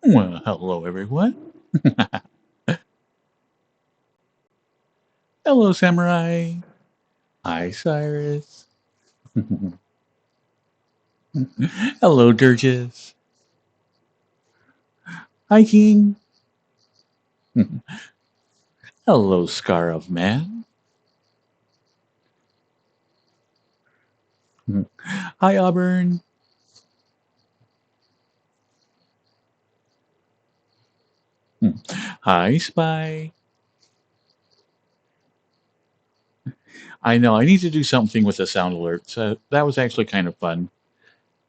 Well, hello everyone. Hello, Samurai. Hi, Cyrus. Hello, Dirges. Hi, King. Hello, Scar of Man. Hi, Auburn. Hi, Spy. I know I need to do something with the sound alerts. That was actually kind of fun,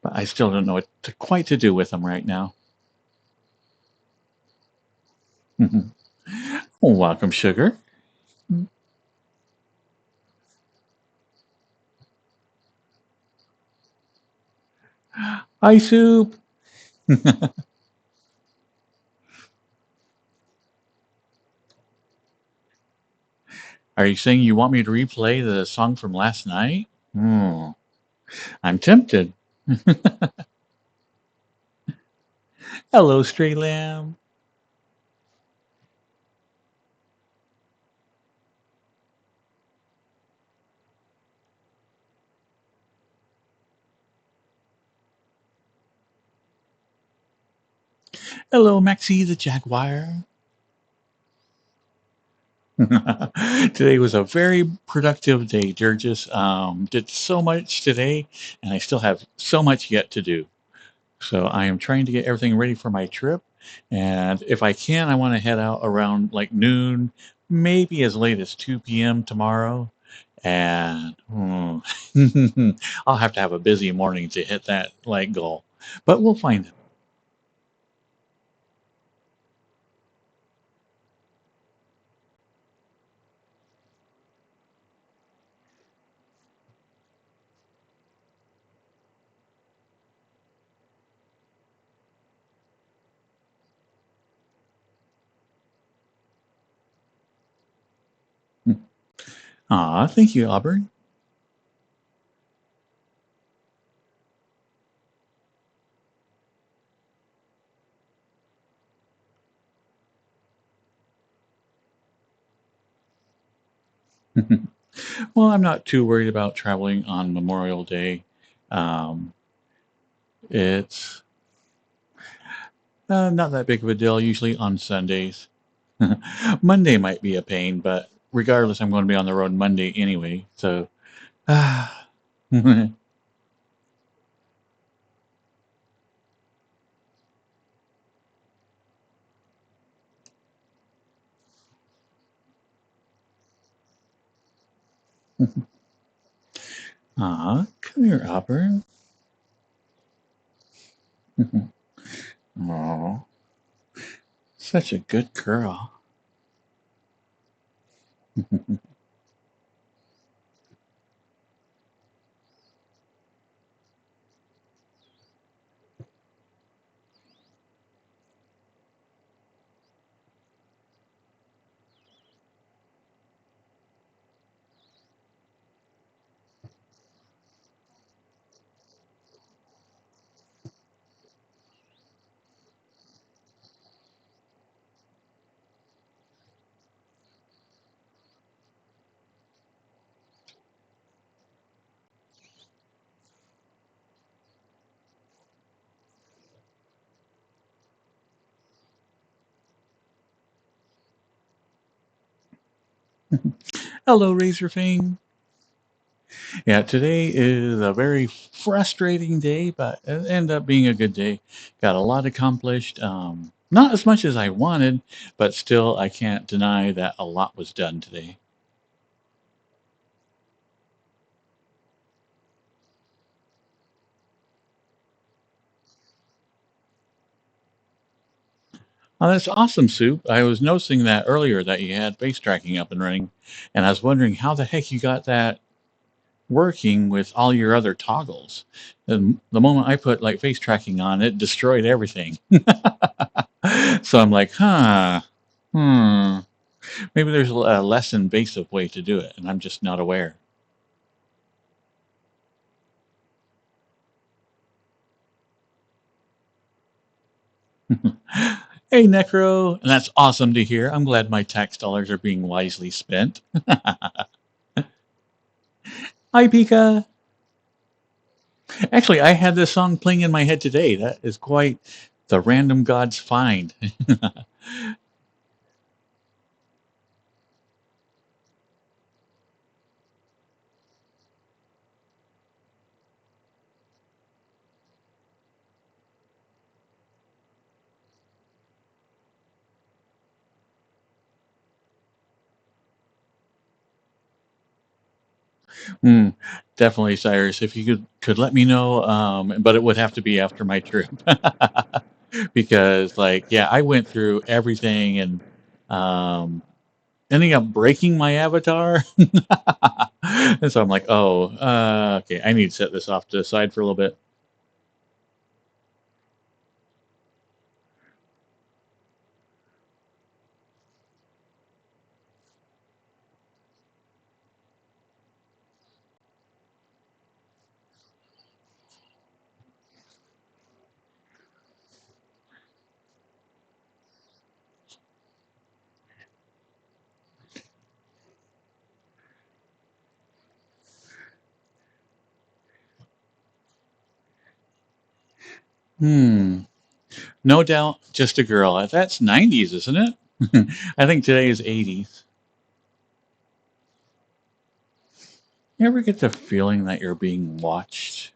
but I still don't know what quite to do with them right now. Welcome, Sugar. Hi, Soup. Are you saying you want me to replay the song from last night? I'm tempted. Hello, Stray Lamb. Hello, Maxie the Jaguar. Today was a very productive day, Durgis. Did so much today, and I still have so much yet to do. So I am trying to get everything ready for my trip. And if I can, I want to head out around like noon, maybe as late as 2 p.m. tomorrow. And I'll have to have a busy morning to hit that like goal. But we'll find it. Aw, thank you, Auburn. Well, I'm not too worried about traveling on Memorial Day. Um, it's not that big of a deal, usually on Sundays. Monday might be a pain, but regardless, I'm going to be on the road Monday anyway. So, ah, aw, come here, Auburn. Oh, such a good girl. Hello, Razorfang. Yeah, today is a very frustrating day, but it ended up being a good day. Got a lot accomplished. Not as much as I wanted, but still, I can't deny that a lot was done today. Oh, that's awesome, Soup. I was noticing that earlier that you had face tracking up and running, and I was wondering how the heck you got that working with all your other toggles. And the moment I put like face tracking on, it destroyed everything. So I'm like, hmm, maybe there's a less invasive way to do it, and I'm just not aware. Hey, Necro. That's awesome to hear. I'm glad my tax dollars are being wisely spent. Hi, Pika. Actually, I had this song playing in my head today. That is quite the random gods find. Mm, definitely, Cyrus. If you could let me know, but it would have to be after my trip. Because, like, yeah, I went through everything and um, ending up breaking my avatar. And so I'm like, oh, okay, I need to set this off to the side for a little bit. Hmm. No doubt, just a girl. That's 90s, isn't it? I think today is 80s. You ever get the feeling that you're being watched?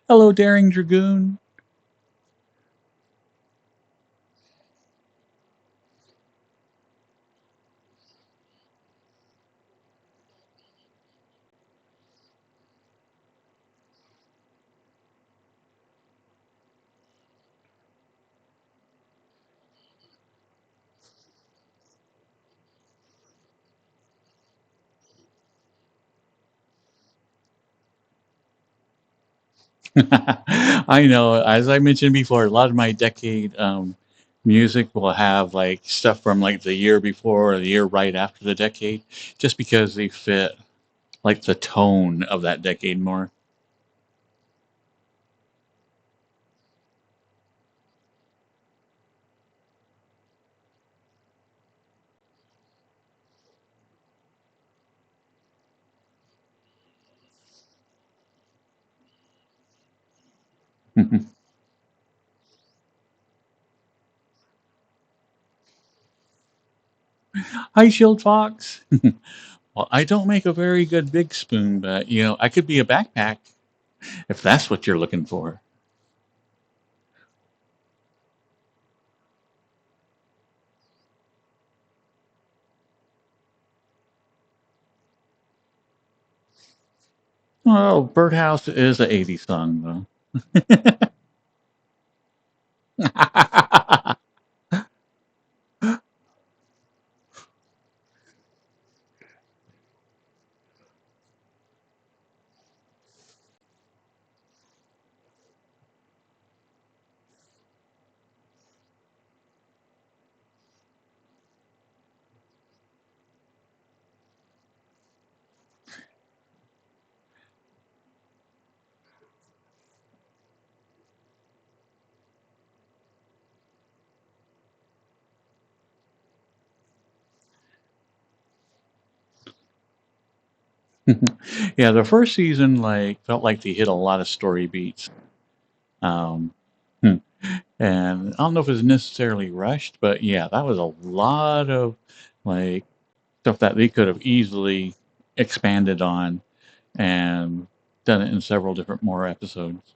Hello, Daring Dragoon. I know, as I mentioned before, a lot of my decade music will have like stuff from like the year before or the year right after the decade, just because they fit like the tone of that decade more. Hi, Shield Fox. Well, I don't make a very good big spoon, but I could be a backpack if that's what you're looking for. Well, Birdhouse is an 80s song, though. Yeah, the first season like felt like they hit a lot of story beats. Um, hmm, and I don't know if it was necessarily rushed, but yeah, that was a lot of like stuff that they could have easily expanded on and done it in several different more episodes.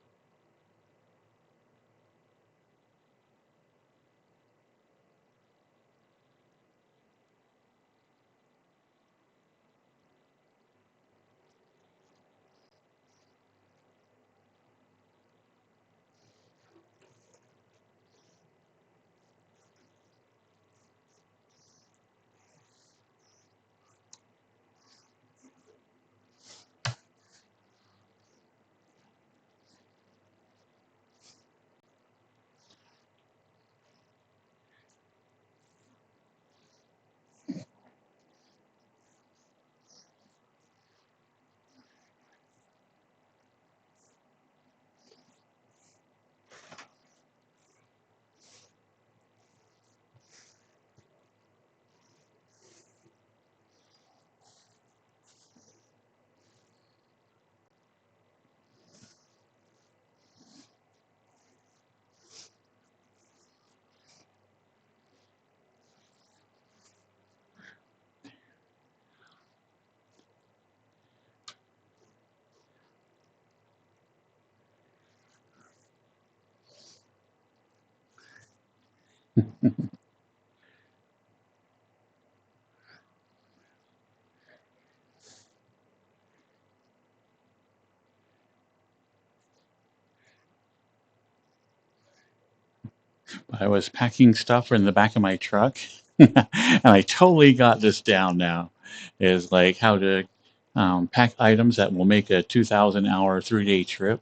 I was packing stuff in the back of my truck, and I totally got this down now. Is like how to pack items that will make a 2,000-hour, 3-day trip.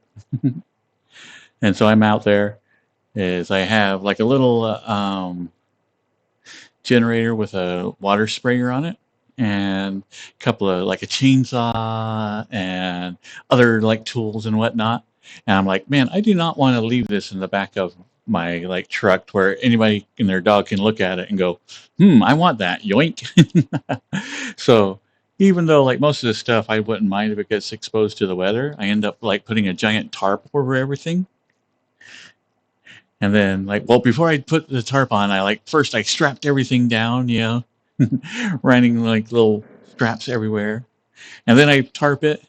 And so I'm out there. Is I have like a little generator with a water sprayer on it, and a couple of like a chainsaw and other like tools and whatnot. And I'm like, man, I do not want to leave this in the back of my like truck where anybody and their dog can look at it and go, I want that, yoink. So even though like most of the stuff I wouldn't mind if it gets exposed to the weather, I end up like putting a giant tarp over everything. And then like, well, before I put the tarp on, I like first I strapped everything down, running like little straps everywhere. And then I tarp it,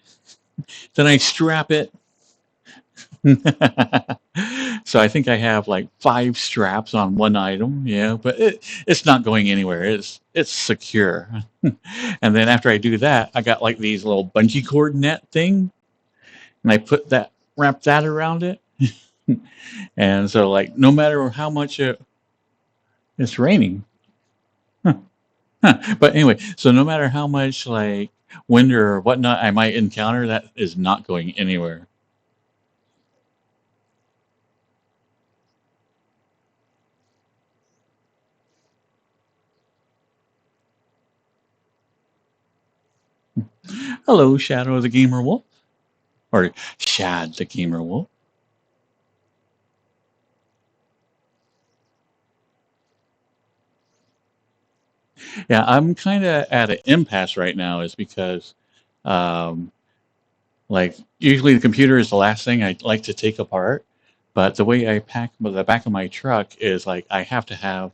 then I strap it. So I think I have like 5 straps on one item, but it's not going anywhere. It's secure. And then after I do that, I got like these little bungee cord net thing, and I wrap that around it. And so like no matter how much it's raining. But anyway, so no matter how much like wind or whatnot I might encounter, that is not going anywhere. Hello, Shadow the Gamer Wolf, or Shad the Gamer Wolf. Yeah, I'm kind of at an impasse right now, is because, um, like, usually the computer is the last thing I like to take apart, but the way I pack the back of my truck is like I have to have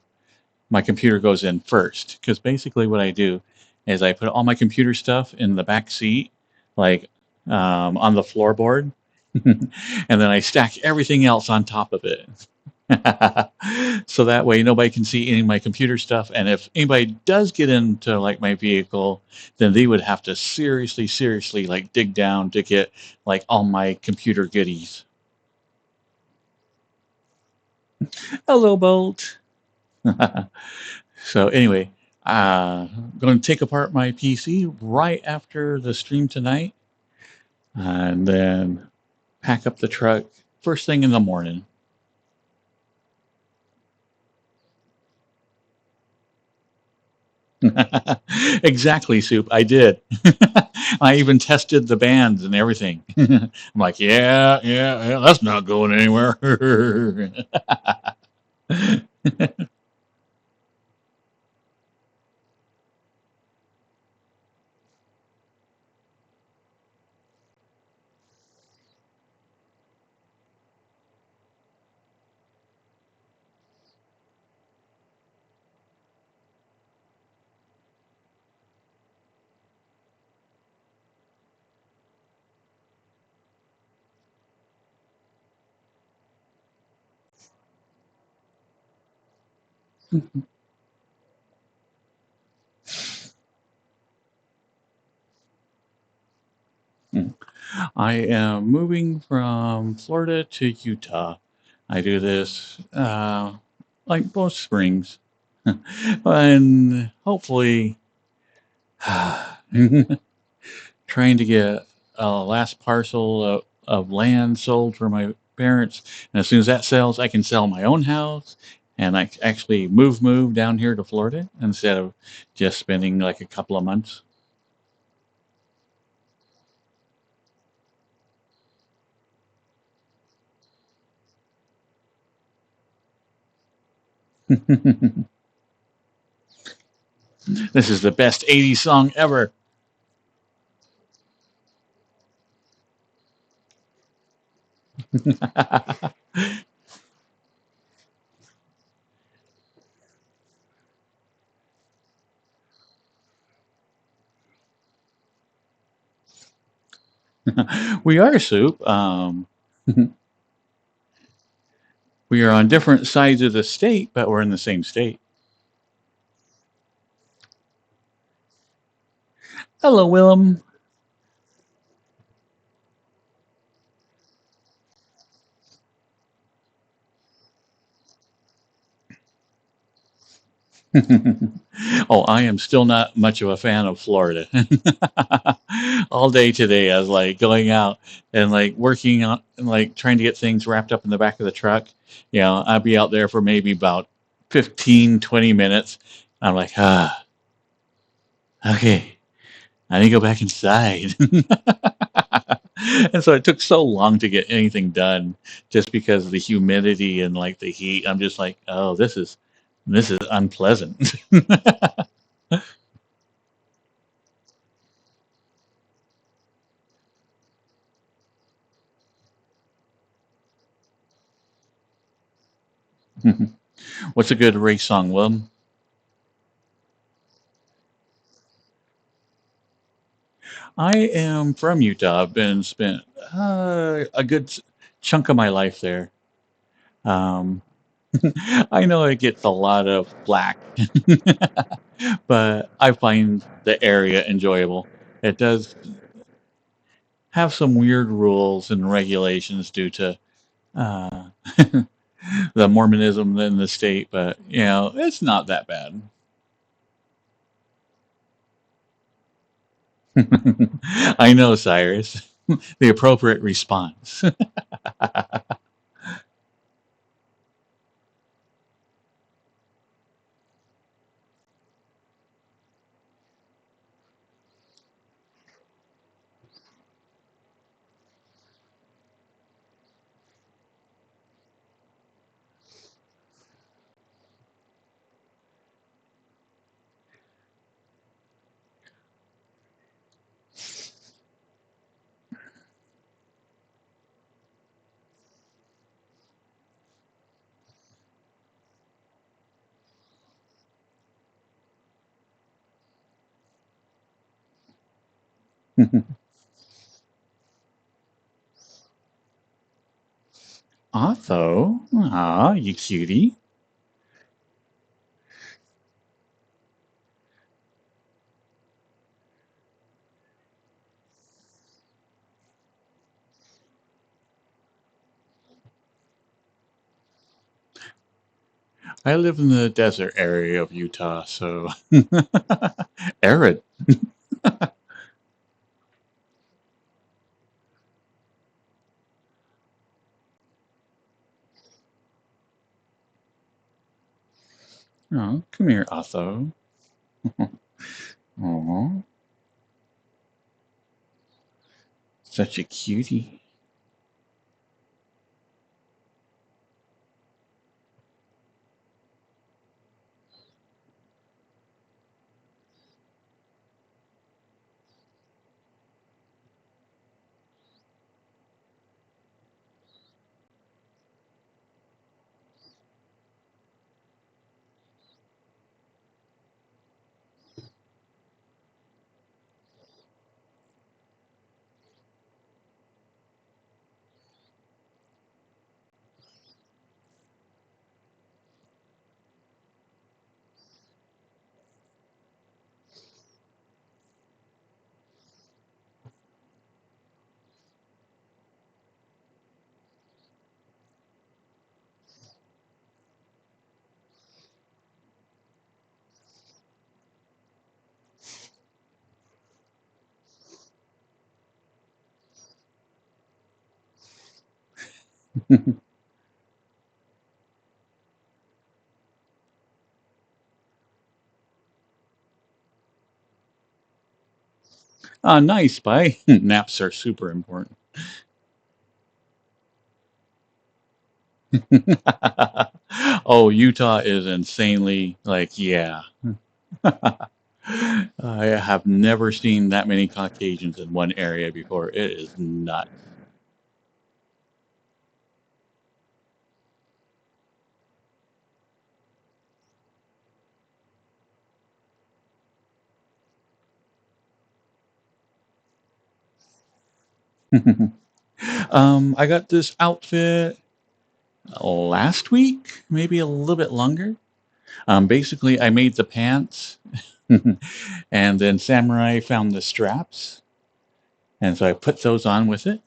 my computer goes in first, because basically what I do is I put all my computer stuff in the back seat, like on the floorboard, and then I stack everything else on top of it. So that way nobody can see any of my computer stuff. And if anybody does get into like my vehicle, then they would have to seriously, seriously like dig down to get like all my computer goodies. Hello, Bolt. So anyway, I'm going to take apart my PC right after the stream tonight, and then pack up the truck first thing in the morning. Exactly, Soup. I did. I even tested the bands and everything. I'm like, yeah, that's not going anywhere. I am moving from Florida to Utah. I do this like most springs, and hopefully trying to get a last parcel of land sold for my parents. And as soon as that sells, I can sell my own house and I actually move down here to Florida instead of just spending like a couple of months. This is the best 80s song ever. We are Soup. We are on different sides of the state, but we're in the same state. Hello, Willem. Oh, I am still not much of a fan of Florida. All day today, I was like going out and like working on and like trying to get things wrapped up in the back of the truck. You know, I'd be out there for maybe about 15, 20 minutes. I'm like, okay, I need to go back inside. And so it took so long to get anything done just because of the humidity and like the heat. I'm just like, oh, this is unpleasant. What's a good race song, Will? I am from Utah. I've been spent a good chunk of my life there. Um, I know it gets a lot of flack, but I find the area enjoyable. It does have some weird rules and regulations due to uh, the Mormonism in the state, but you know it's not that bad. I know, Cyrus. The appropriate response. Otho, ah, you cutie. I live in the desert area of Utah, so arid. Oh, come here, Otho. Oh, such a cutie. Ah, nice, Spy. Naps are super important. Oh, Utah is insanely like, yeah. I have never seen that many Caucasians in one area before. It is nuts. I got this outfit. Last week, maybe a little bit longer. Basically, I made the pants, and then Samurai found the straps, and so I put those on with it.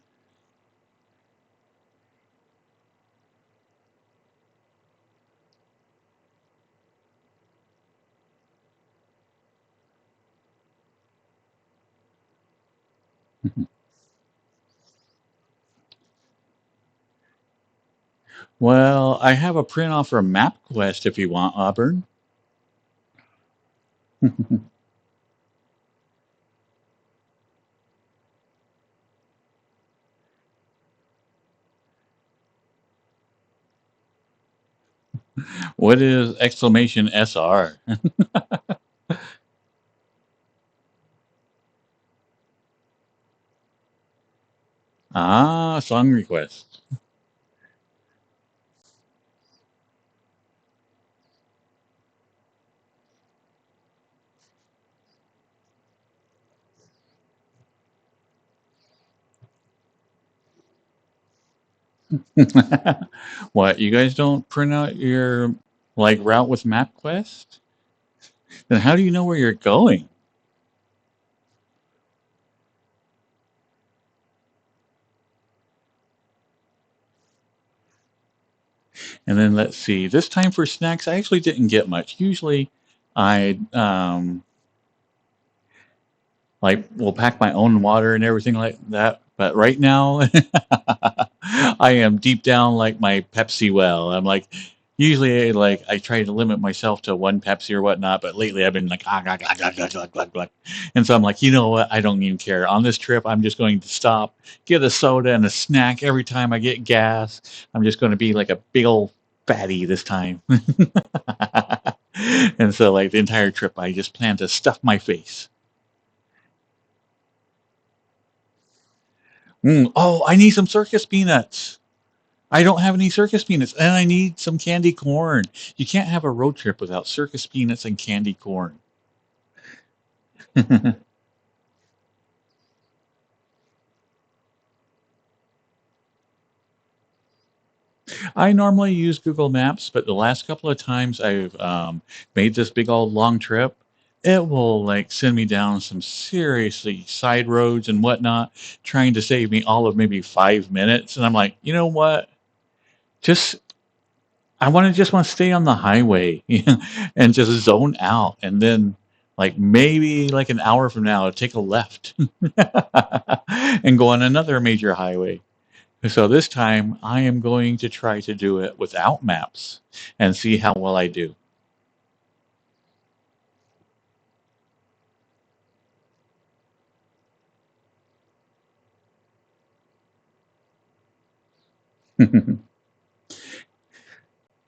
Well, I have a print off from MapQuest if you want, Auburn. What is exclamation SR? Ah, song request. What, you guys don't print out your like route with MapQuest? Then how do you know where you're going? And then let's see. This time for snacks, I actually didn't get much. Usually, I like will pack my own water and everything like that. But right now, I am deep down like my Pepsi well. I'm like, usually like I try to limit myself to one Pepsi or whatnot, but lately I've been like, and so I'm like, you know what? I don't even care. On this trip, I'm just going to stop, get a soda and a snack every time I get gas. I'm just going to be like a big old fatty this time. And so like the entire trip, I just plan to stuff my face. Oh, I need some circus peanuts. I don't have any circus peanuts, and I need some candy corn. You can't have a road trip without circus peanuts and candy corn. I normally use Google Maps, but the last couple of times I've made this big old long trip, it will like send me down some seriously side roads and whatnot, trying to save me all of maybe 5 minutes. And I'm like, you know what? Just I just want to stay on the highway and just zone out, and then like maybe like an hour from now, take a left and go on another major highway. So this time, I am going to try to do it without maps and see how well I do.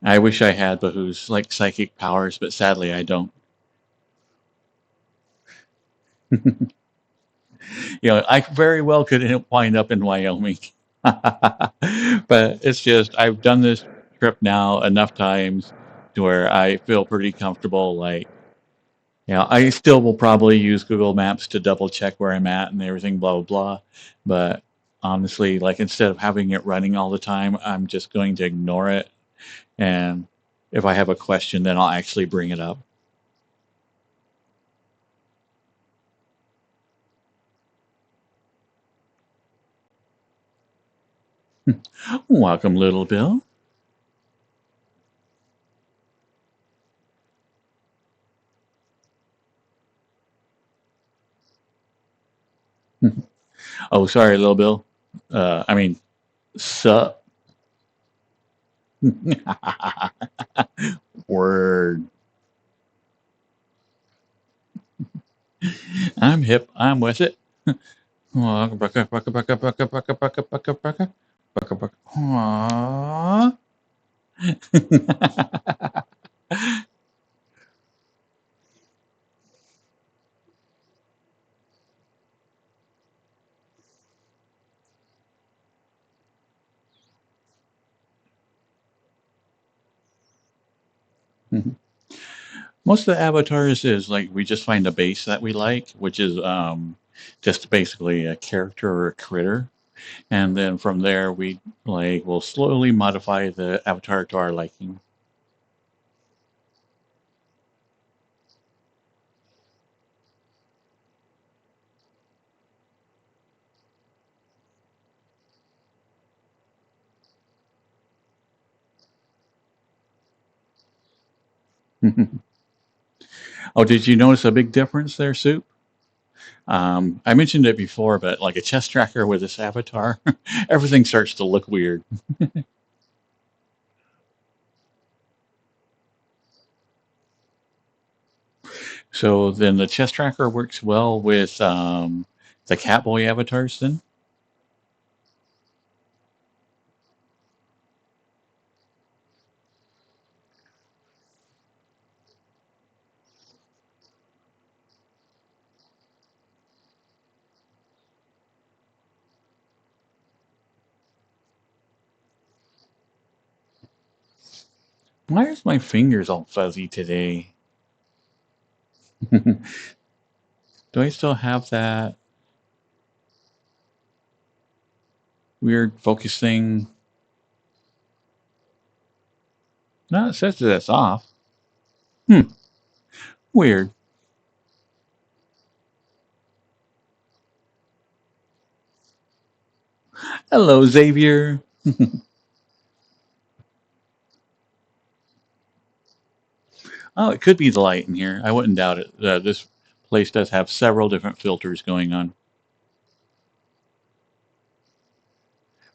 I wish I had Bahu's like psychic powers, but sadly I don't. I very well could wind up in Wyoming. But it's just I've done this trip now enough times to where I feel pretty comfortable. Like, I still will probably use Google Maps to double check where I'm at and everything, blah, blah, blah. But honestly, like instead of having it running all the time, I'm just going to ignore it. And if I have a question, then I'll actually bring it up. Welcome, little Bill. Oh, sorry, little Bill. I mean, sup. Word. I'm hip. I'm with it. Aw. Most of the avatars is like we just find a base that we like, which is just basically a character or a critter. And then from there, we like will slowly modify the avatar to our liking. Oh, did you notice a big difference there, Soup? I mentioned it before, but like a chest tracker with this avatar, everything starts to look weird. So then the chest tracker works well with the Catboy avatars then? Why is my fingers all fuzzy today? Do I still have that weird focus thing? No, it says that it's off. Hmm, weird. Hello, Xavier. Oh, it could be the light in here. I wouldn't doubt it. This place does have several different filters going on,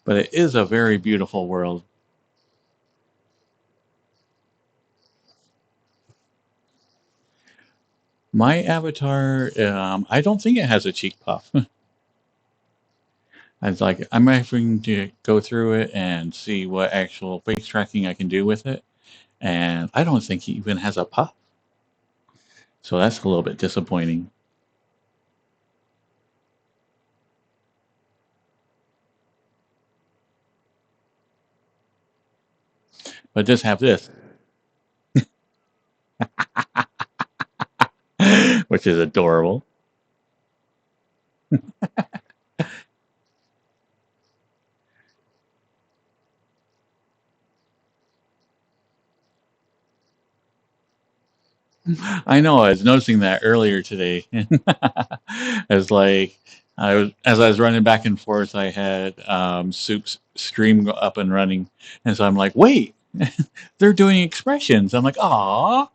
but it is a very beautiful world. My avatar, I don't think it has a cheek puff. I'm having to go through it and see what actual face tracking I can do with it, and I don't think he even has a puff. So that's a little bit disappointing. But just have this, which is adorable. I know. I was noticing that earlier today. As like as I was running back and forth, I had Soup's stream up and running, and so I'm like, wait, they're doing expressions. I'm like, ah,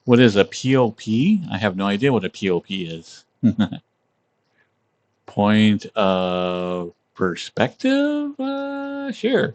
what is a POP? I have no idea what a POP is. Point of perspective? Sure.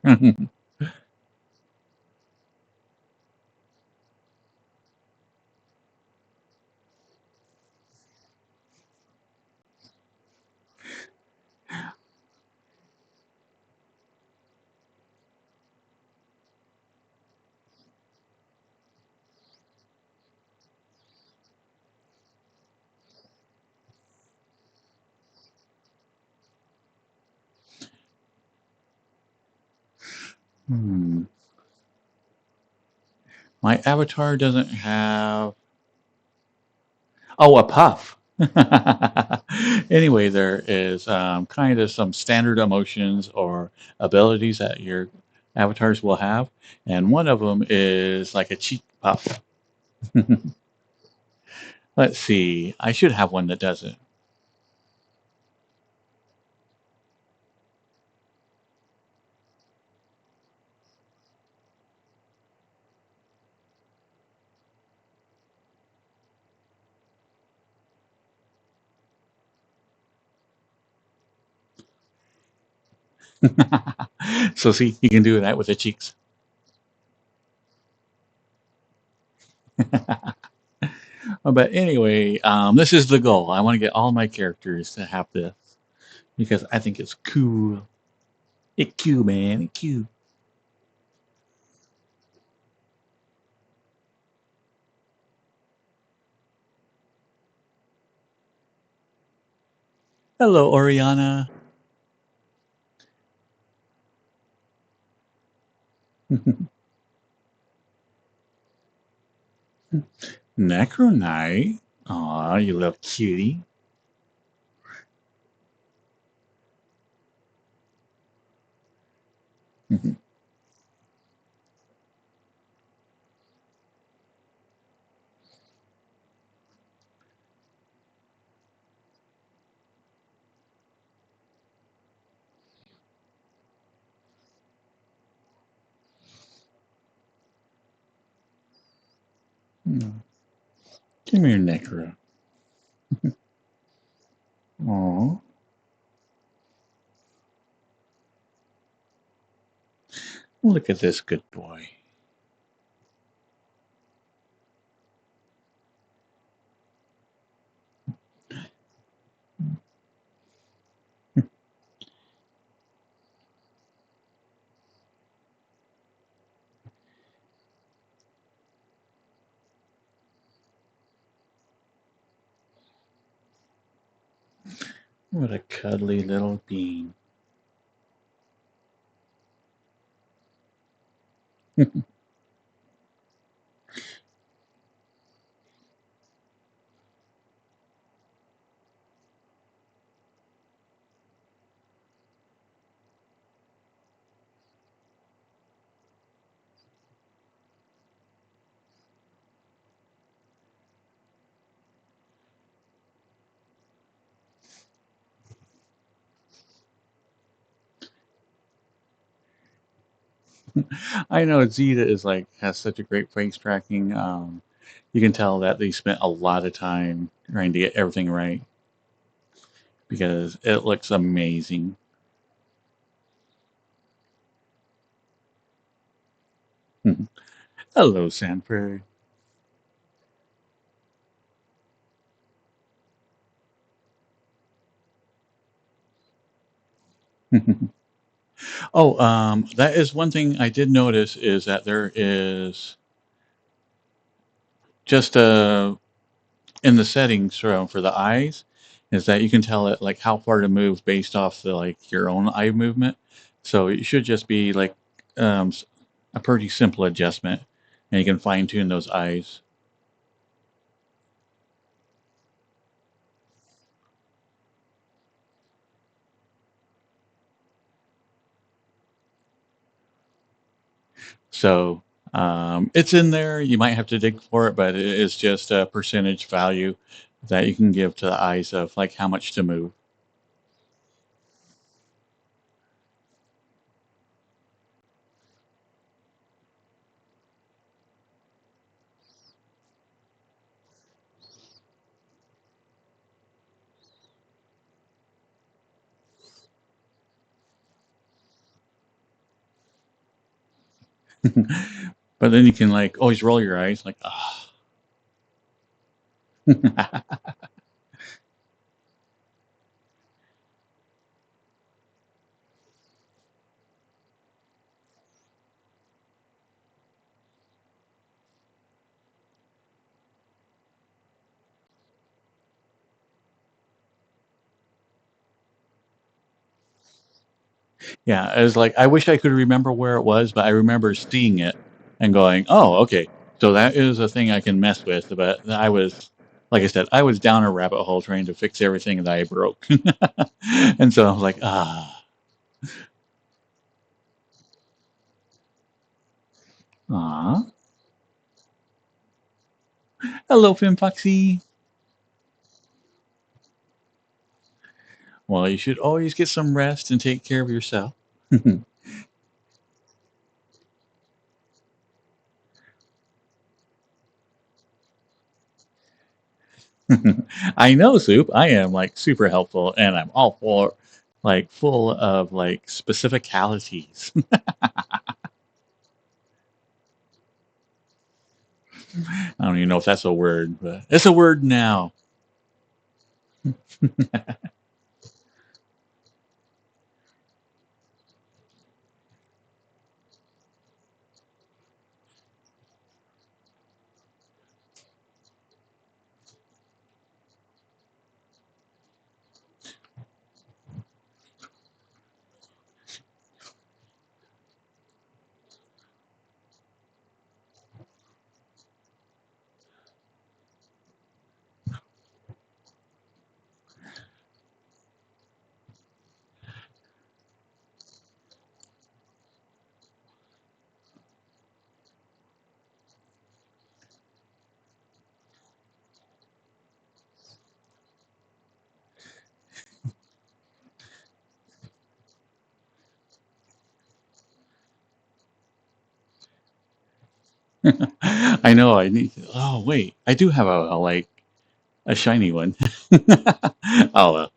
Hmm. My avatar doesn't have. Oh, a puff. Anyway, there is kind of some standard emotions or abilities that your avatars will have, and one of them is like a cheek puff. Let's see. I should have one that does it. So see, you can do that with the cheeks. But anyway, this is the goal. I want to get all my characters to have this because I think it's cool. It's cute, man. It's cute. Hello, Oriana. Necro Knight. Aw, you little cutie. Come here, Necro. Aw, look at this good boy. What a cuddly little bean. I know Zeta is like has such a great face tracking. You can tell that they spent a lot of time trying to get everything right because it looks amazing. Hello, Sanford. Oh, that is one thing I did notice is that there is just in the settings for the eyes is that you can tell it like how far to move based off the like your own eye movement. So it should just be like um, a pretty simple adjustment, and you can fine tune those eyes. So it's in there. You might have to dig for it, but it is just a percentage value that you can give to the eyes of like how much to move. But then you can like always roll your eyes like, ah. Yeah, I was like, I wish I could remember where it was, but I remember seeing it and going, "Oh, okay, so that is a thing I can mess with." But I was, like I said, I was down a rabbit hole trying to fix everything that I broke, and so I was like, "Ah, ah, hello, Finn Foxy." Well, you should always get some rest and take care of yourself. I know, Soup. I am like super helpful, and I'm all for like full of like specificalities. I don't even know if that's a word, but it's a word now. I know I need. Oh wait, I do have like a shiny one. Oh well.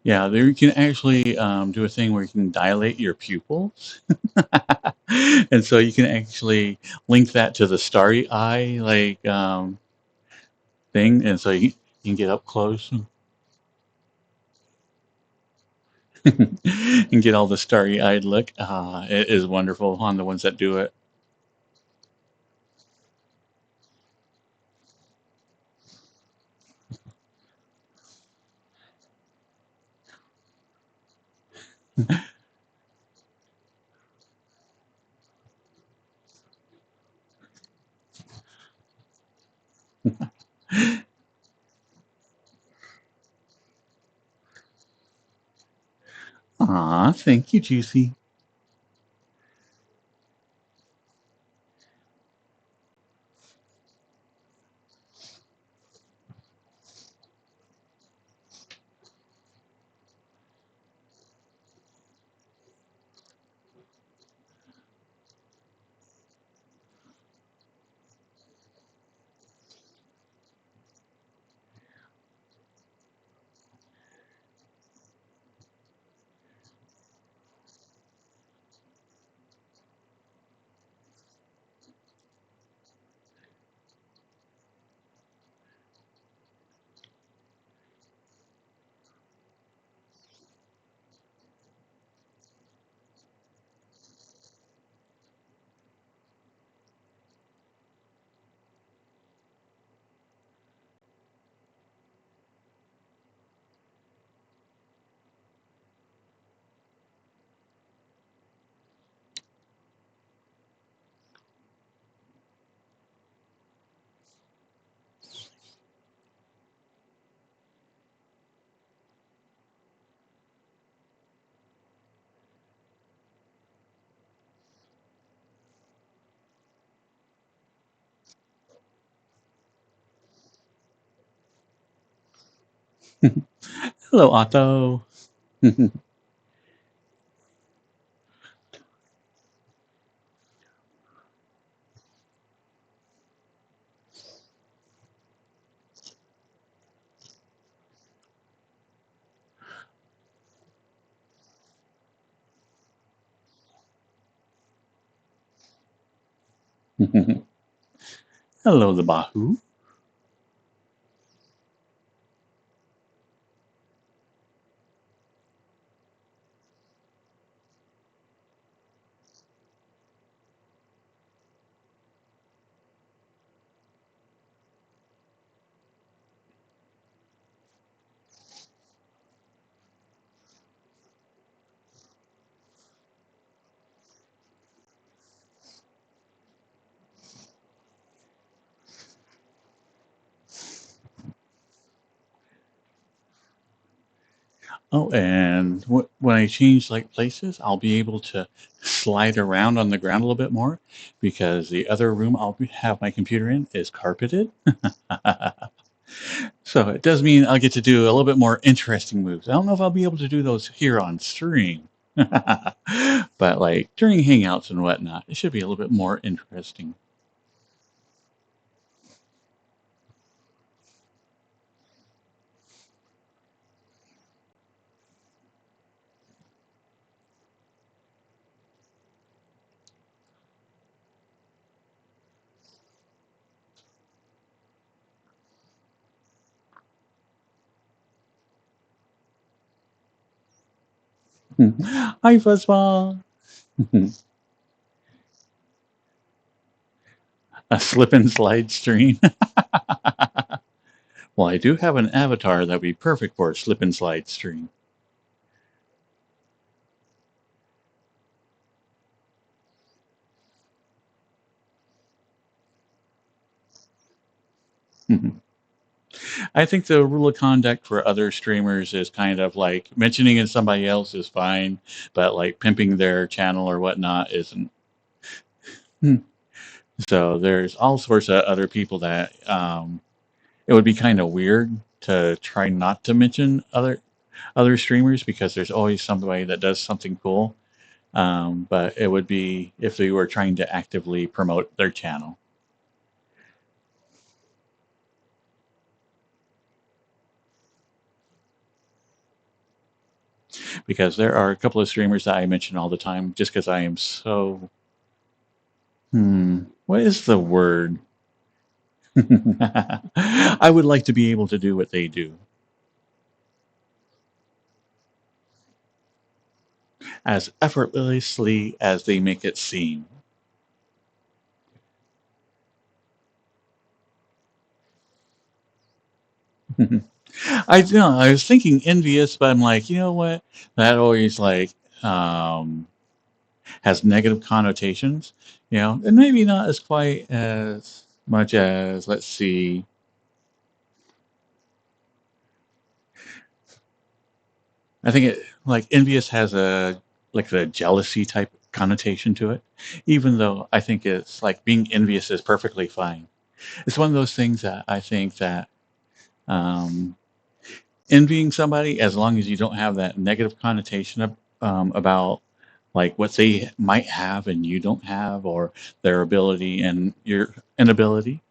Yeah, there you can actually do a thing where you can dilate your pupils, and so you can actually link that to the starry eye like thing, and so you can get up close and get all the starry eyed look. It is wonderful on the ones that do it. Aw, thank you, Juicy. Hello, Otto. Hello, the Bahu. Oh, and when I change like places, I'll be able to slide around on the ground a little bit more because the other room have my computer in is carpeted. So it does mean I'll get to do a little bit more interesting moves. I don't know if I'll be able to do those here on stream, but like during hangouts and whatnot, it should be a little bit more interesting. Hi, Fuzzball. A slip and slide stream. Well, I do have an avatar that would be perfect for a slip and slide stream. I think the rule of conduct for other streamers is kind of like mentioning it somebody else is fine, but like pimping their channel or whatnot isn't. Hmm. So there's all sorts of other people that it would be kind of weird to try not to mention other streamers because there's always somebody that does something cool. But it would be if they were trying to actively promote their channel because there are a couple of streamers that I mention all the time just because I am so what is the word? I would like to be able to do what they do as effortlessly as they make it seem. I you know I was thinking envious, but I'm like, you know what? That always like um, has negative connotations, and maybe not as quite as much as let's see. I think it like envious has a like a jealousy type connotation to it, even though I think it's like being envious is perfectly fine. It's one of those things that I think that um, envying somebody, as long as you don't have that negative connotation about like what they might have and you don't have, or their ability and your inability,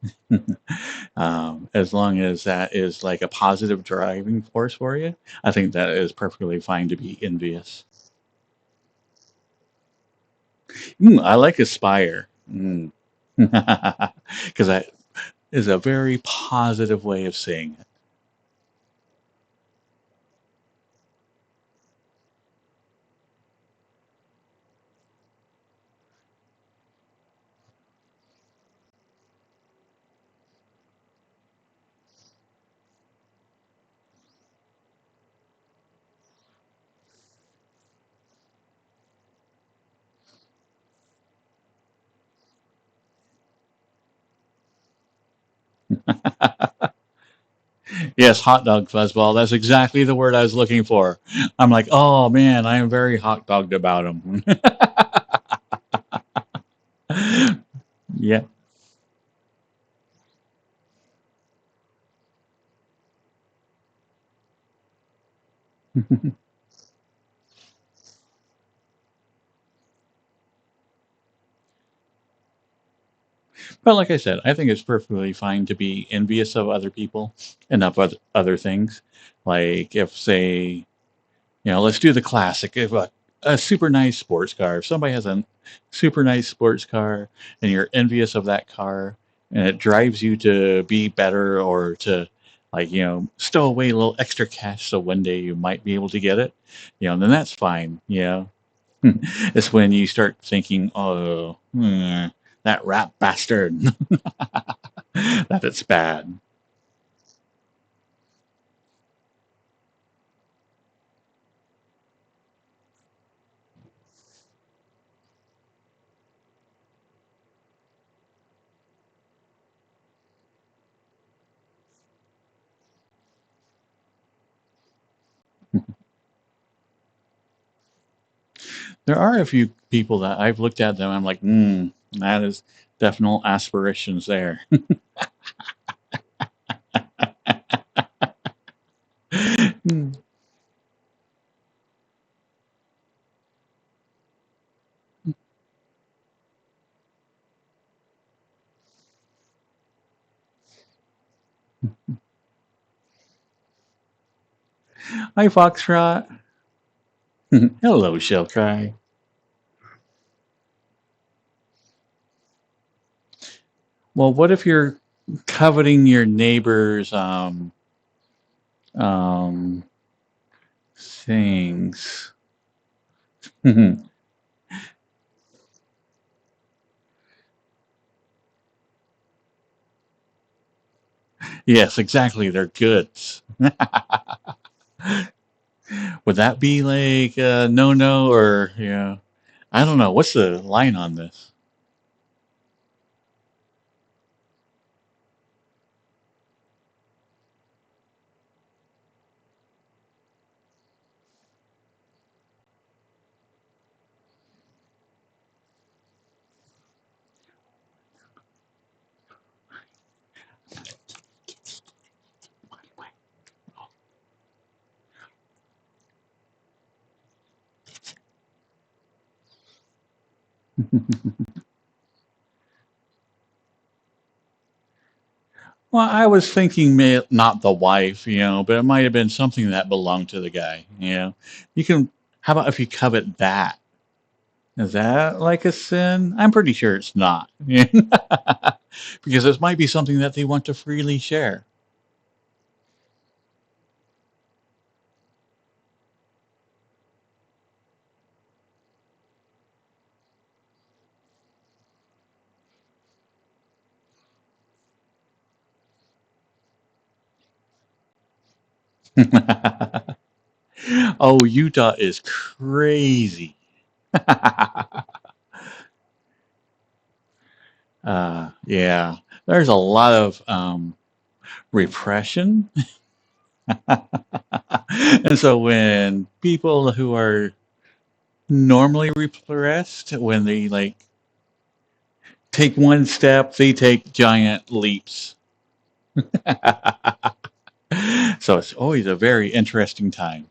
as long as that is like a positive driving force for you, I think that is perfectly fine to be envious. I like aspire. Because that is a very positive way of saying it. Yes, hot dog fuzzball. That's exactly the word I was looking for. I'm like, oh man, I am very hot dogged about him. Yeah. But like I said, I think it's perfectly fine to be envious of other people and of other things. Like if, say, let's do the classic. If a super nice sports car, if somebody has a super nice sports car and you're envious of that car and it drives you to be better or to like, stow away a little extra cash so one day you might be able to get it, then that's fine. It's when you start thinking, oh, that rat bastard, that it's bad. There are a few people that I've looked at them. I'm like, that is definite aspirations there. Hi, Foxtrot. Hello, Shellcry. Well, what if you're coveting your neighbor's um, things? Yes, exactly. They're goods. Would that be like no, no, or yeah? I don't know. What's the line on this? Well, I was thinking not the wife, but it might have been something that belonged to the guy. You can, how about if you covet that? Is that like a sin? I'm pretty sure it's not. Because this might be something that they want to freely share. Oh, Utah is crazy. Yeah, there's a lot of repression. And so when people who are normally repressed, when they like take one step, they take giant leaps. So it's always a very interesting time.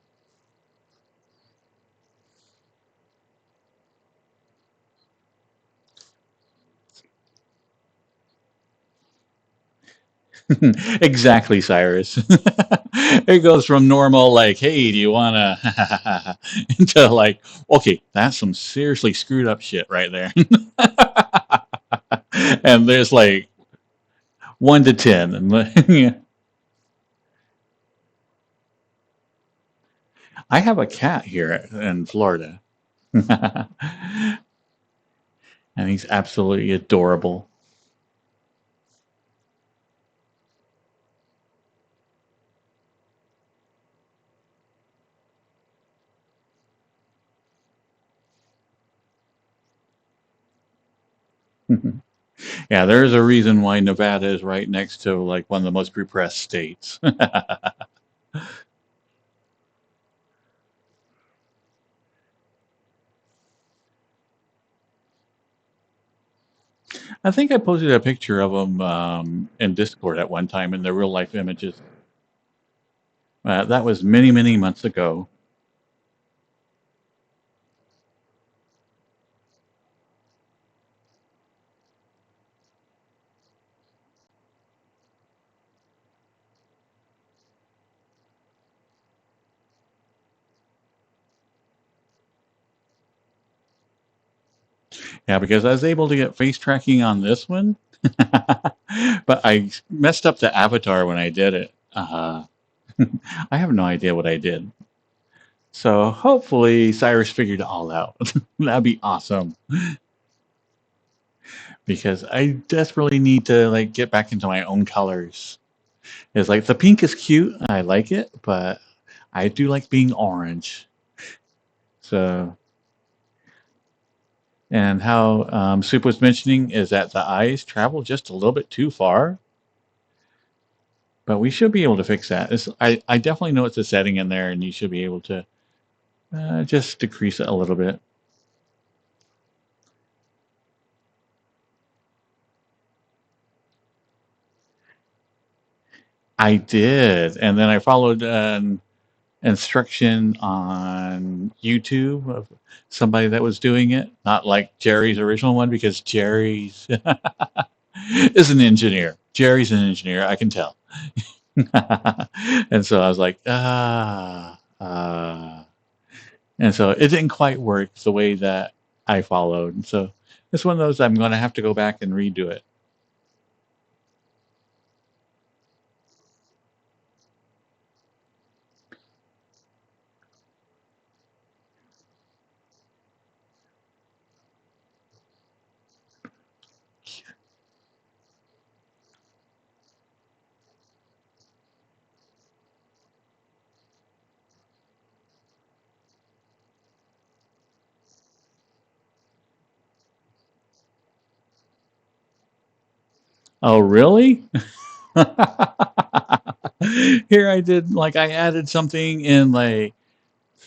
Exactly, Cyrus. It goes from normal, like, hey, do you want to, into like, okay, that's some seriously screwed up shit right there. And there's like 1 to 10. And I have a cat here in Florida, and he's absolutely adorable. Yeah, there's a reason why Nevada is right next to like one of the most repressed states. I think I posted a picture of them in Discord at one time in the real life images. That was many, many months ago. Yeah, because I was able to get face tracking on this one, but I messed up the avatar when I did it. I have no idea what I did. So hopefully Cyrus figured it all out. That'd be awesome because I desperately need to like get back into my own colors. It's like the pink is cute, I like it, but I do like being orange. So, and how Soup was mentioning is that the eyes travel just a little bit too far, but we should be able to fix that. I definitely know it's a setting in there, and you should be able to just decrease it a little bit. I did, and then I followed an instruction on YouTube of somebody that was doing it, not like Jerry's original one, because Jerry's is an engineer. Jerry's an engineer, I can tell. And so I was like, and so it didn't quite work the way that I followed. And so it's one of those I'm going to have to go back and redo it. Oh, really? Here I did, like, I added something and, like,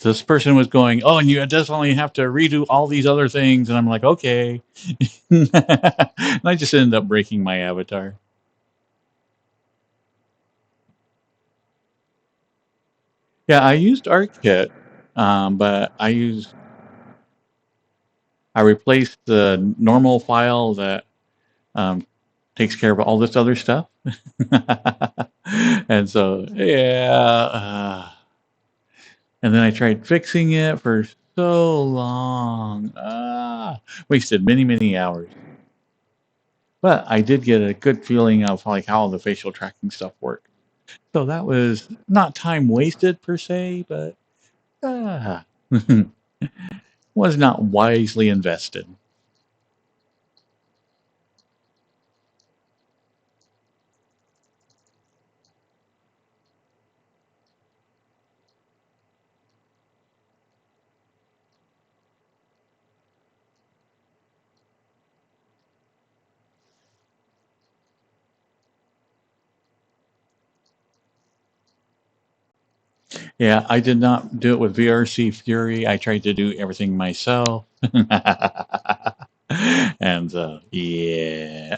this person was going, oh, and you definitely have to redo all these other things. And I'm like, okay. And I just ended up breaking my avatar. Yeah, I used ArtKit, but I used I replaced the normal file that um, takes care of all this other stuff. And so, yeah. And then I tried fixing it for so long. Wasted many, many hours. But I did get a good feeling of like how the facial tracking stuff worked. So that was not time wasted per se, but uh, was not wisely invested. Yeah, I did not do it with VRC Fury. I tried to do everything myself. And yeah.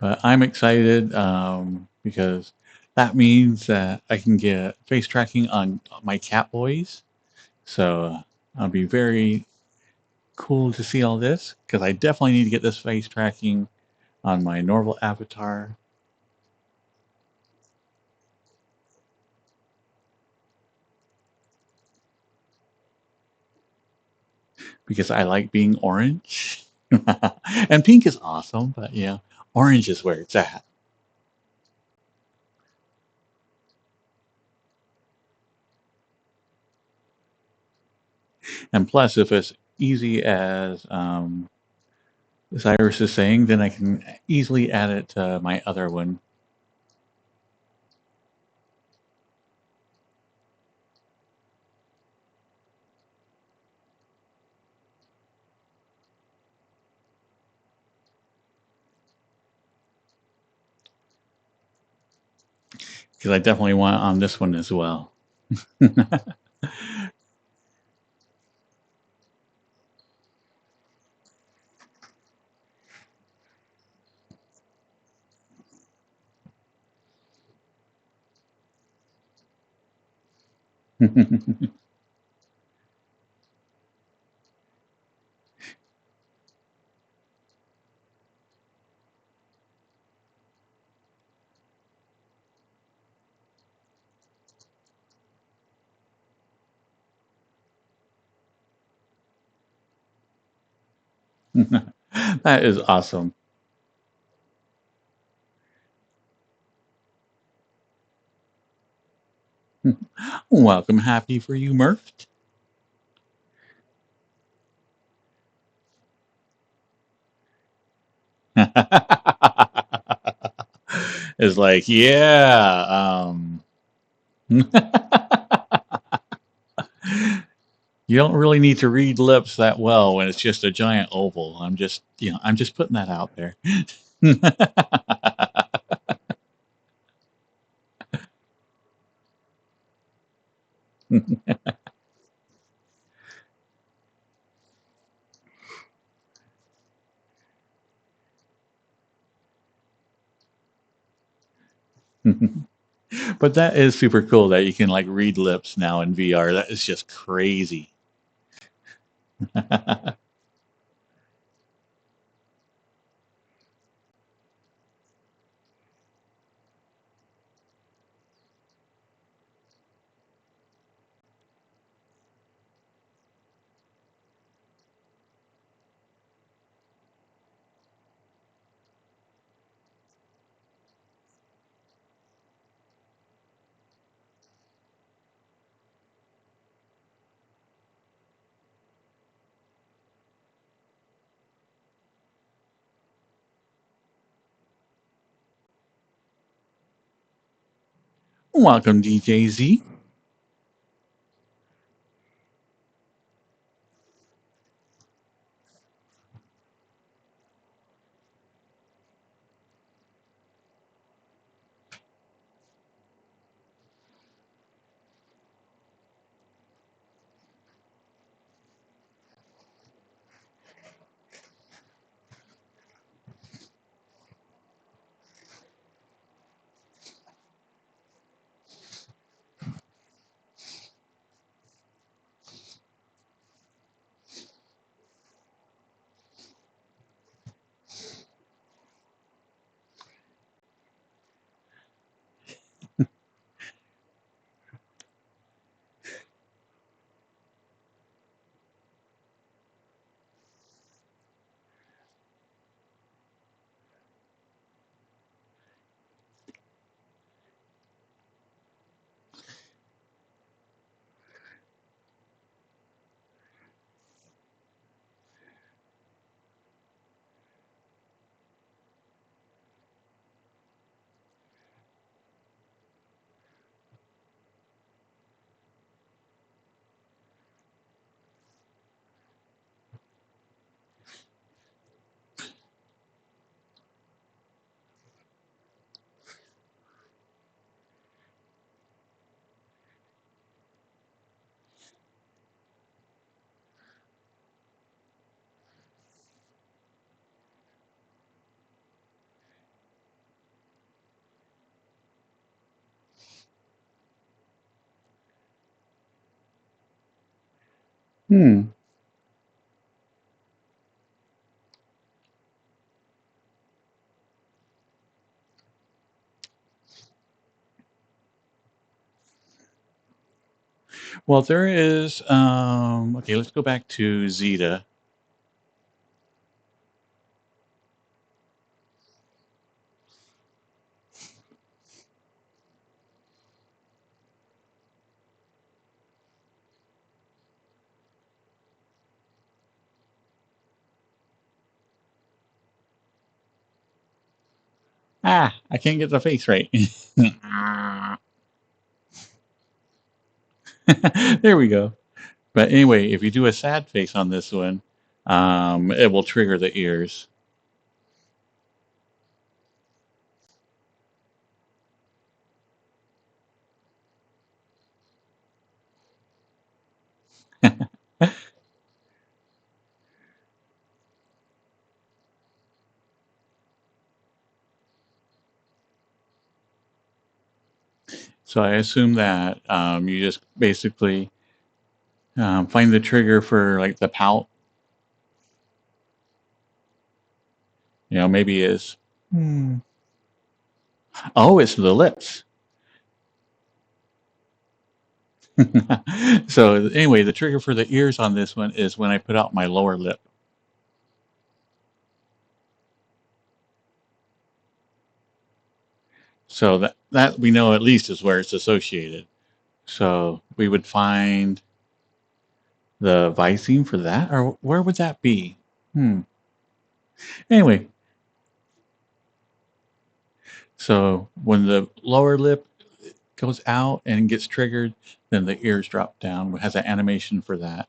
But I'm excited because that means that I can get face tracking on my cat boys. So I'll be very cool to see all this because I definitely need to get this face tracking on my normal avatar because I like being orange. And pink is awesome, but yeah, orange is where it's at. And plus, if it's easy as Cyrus is saying, then I can easily add it to my other one. Because I definitely want it on this one as well. That is awesome. Welcome, happy for you, Murph. It's like, yeah, you don't really need to read lips that well when it's just a giant oval. I'm just putting that out there. But that is super cool that you can like read lips now in VR. That is just crazy. Welcome, DJZ. Hmm. Well, there is. Okay, let's go back to Zeta. Ah, I can't get the face right. There we go. But anyway, if you do a sad face on this one, it will trigger the ears. So I assume that you just basically find the trigger for like the pout. Maybe is. Hmm. Oh, it's the lips. So anyway, the trigger for the ears on this one is when I put out my lower lip. So that we know at least is where it's associated. So we would find the Visine for that, or where would that be? Hmm. Anyway, so when the lower lip goes out and gets triggered, then the ears drop down. It has an animation for that.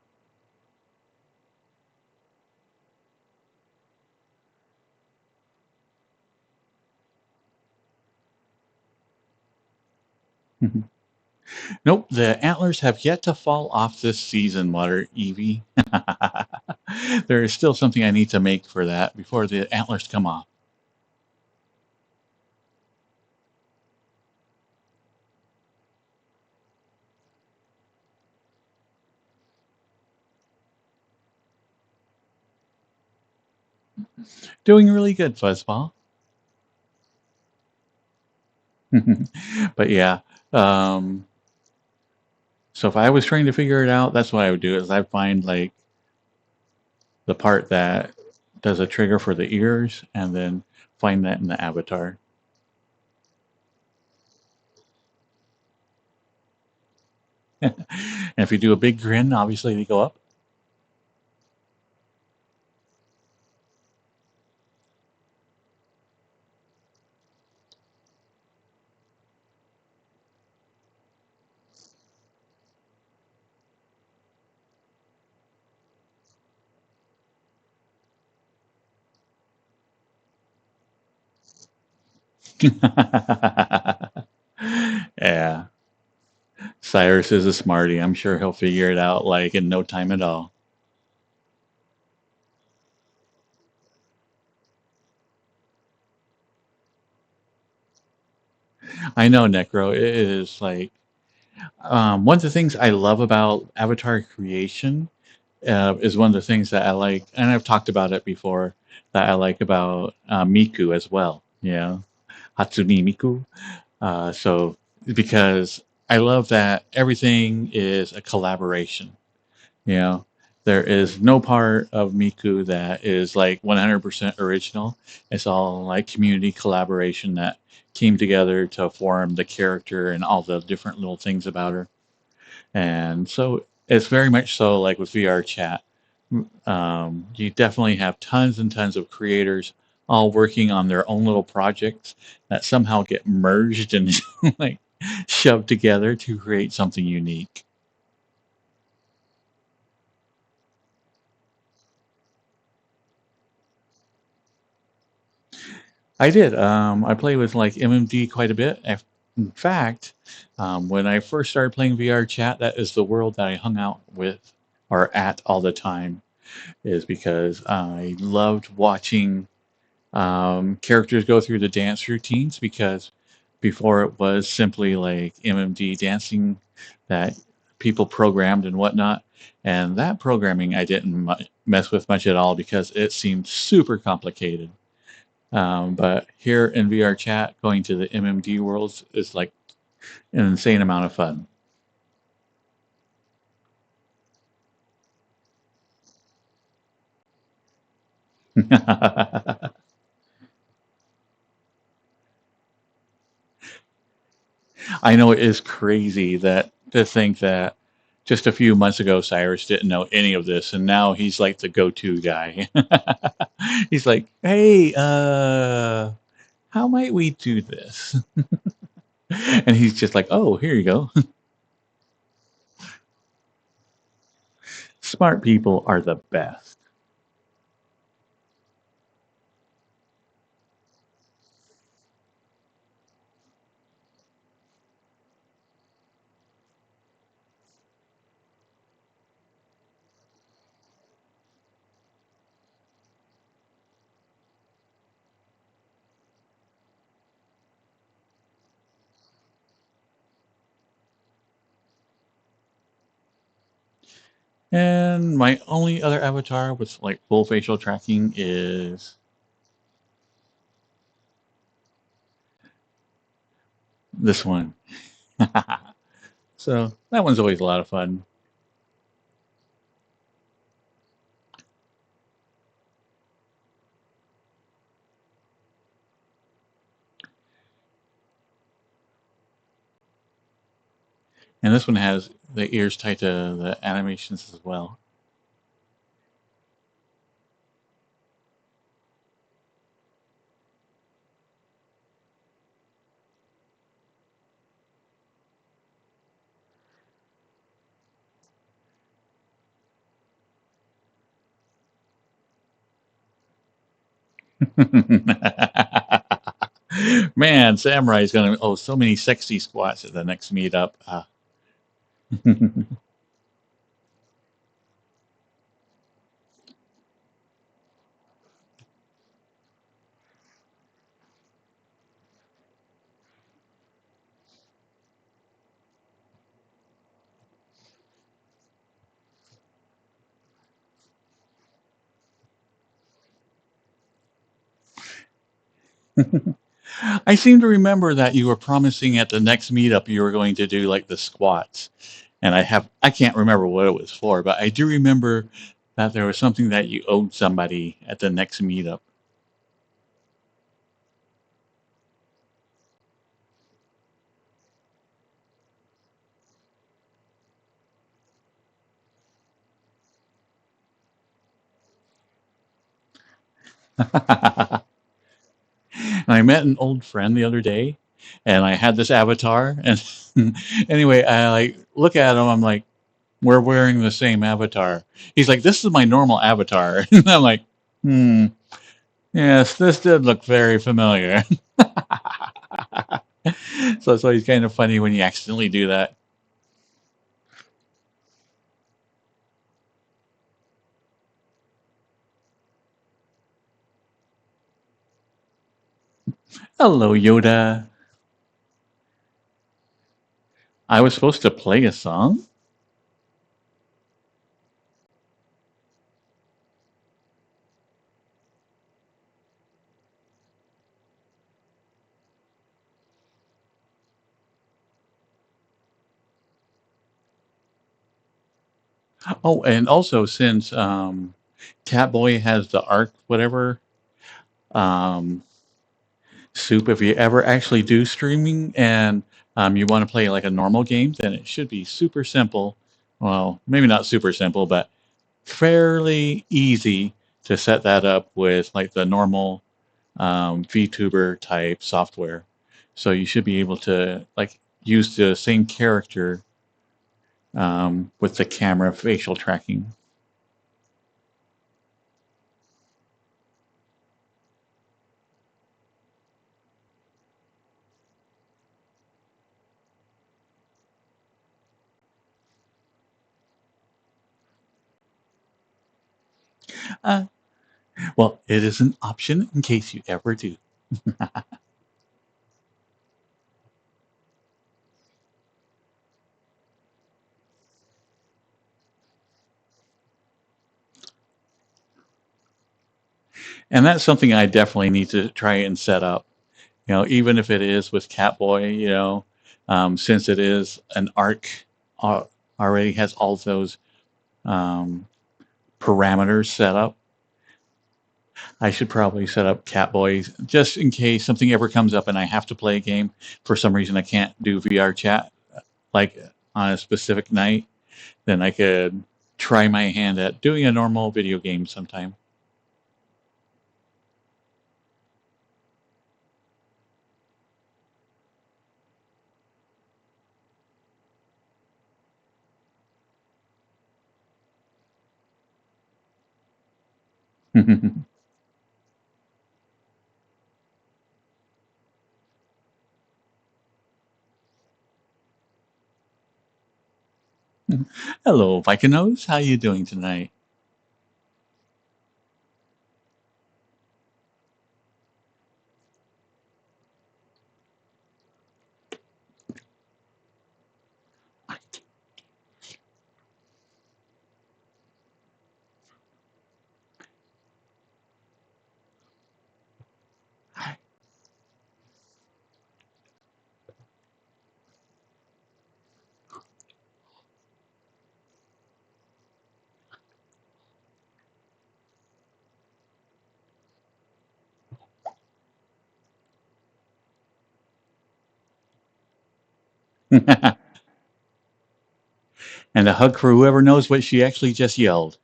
Nope, the antlers have yet to fall off this season, Water Evie. There is still something I need to make for that before the antlers come off. Doing really good, Fuzzball. But yeah, um, so if I was trying to figure it out, that's what I would do is I'd find like the part that does a trigger for the ears and then find that in the avatar. And if you do a big grin, obviously they go up. Yeah. Cyrus is a smarty. I'm sure he'll figure it out like in no time at all. I know, Necro. It is like one of the things I love about avatar creation is one of the things that I like, and I've talked about it before, that I like about Miku as well. Hatsumi Miku. So because I love that everything is a collaboration. You know, there is no part of Miku that is like 100% original. It's all like community collaboration that came together to form the character and all the different little things about her. And so it's very much so like with VRChat. You definitely have tons and tons of creators all working on their own little projects that somehow get merged and like shoved together to create something unique. I did. I play with like MMD quite a bit. In fact, when I first started playing VR Chat, that is the world that I hung out with or at all the time, is because I loved watching characters go through the dance routines because before it was simply like MMD dancing that people programmed and whatnot. And that programming I didn't mess with much at all because it seemed super complicated. But here in VRChat, going to the MMD worlds is like an insane amount of fun. I know it is crazy that to think that just a few months ago Cyrus didn't know any of this, and now he's like the go-to guy. He's like, "Hey, how might we do this?" And he's just like, "Oh, here you go." Smart people are the best. And my only other avatar with like full facial tracking is this one. So that one's always a lot of fun. And this one has the ears tied to the animations as well. Man, Samurai's gonna so many sexy squats at the next meetup. I seem to remember that you were promising at the next meetup you were going to do like the squats. And I can't remember what it was for, but I do remember that there was something that you owed somebody at the next meetup. And I met an old friend the other day, and I had this avatar, and anyway, I like look at him. I'm like, we're wearing the same avatar. He's like, this is my normal avatar, and I'm like, hmm, yes, this did look very familiar. So it's always kind of funny when you accidentally do that. Hello, Yoda. I was supposed to play a song. Oh, and also since Catboy has the arc, whatever, um, Soup, if you ever actually do streaming and you want to play like a normal game, then it should be super simple. Well, maybe not super simple, but fairly easy to set that up with like the normal VTuber type software. So you should be able to like use the same character with the camera facial tracking. Uh, well, it is an option in case you ever do. And that's something I definitely need to try and set up. Even if it is with Catboy, since it is an arc, uh, already has all those um, parameters set up. I should probably set up Catboy just in case something ever comes up and I have to play a game. For some reason, I can't do VR chat like on a specific night. Then I could try my hand at doing a normal video game sometime. Hello, Vicanos. How you doing tonight? And a hug for whoever knows what she actually just yelled.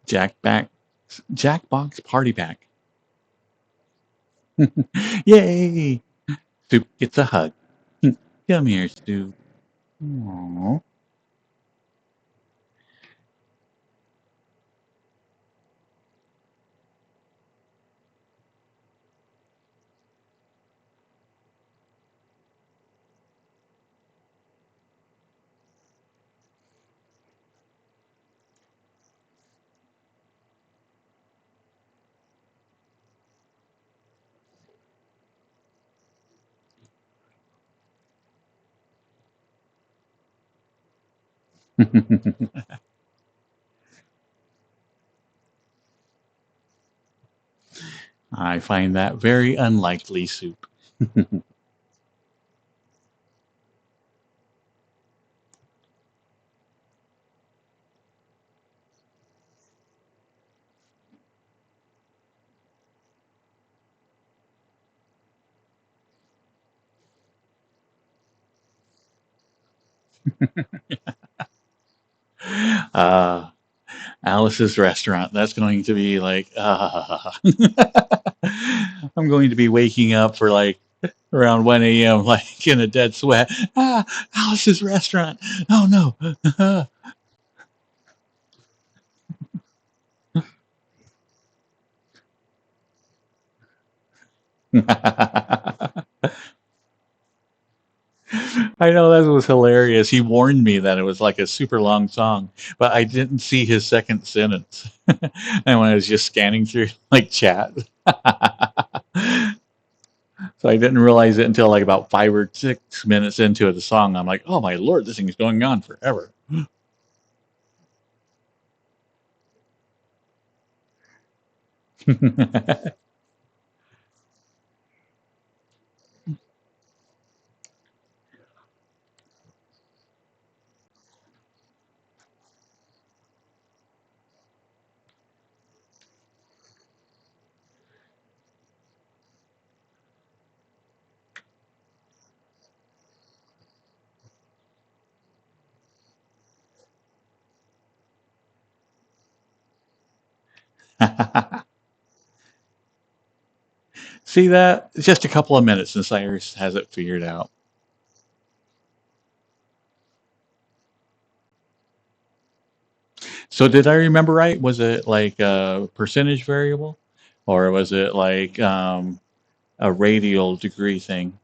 Jack back, Jackbox Party Pack. Yay! Soup gets a hug. Come here, Soup. Aww. I find that very unlikely, Soup. Uh, Alice's restaurant. That's going to be like, I'm going to be waking up for like around 1 a.m. like in a dead sweat. Alice's restaurant. Oh no. I know that was hilarious. He warned me that it was like a super long song, but I didn't see his second sentence. And when I was just scanning through like chat, so I didn't realize it until like about 5 or 6 minutes into the song. I'm like, oh my lord, this thing is going on forever. See that? It's just a couple of minutes and Cyrus has it figured out. So did I remember right? Was it like a percentage variable, or was it like a radial degree thing?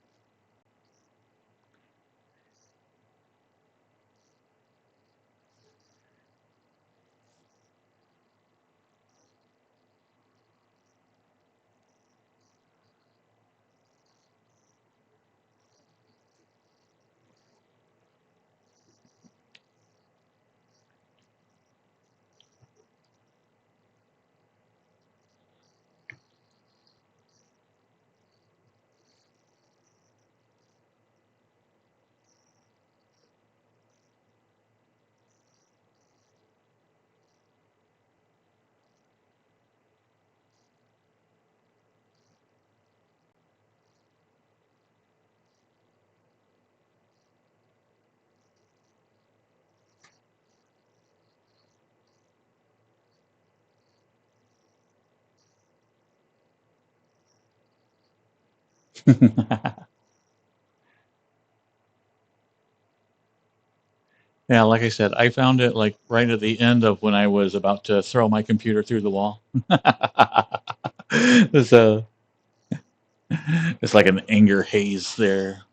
Yeah, like I said, I found it like right at the end of when I was about to throw my computer through the wall. So it's like an anger haze there.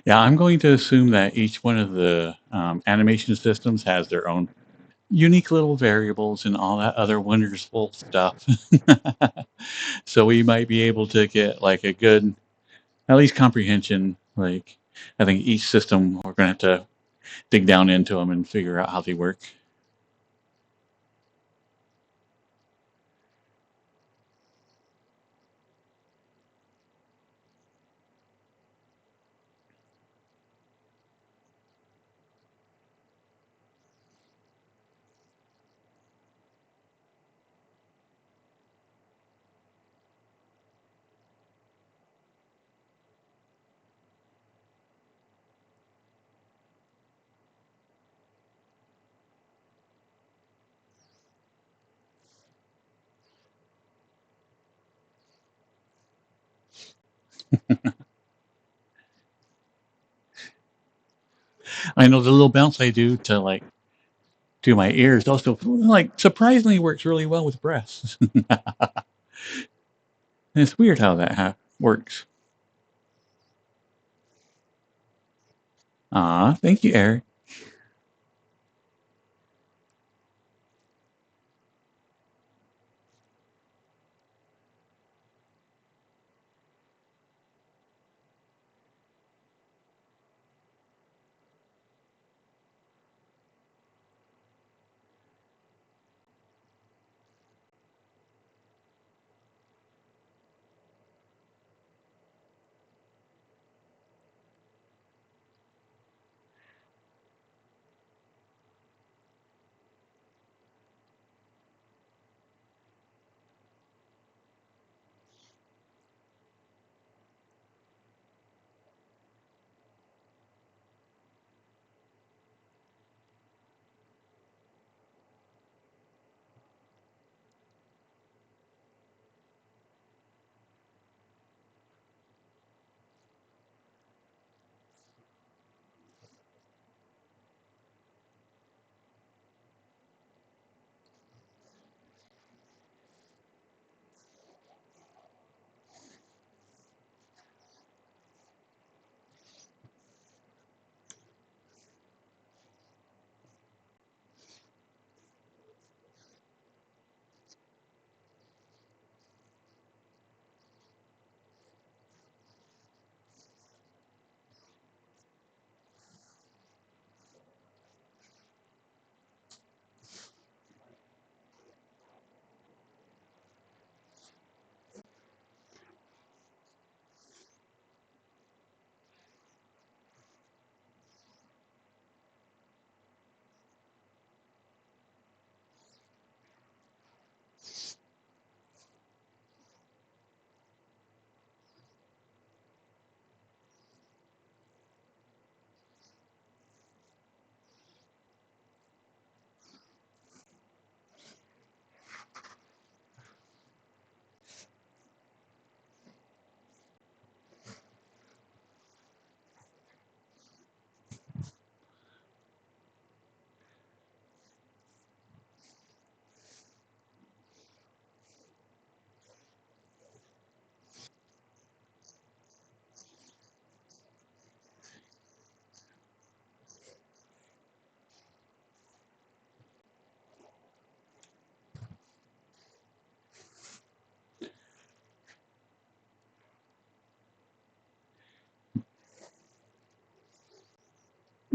Yeah, I'm going to assume that each one of the animation systems has their own unique little variables and all that other wonderful stuff. So we might be able to get like a good, at least comprehension. Like, I think each system we're going to have to dig down into them and figure out how they work. I know the little bounce I do to like to my ears also like surprisingly works really well with breaths. It's weird how that works. Ah, thank you, Eric.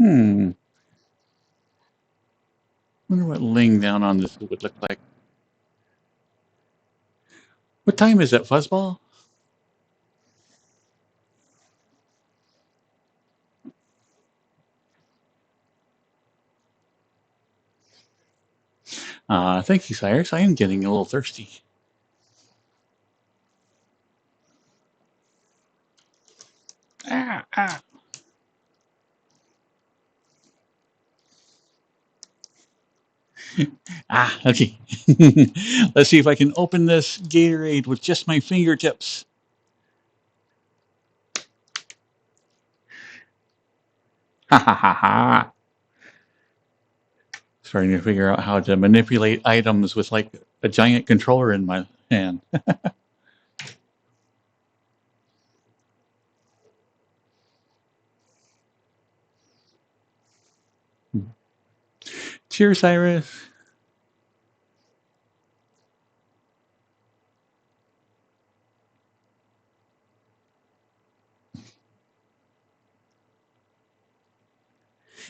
Hmm. Wonder what laying down on this would look like. What time is it, Fuzzball? Thank you, Cyrus. I am getting a little thirsty. Ah, ah. Ah, okay. Let's see if I can open this Gatorade with just my fingertips. Ha ha ha ha. Starting to figure out how to manipulate items with like a giant controller in my hand. Cheers, Cyrus.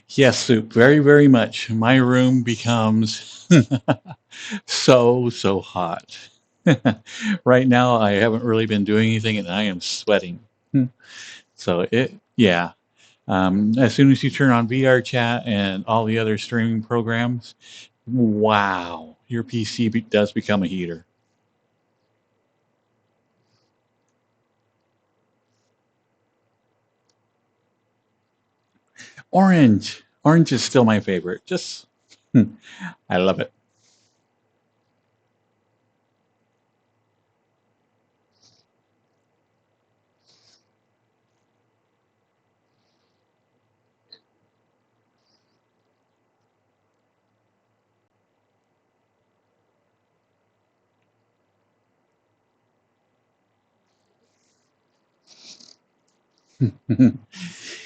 Yes, Soup, very, very much. My room becomes so hot. Right now, I haven't really been doing anything and I am sweating. So yeah. As soon as you turn on VRChat and all the other streaming programs, wow, your PC does become a heater. Orange. Orange is still my favorite. Just, I love it.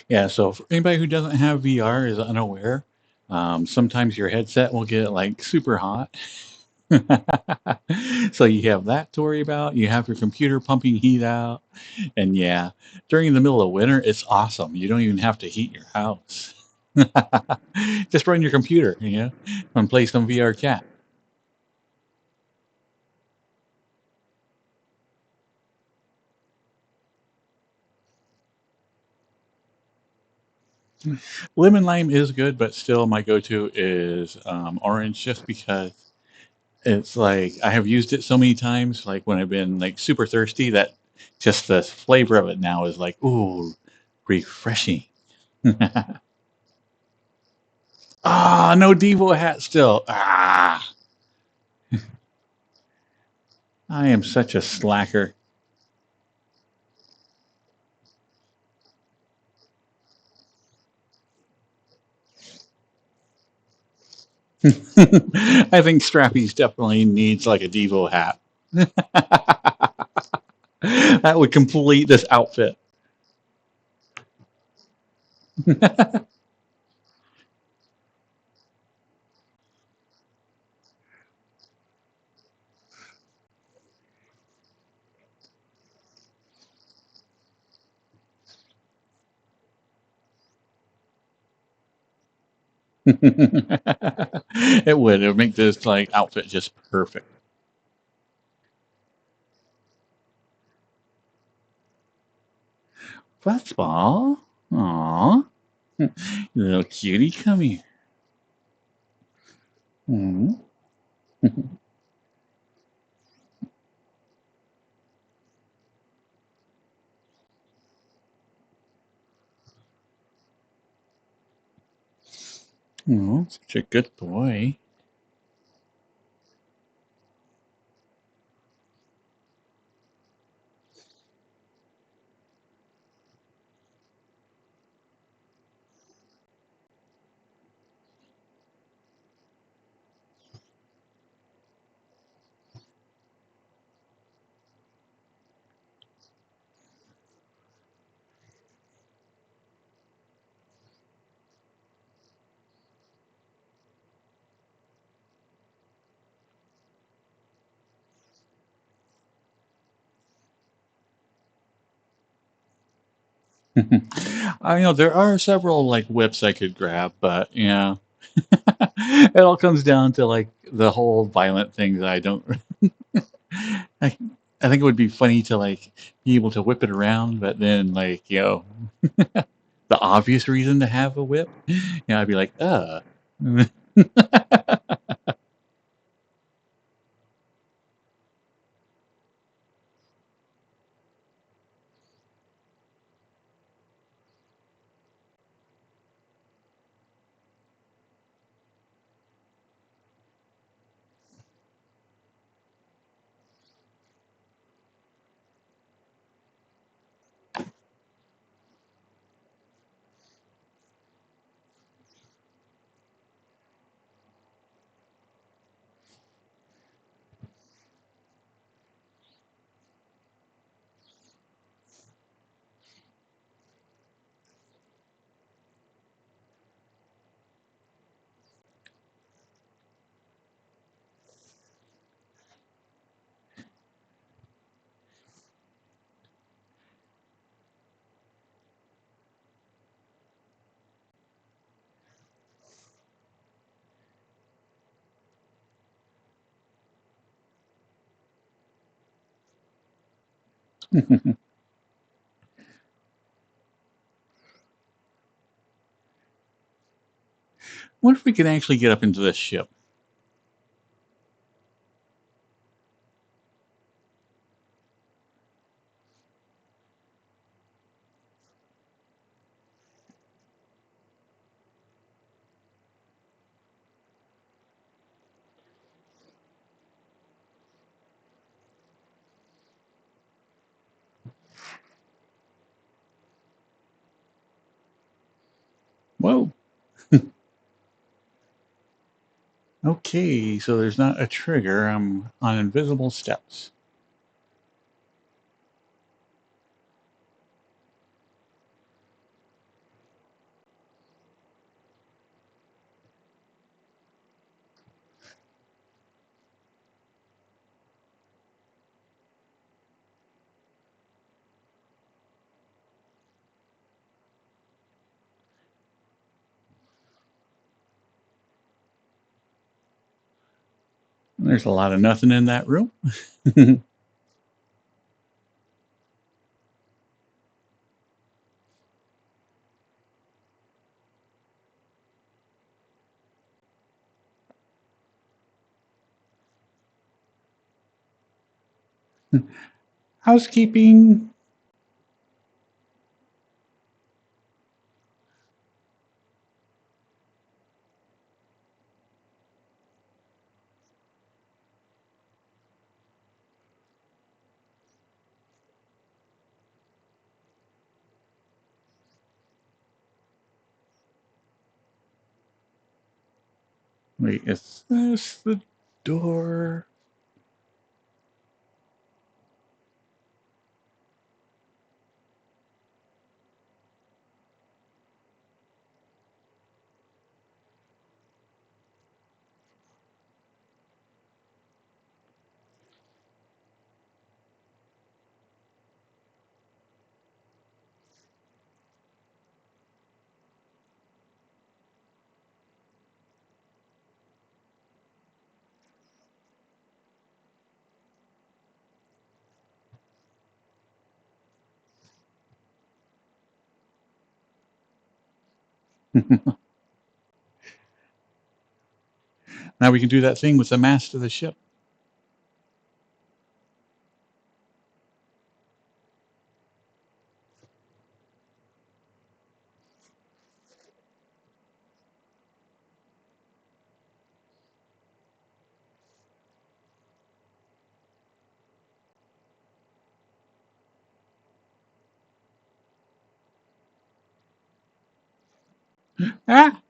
Yeah, so for anybody who doesn't have VR is unaware, sometimes your headset will get like super hot. So you have that to worry about. You have your computer pumping heat out. And yeah, during the middle of winter, it's awesome. You don't even have to heat your house. Just run your computer, and play some VR chat. Lemon lime is good, but still my go-to is orange just because it's like I have used it so many times, like when I've been like super thirsty, that just the flavor of it now is like, ooh, refreshing. Ah, no Devo hat still. Ah, I am such a slacker. I think Strappy's definitely needs like a Devo hat. That would complete this outfit. It would. It would make this like outfit just perfect. Fuzzball. Aw. Little cutie, come here. Mm. Oh, such a good boy. I know there are several like whips I could grab, but yeah, it all comes down to like the whole violent thing that I don't. I, I think it would be funny to like be able to whip it around, but then like the obvious reason to have a whip, I'd be like, what if we could actually get up into this ship? Whoa. Okay, so there's not a trigger. I'm on invisible steps. There's a lot of nothing in that room. Housekeeping. Wait, is this the door? Now we can do that thing with the mast of the ship. Ah!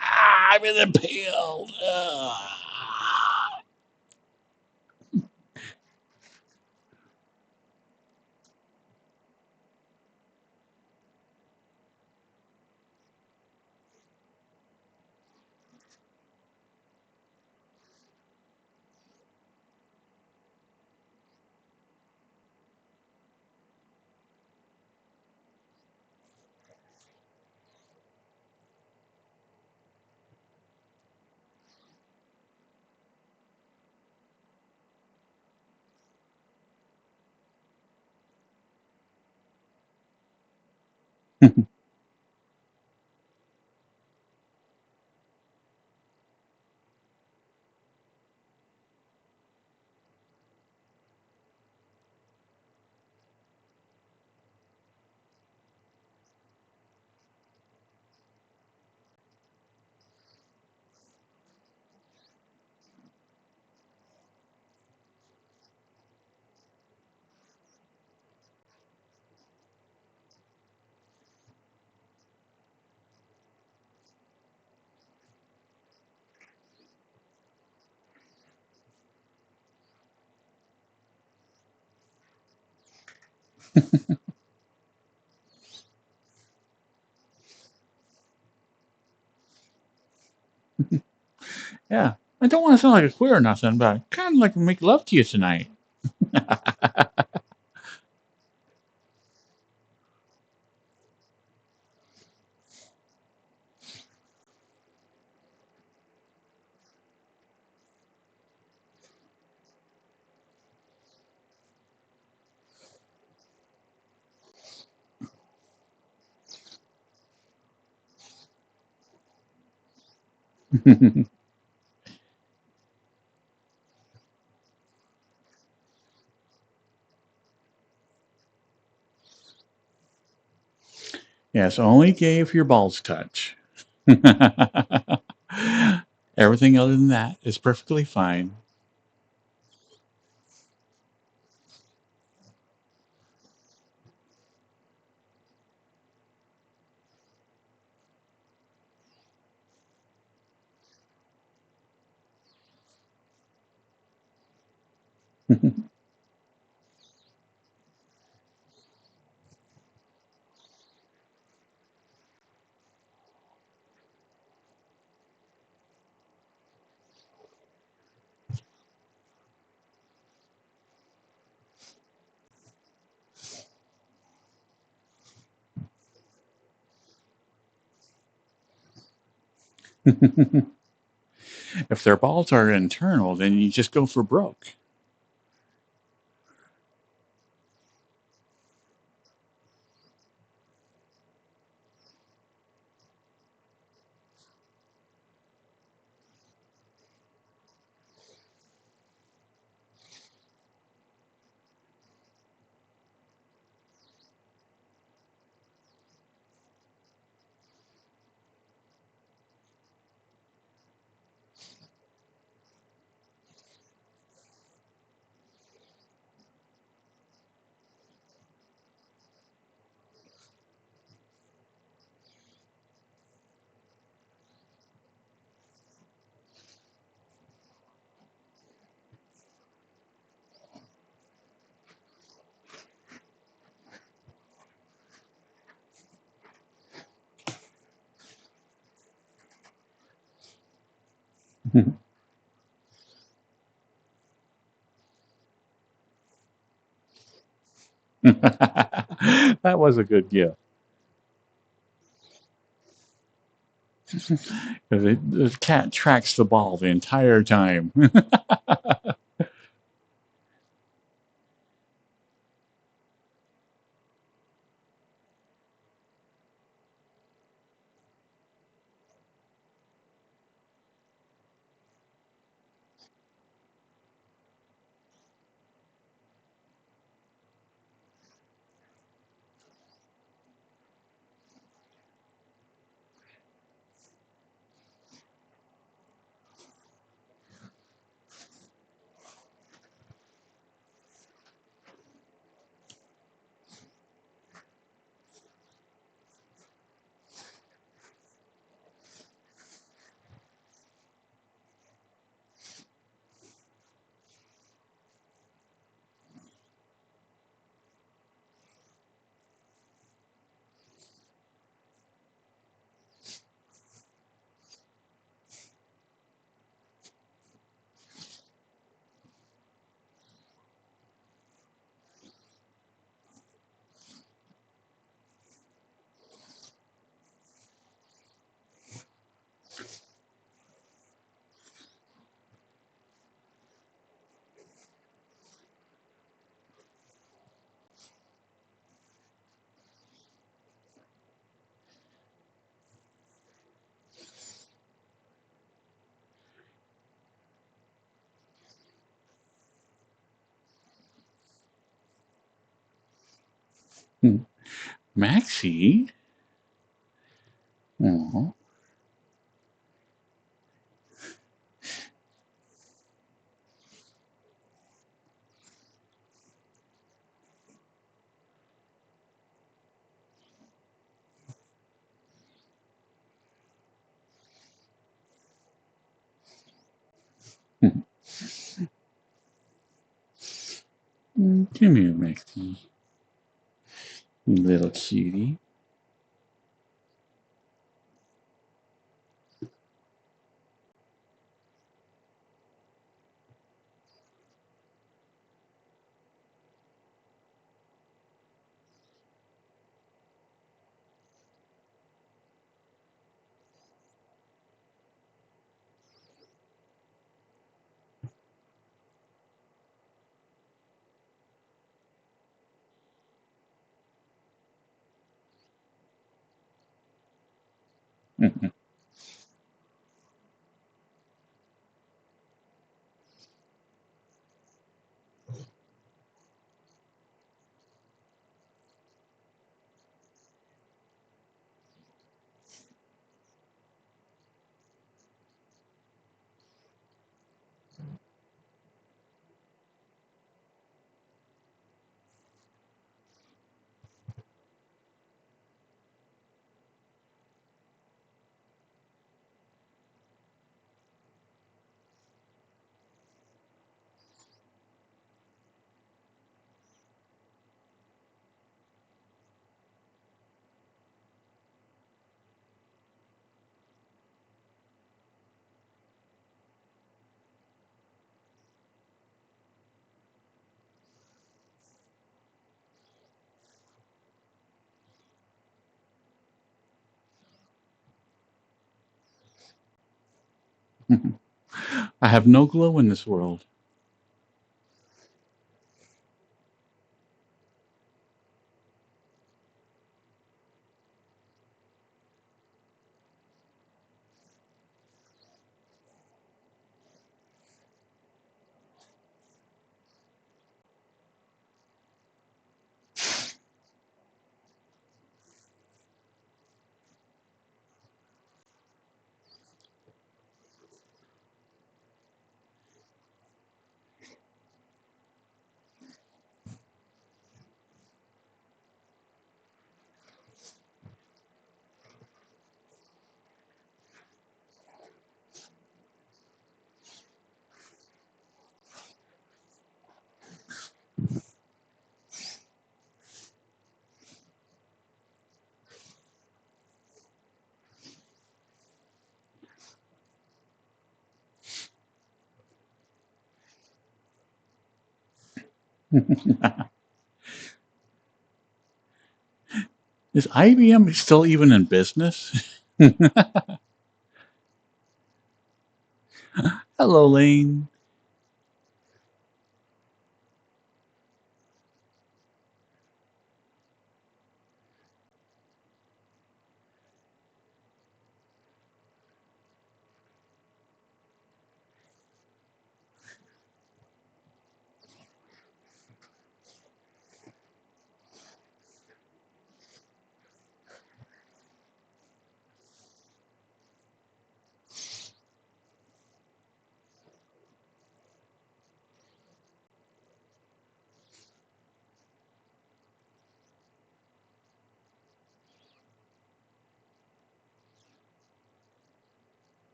I'm in the pail. Ah! Yeah. I don't want to sound like a queer or nothing, but I kind of like to make love to you tonight. Yes, only gay if your balls touch. Everything other than that is perfectly fine. If their balls are internal, then you just go for broke. That was a good gift. 'Cause the cat tracks the ball the entire time. Hmm. Maxie? Aw. Come here, Maxie. You little cutie. I have no glow in this world. Is IBM still even in business? Hello, Lane.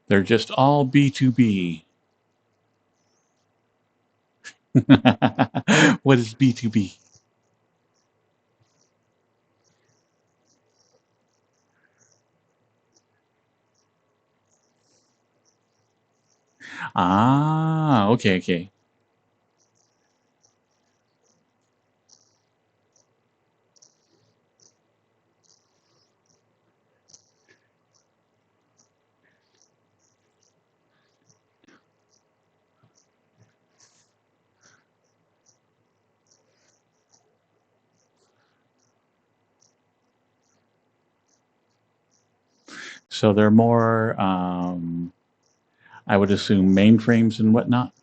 They're just all B2B. What is B2B? Ah, okay, okay. So they're more, I would assume, mainframes and whatnot.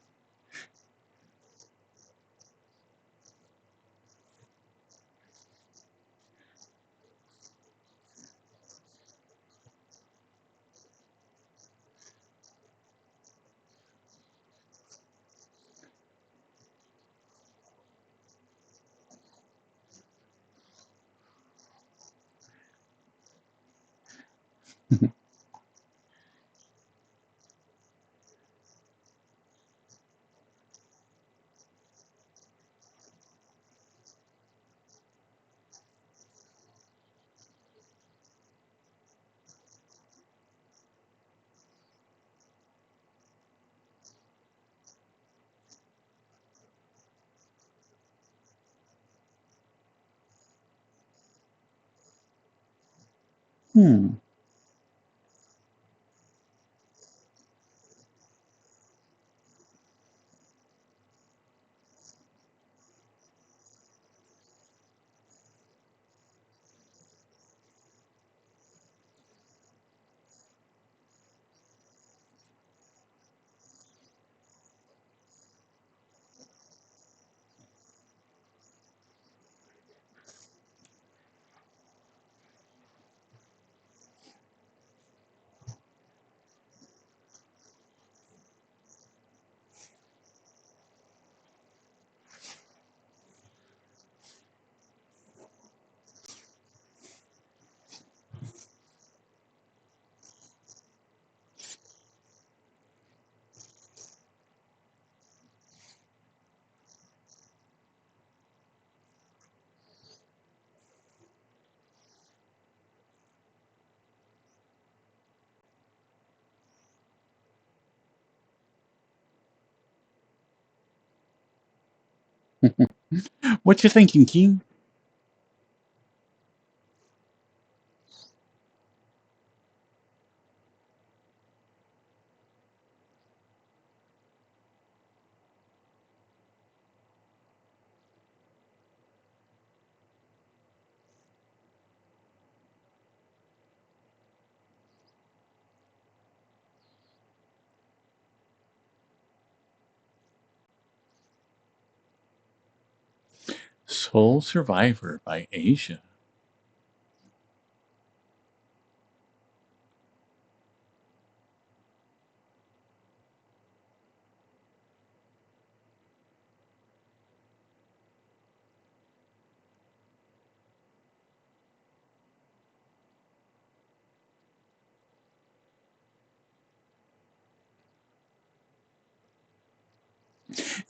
Hmm. What you thinking, Keen? Soul Survivor by Asia.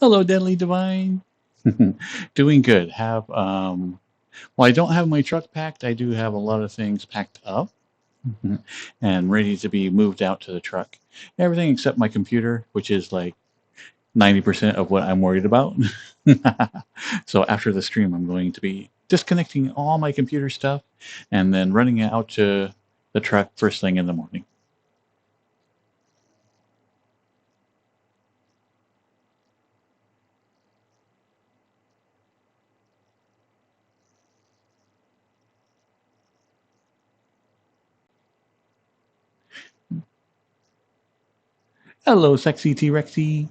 Hello, Deadly Divine. Doing good. Well, I don't have my truck packed. I do have a lot of things packed up and ready to be moved out to the truck. Everything except my computer, which is like 90% of what I'm worried about. So after the stream, I'm going to be disconnecting all my computer stuff and then running it out to the truck first thing in the morning. Hello, sexy T Rexy.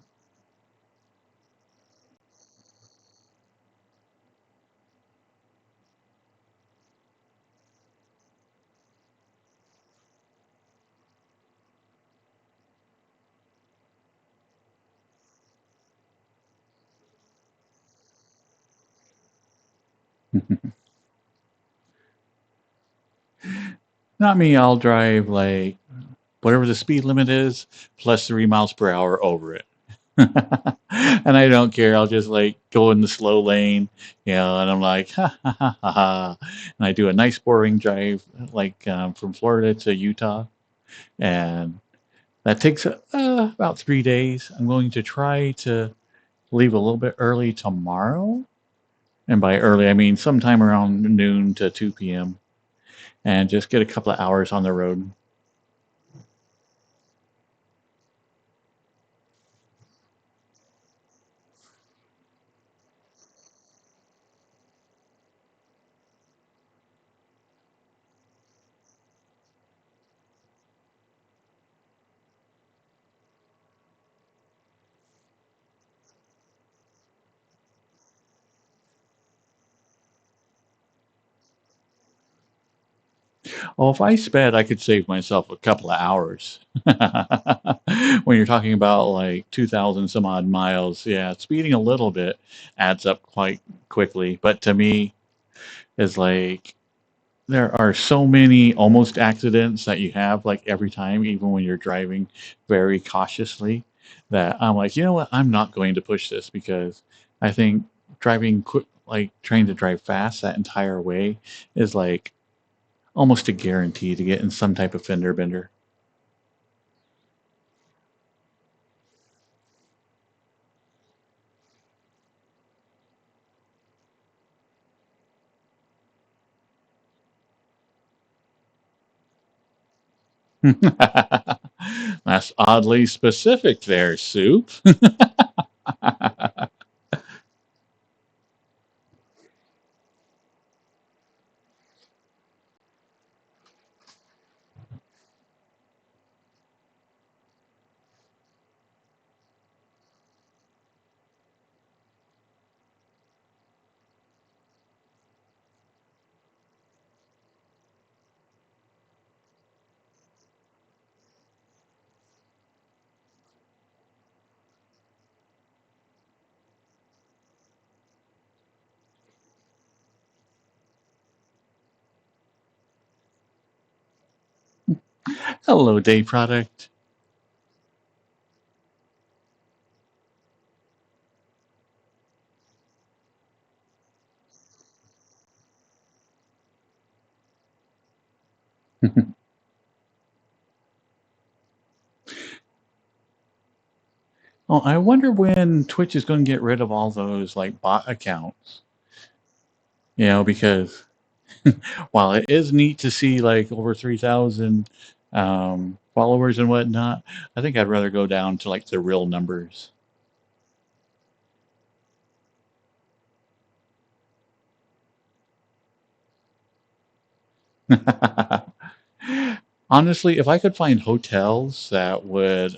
Not me, I'll drive like whatever the speed limit is, plus 3 miles per hour over it. And I don't care. I'll just like go in the slow lane, and I'm like, ha ha ha ha ha. And I do a nice boring drive, like from Florida to Utah, and that takes about 3 days. I'm going to try to leave a little bit early tomorrow, and by early I mean sometime around noon to 2 p.m. and just get a couple of hours on the road. Well, if I sped, I could save myself a couple of hours. When you're talking about like 2,000 some odd miles, yeah, speeding a little bit adds up quite quickly. But to me, is like there are so many almost accidents that you have like every time, even when you're driving very cautiously, that I'm like, you know what? I'm not going to push this because I think driving quick, like trying to drive fast that entire way is like almost a guarantee to get in some type of fender bender. That's oddly specific there, Soup. Hello, day product. Oh, I wonder when Twitch is going to get rid of all those like bot accounts. Because while it is neat to see like over 3,000 followers and whatnot, I think I'd rather go down to like the real numbers. Honestly, if I could find hotels that would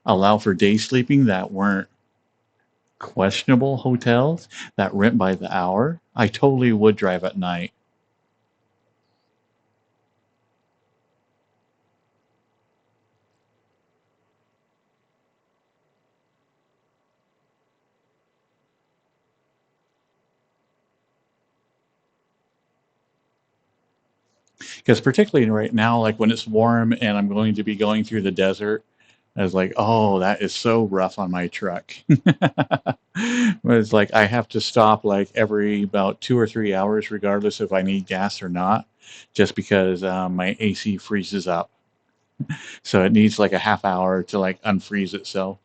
allow for day sleeping that weren't questionable hotels that rent by the hour, I totally would drive at night. Because particularly right now, like when it's warm and I'm going to be going through the desert, I was like, oh, that is so rough on my truck. But it's like I have to stop like every about 2 or 3 hours, regardless if I need gas or not, just because my AC freezes up. So it needs like a half hour to like unfreeze itself.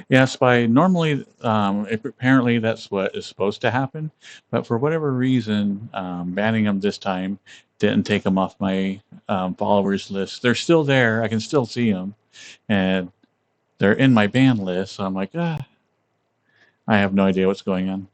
Yes, by normally, apparently that's what is supposed to happen, but for whatever reason, banning them this time didn't take them off my followers list. They're still there. I can still see them, and they're in my ban list. So I'm like, I have no idea what's going on.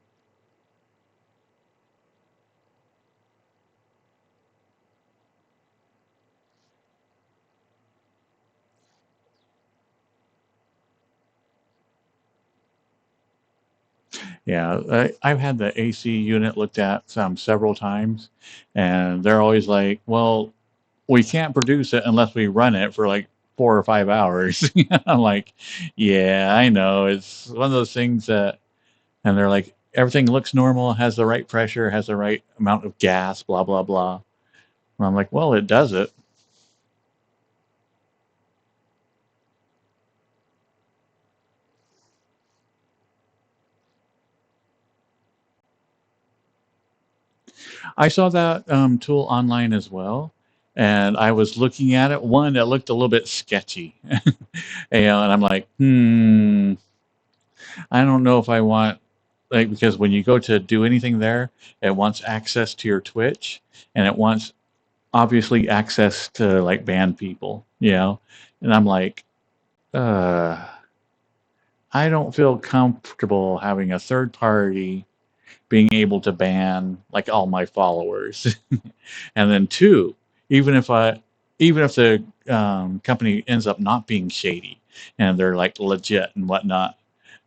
Yeah, I've had the AC unit looked at several times, and they're always like, well, we can't produce it unless we run it for like 4 or 5 hours. I'm like, yeah, I know. It's one of those things that, and they're like, everything looks normal, has the right pressure, has the right amount of gas, blah, blah, blah. And I'm like, well, it does it. I saw that tool online as well. And I was looking at it. One, it looked a little bit sketchy. And I'm like, I don't know if I want, like, because when you go to do anything there, it wants access to your Twitch and it wants obviously access to like banned people. And I'm like, uh, I don't feel comfortable having a third party being able to ban like all my followers. And then two, even if I, even if the company ends up not being shady and they're like legit and whatnot,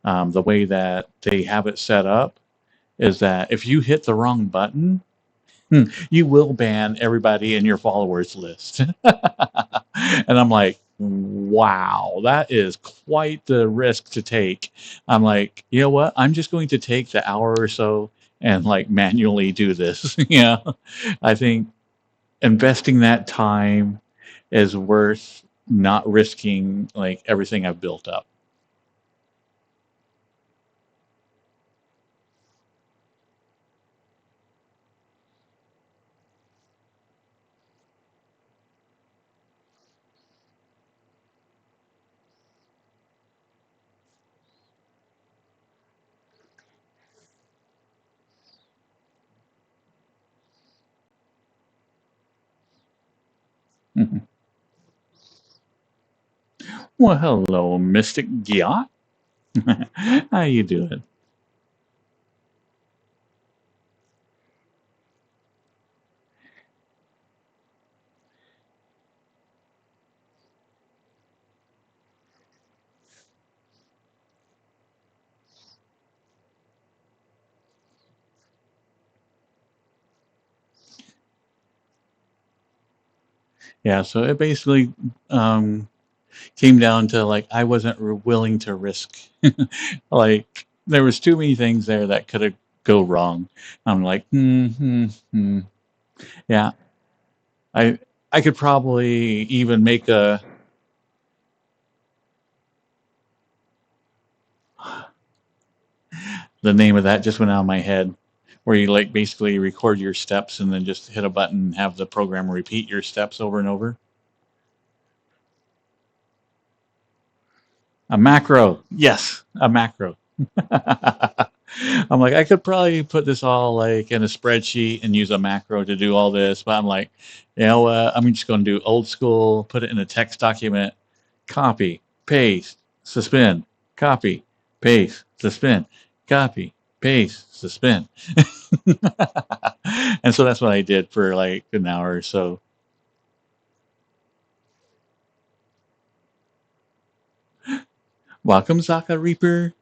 the way that they have it set up is that if you hit the wrong button, you will ban everybody in your followers list. And I'm like, wow, that is quite the risk to take. I'm like, you know what? I'm just going to take the hour or so and like manually do this. I think investing that time is worth not risking like everything I've built up. Mhm. Well, hello, Mystic Gyat. How you doing? Yeah, so it basically um, came down to like I wasn't willing to risk. Like there was too many things there that could have go wrong. I'm like, yeah, I I could probably even make the name of that just went out of my head, where you like basically record your steps and then just hit a button and have the program repeat your steps over and over. A macro, yes, a macro. I'm like, I could probably put this all like in a spreadsheet and use a macro to do all this, but I'm like, you know what? I'm just going to do old school, put it in a text document, copy, paste, suspend, copy, paste, suspend, copy, paste, suspend. And so that's what I did for like an hour or so. Welcome, Zaka Reaper.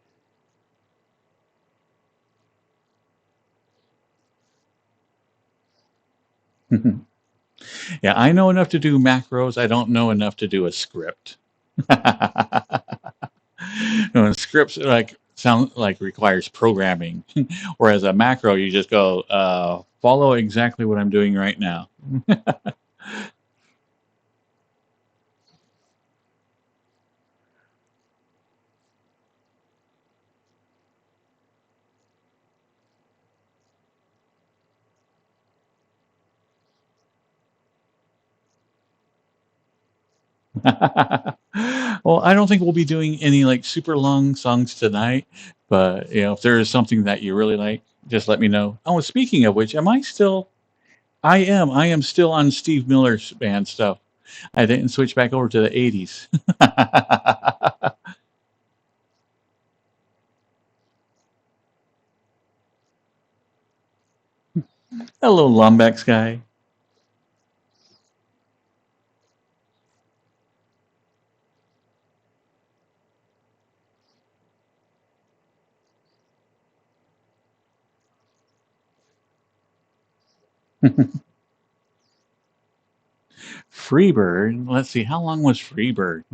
Yeah, I know enough to do macros. I don't know enough to do a script. No, scripts like sound like requires programming, whereas a macro you just go follow exactly what I'm doing right now. Well, I don't think we'll be doing any like super long songs tonight, but you know, if there is something that you really like, just let me know. Oh, speaking of which, am I still? I am. I am still on Steve Miller's band stuff. I didn't switch back over to the '80s. Hello, Lumbex guy. Freebird. Let's see, how long was Freebird?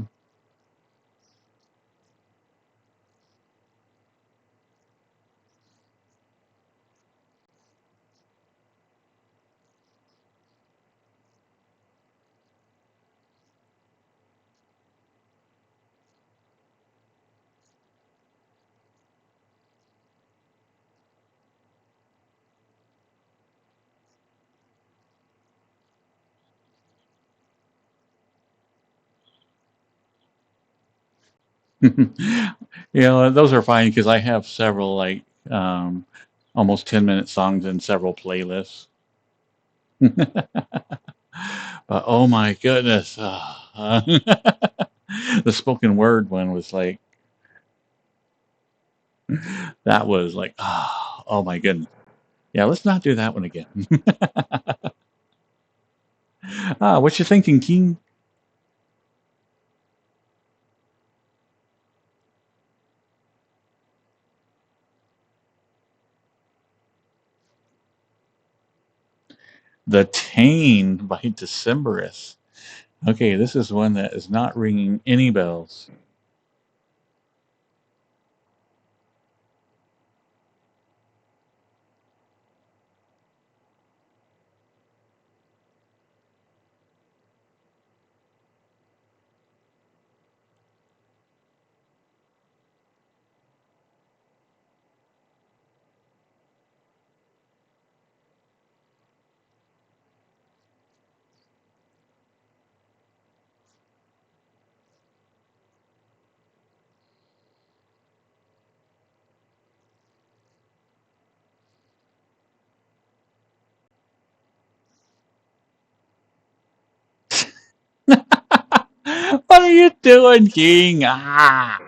You know, those are fine because I have several like um, almost 10-minute songs in several playlists. But oh my goodness, the spoken word one was like that was like oh my goodness. Yeah, let's not do that one again. What you thinking, King? The Tane by Decemberus. Okay, this is one that is not ringing any bells. What are you doing, King? Ah!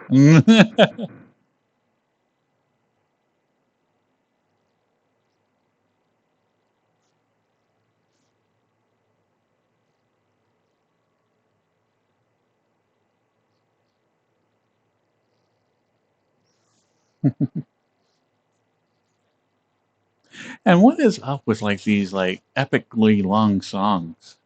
And what is up with like these like epically long songs?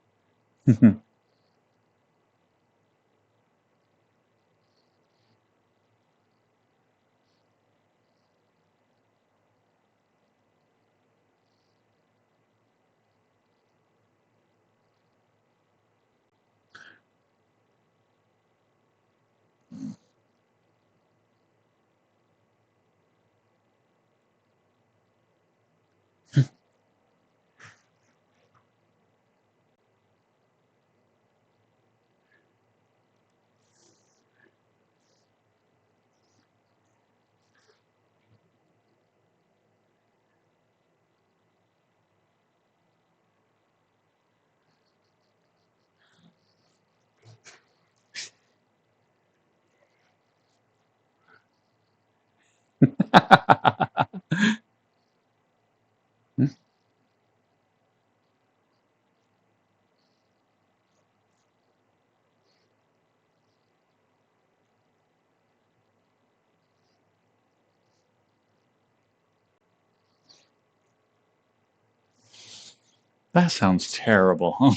That sounds terrible.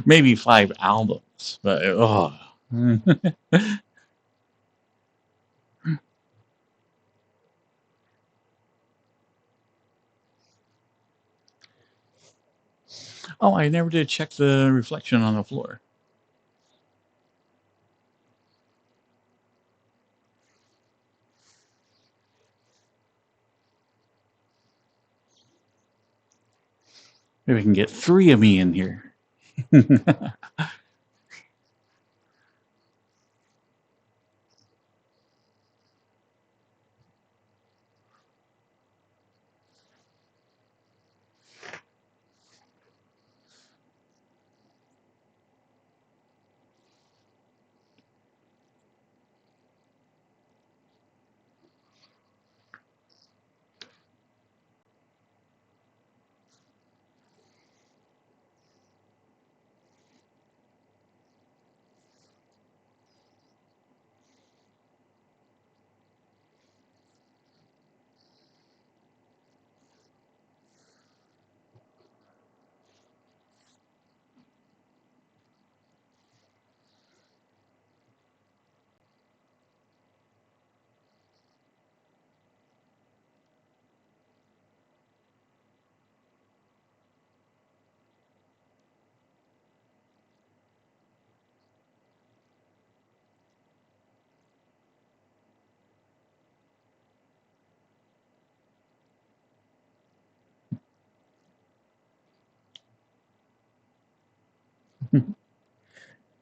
Maybe 5 albums, but oh. Oh, I never did check the reflection on the floor. Maybe we can get 3 of me in here.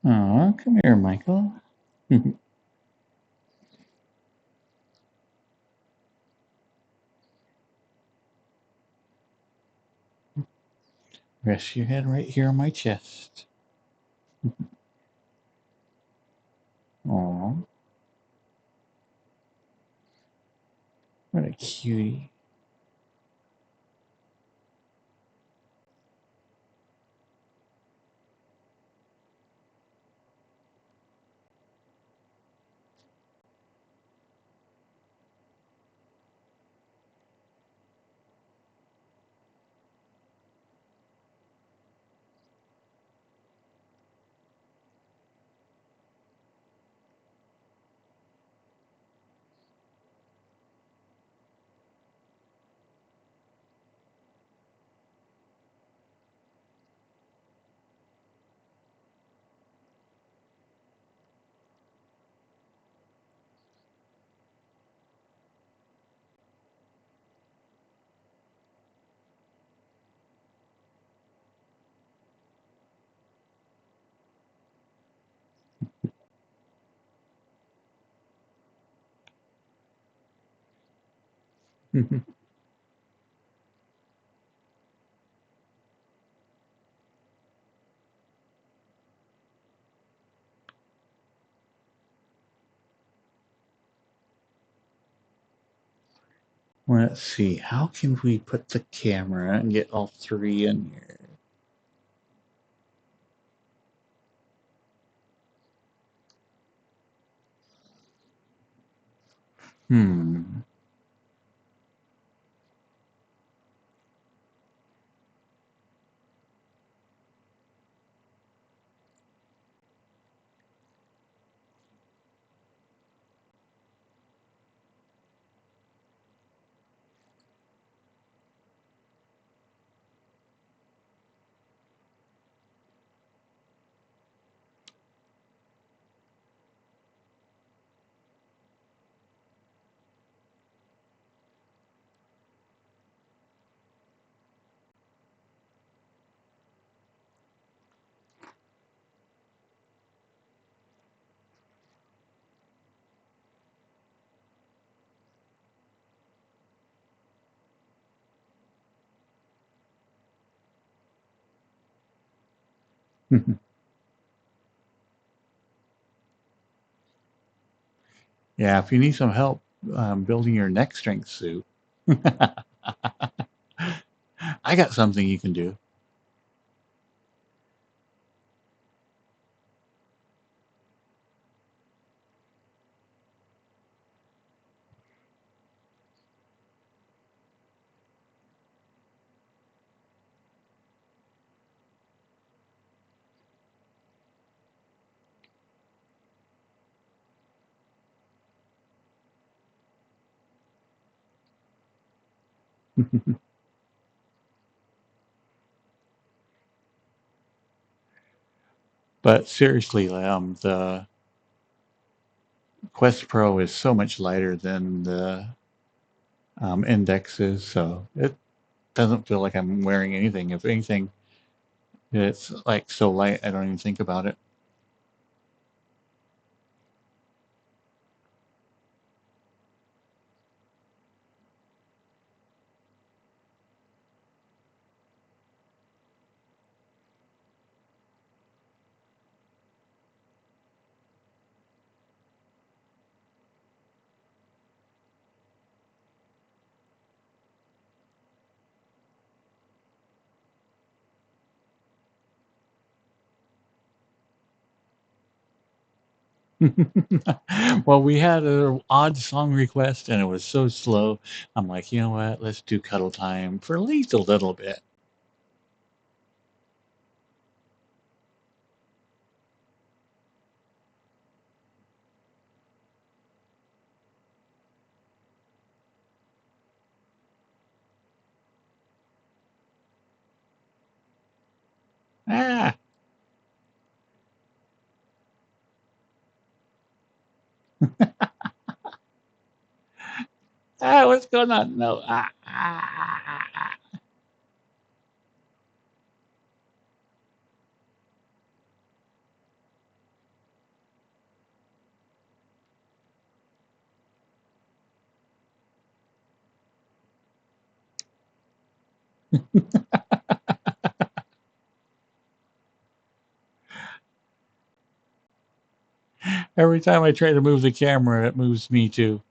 Oh, come here, Michael. Rest your head right here on my chest. Aw, what a cutie. Let's see. How can we put the camera and get all three in here? Hmm. Yeah, if you need some help building your neck strength suit, I got something you can do. But seriously, the Quest Pro is so much lighter than the Index is, so it doesn't feel like I'm wearing anything. If anything, it's like so light I don't even think about it. Well, we had an odd song request and it was so slow. I'm like, you know what? Let's do cuddle time for at least a little bit. Ah, what's going on? No. Ah. Every time I try to move the camera, it moves me too.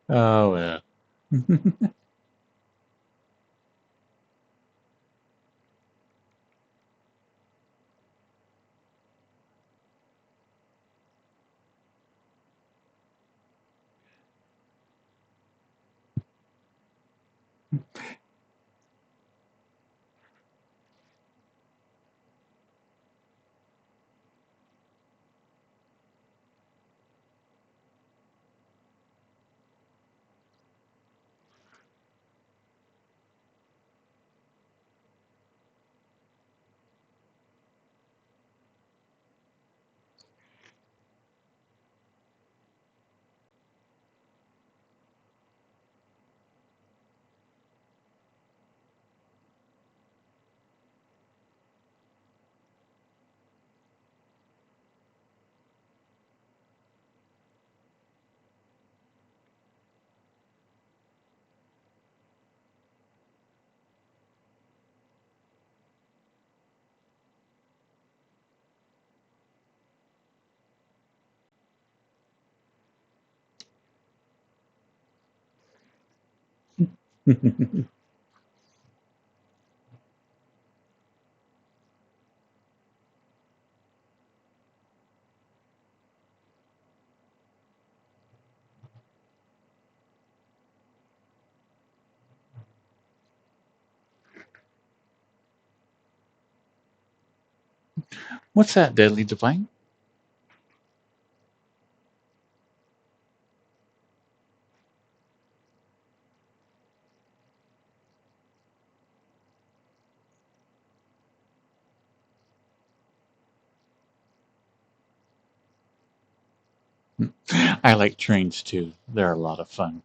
Oh, well. What's that, Deadly Divine? I like trains too. They're a lot of fun.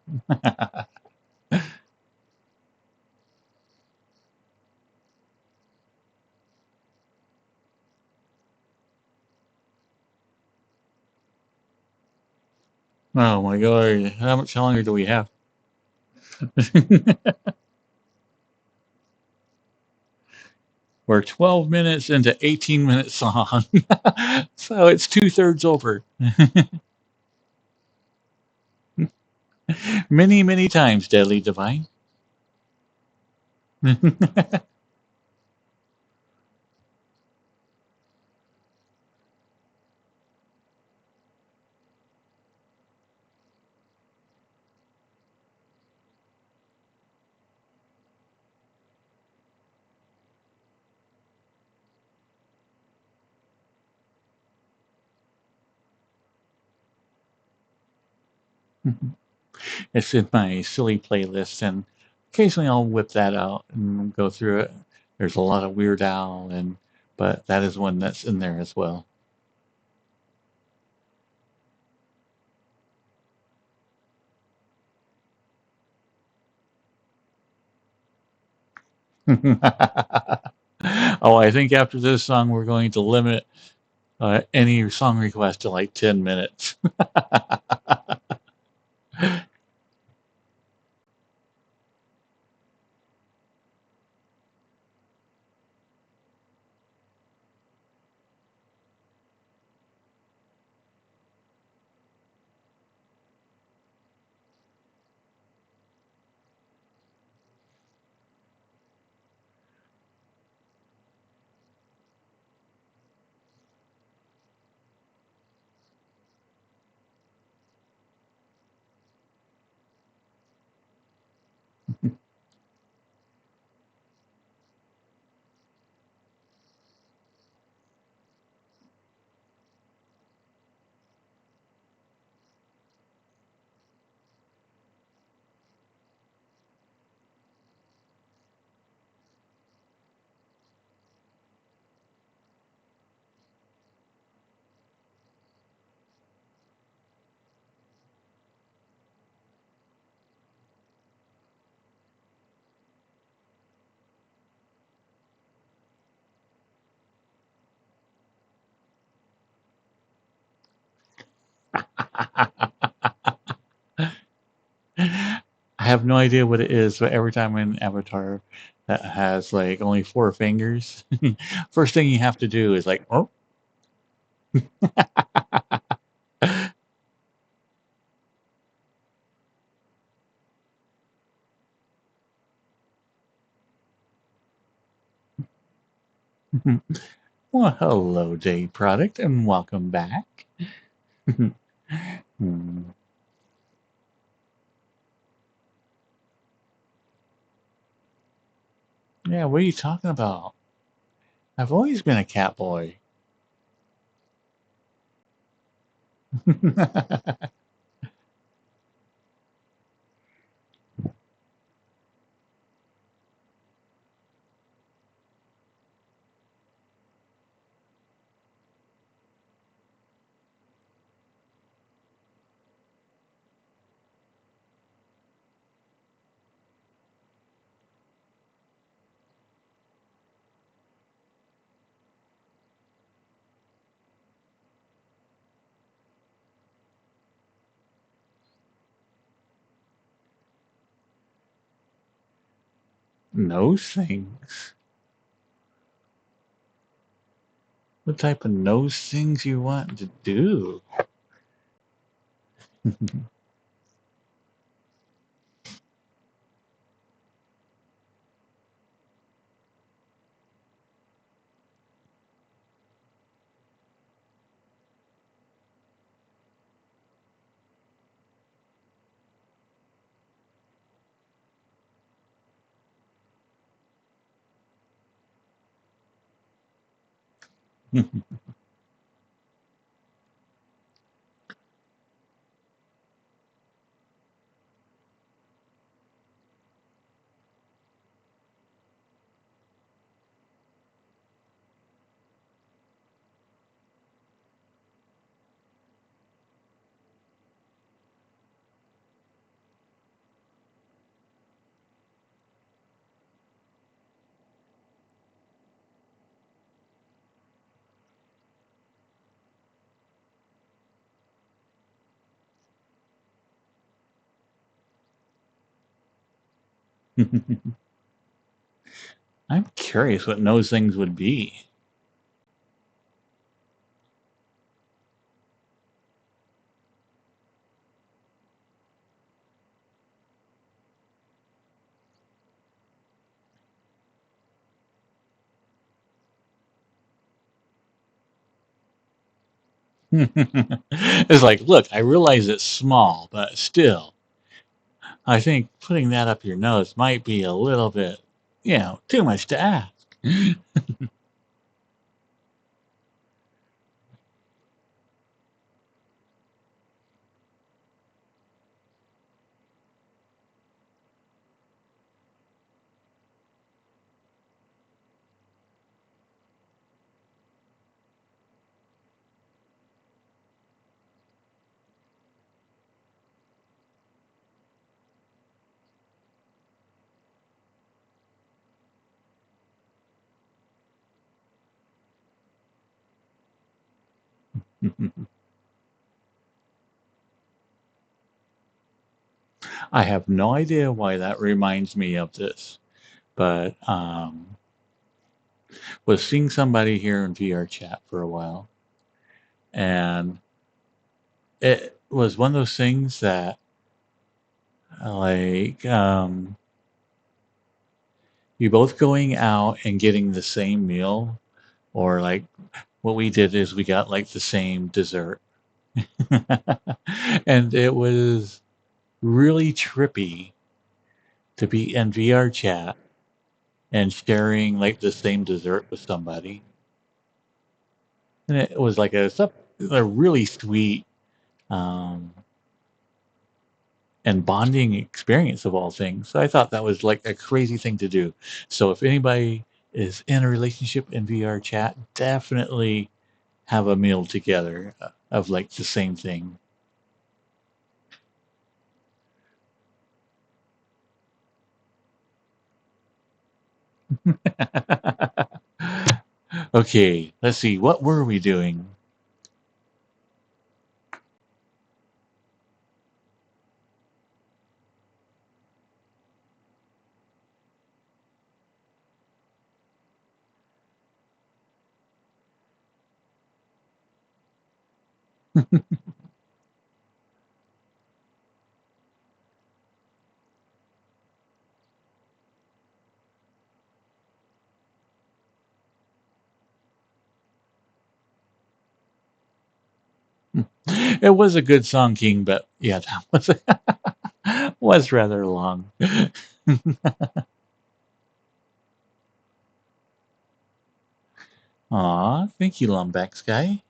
Oh my god, how much longer do we have? We're 12 minutes into 18-minute song. So it's two-thirds over. Many, many times, Deadly Divine. It's in my silly playlist, and occasionally I'll whip that out and go through it. There's a lot of Weird Al, but that is one that's in there as well. Oh, I think after this song, we're going to limit any song request to like 10 minutes. I have no idea what it is, but every time an avatar that has like only four fingers, first thing you have to do is like, oh. Well, hello, Day Product, and welcome back. Hmm. Yeah, what are you talking about? I've always been a cat boy. Nose things. What type of nose things you want to do? I'm curious what those things would be. It's like, look, I realize it's small, but still, I think putting that up your nose might be a little bit, too much to ask. I have no idea why that reminds me of this, but was seeing somebody here in VRChat for a while, and it was one of those things that like you both going out and getting the same meal, or like what we did is we got like the same dessert. And it was really trippy to be in VR chat and sharing like the same dessert with somebody. And it was like a really sweet um, and bonding experience of all things. So I thought that was like a crazy thing to do. So if anybody is in a relationship in VR chat, definitely have a meal together of like the same thing. Okay, let's see. What were we doing? It was a good song, King, but yeah, that was rather long. Aw, thank you, Lumbex guy.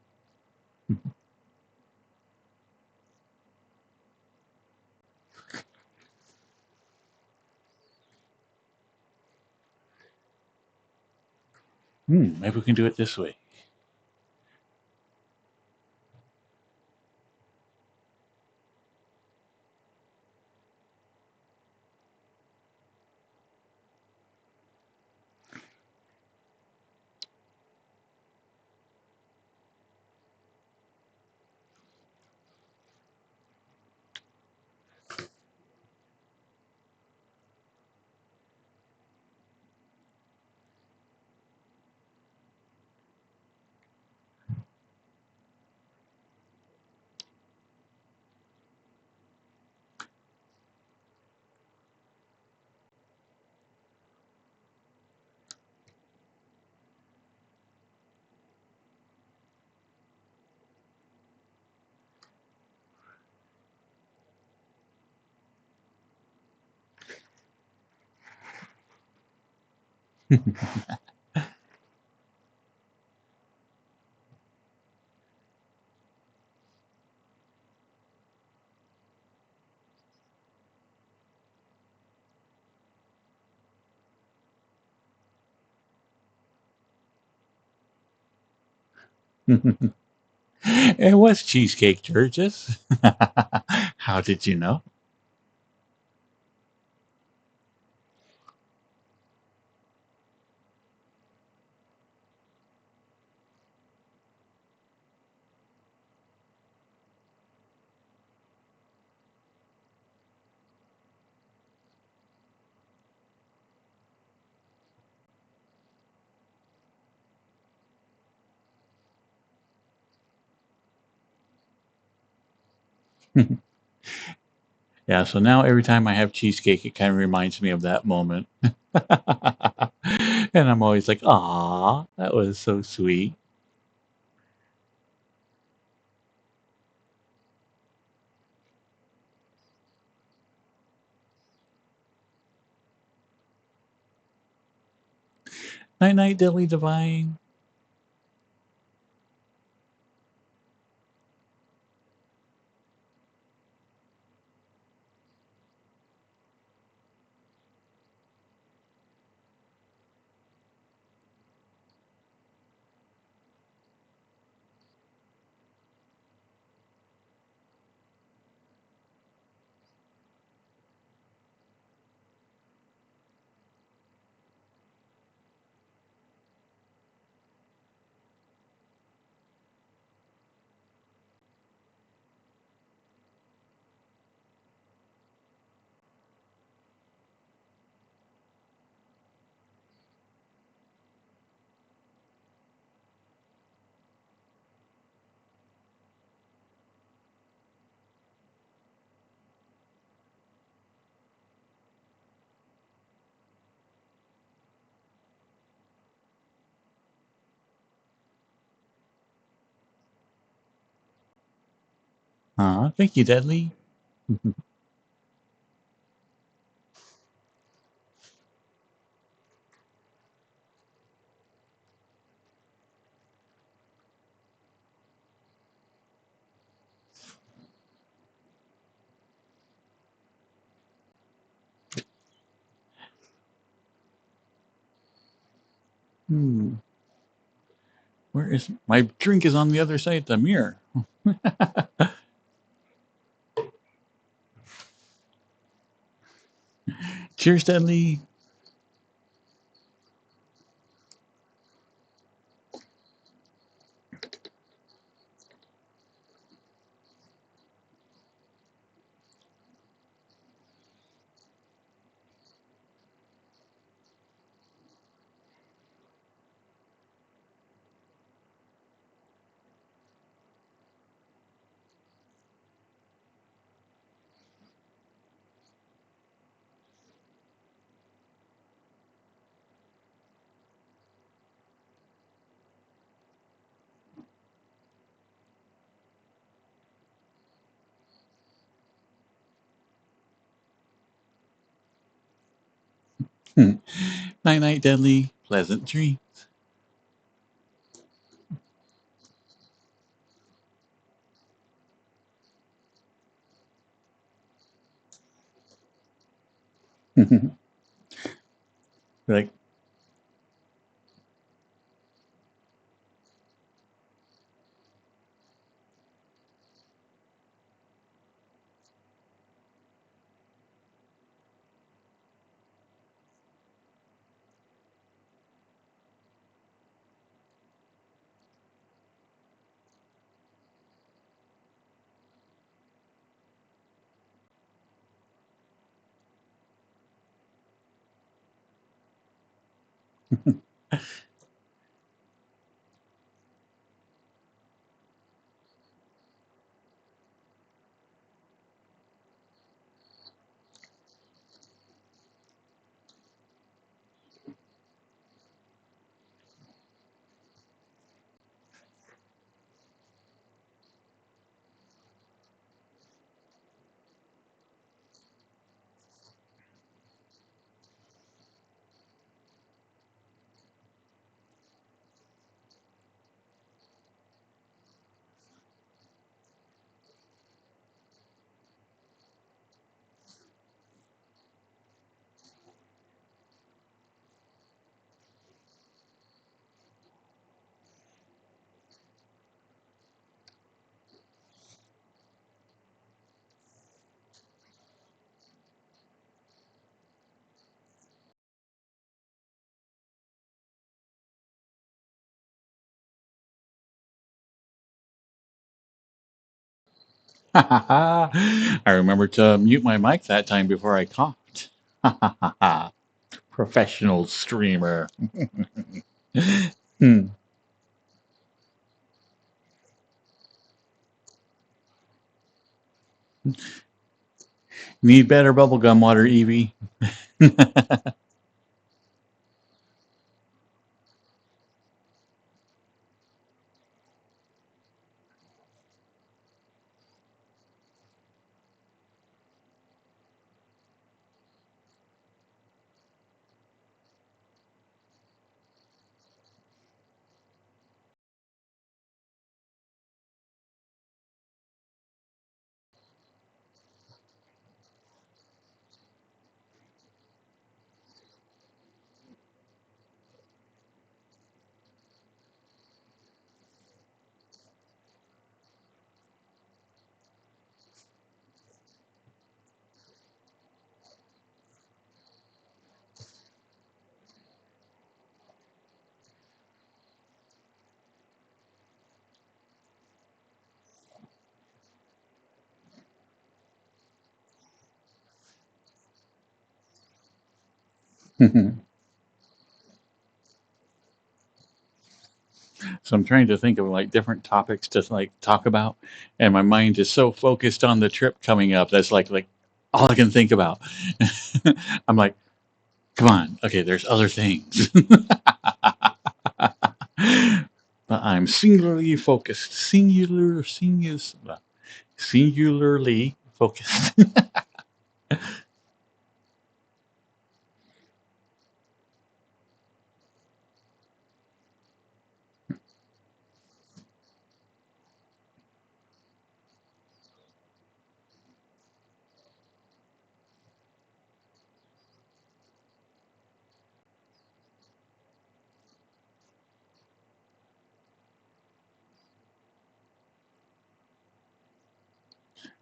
Maybe we can do it this way. It was Cheesecake Churches. How did you know? Yeah, so now every time I have cheesecake, it kind of reminds me of that moment. And I'm always like, "Aw, that was so sweet." Night night, Dilly Divine. Aw, thank you, Deadly. Hmm, where is my drink is on the other side of the mirror. Cheers, Deadly. Night night, Deadly. Pleasant dreams. Like, I remember to mute my mic that time before I coughed. Professional streamer. Hmm. Need better bubblegum water, Evie. So I'm trying to think of like different topics to like talk about, and my mind is so focused on the trip coming up. That's like all I can think about. I'm like, come on, okay, there's other things. But I'm singularly focused, singularly focused.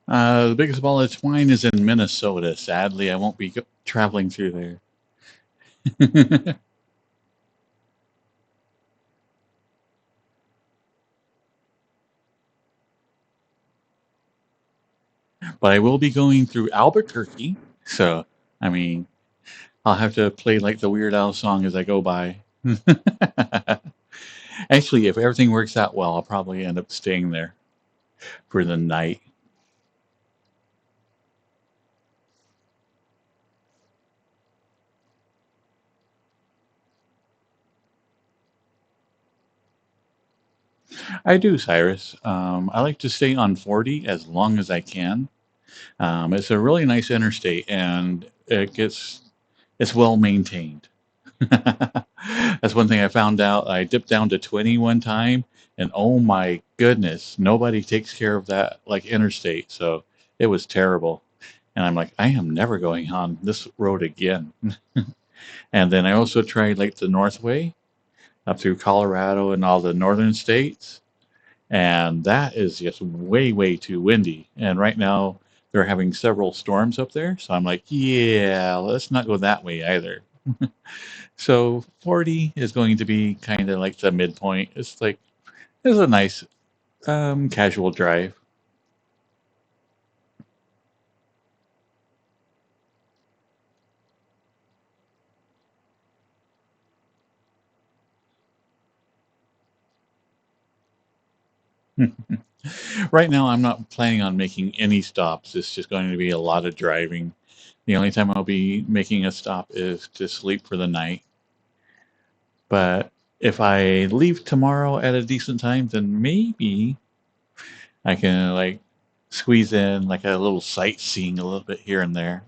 The biggest ball of twine is in Minnesota. Sadly, I won't be traveling through there. But I will be going through Albuquerque. So, I mean, I'll have to play like the Weird Al song as I go by. Actually, if everything works out well, I'll probably end up staying there for the night. I do, Cyrus. I like to stay on 40 as long as I can. It's a really nice interstate and it's well maintained. That's one thing I found out. I dipped down to 20 one time, and oh my goodness, nobody takes care of that like interstate. So it was terrible. And I'm like, I am never going on this road again. And then I also tried like the Northway up through Colorado and all the northern states. And that is just way, way too windy. And right now they're having several storms up there. So I'm like, yeah, let's not go that way either. So 40 is going to be kind of like the midpoint. It's like it's a nice casual drive. Right now, I'm not planning on making any stops. It's just going to be a lot of driving. The only time I'll be making a stop is to sleep for the night. But if I leave tomorrow at a decent time, then maybe I can like squeeze in like a little sightseeing a little bit here and there.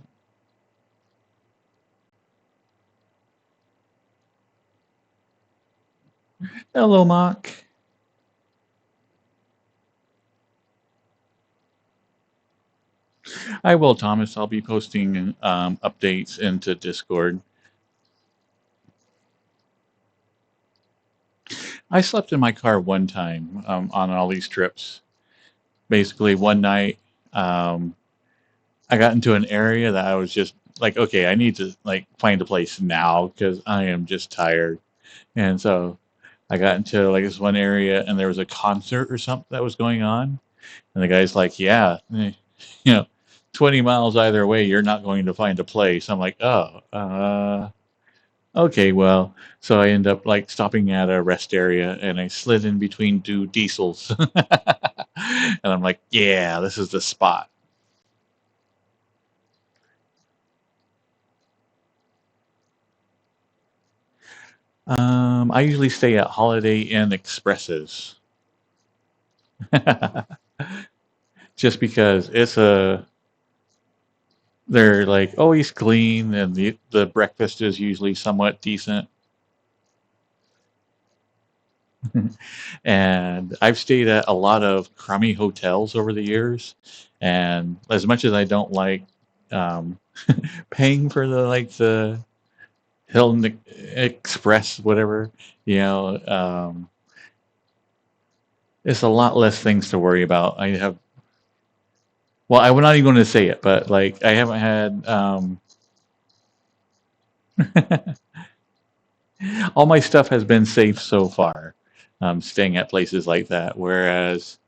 Hello, Mock. I will, Thomas. I'll be posting updates into Discord. I slept in my car one time on all these trips. Basically, one night, um, I got into an area that I was just like, okay, I need to like find a place now because I am just tired. And so I got into like this one area, and there was a concert or something that was going on. And the guy's like, yeah, you know, 20 miles either way, you're not going to find a place. I'm like, oh, okay, well, so I end up like stopping at a rest area and I slid in between two diesels. And I'm like, yeah, this is the spot. I usually stay at Holiday Inn Expresses. Just because they're like always clean and the breakfast is usually somewhat decent. And I've stayed at a lot of crummy hotels over the years. And as much as I don't like um, paying for the Hilton Express, whatever, you know, it's a lot less things to worry about. I have, well, I'm not even going to say it, but like I haven't had all my stuff has been safe so far. Staying at places like that, whereas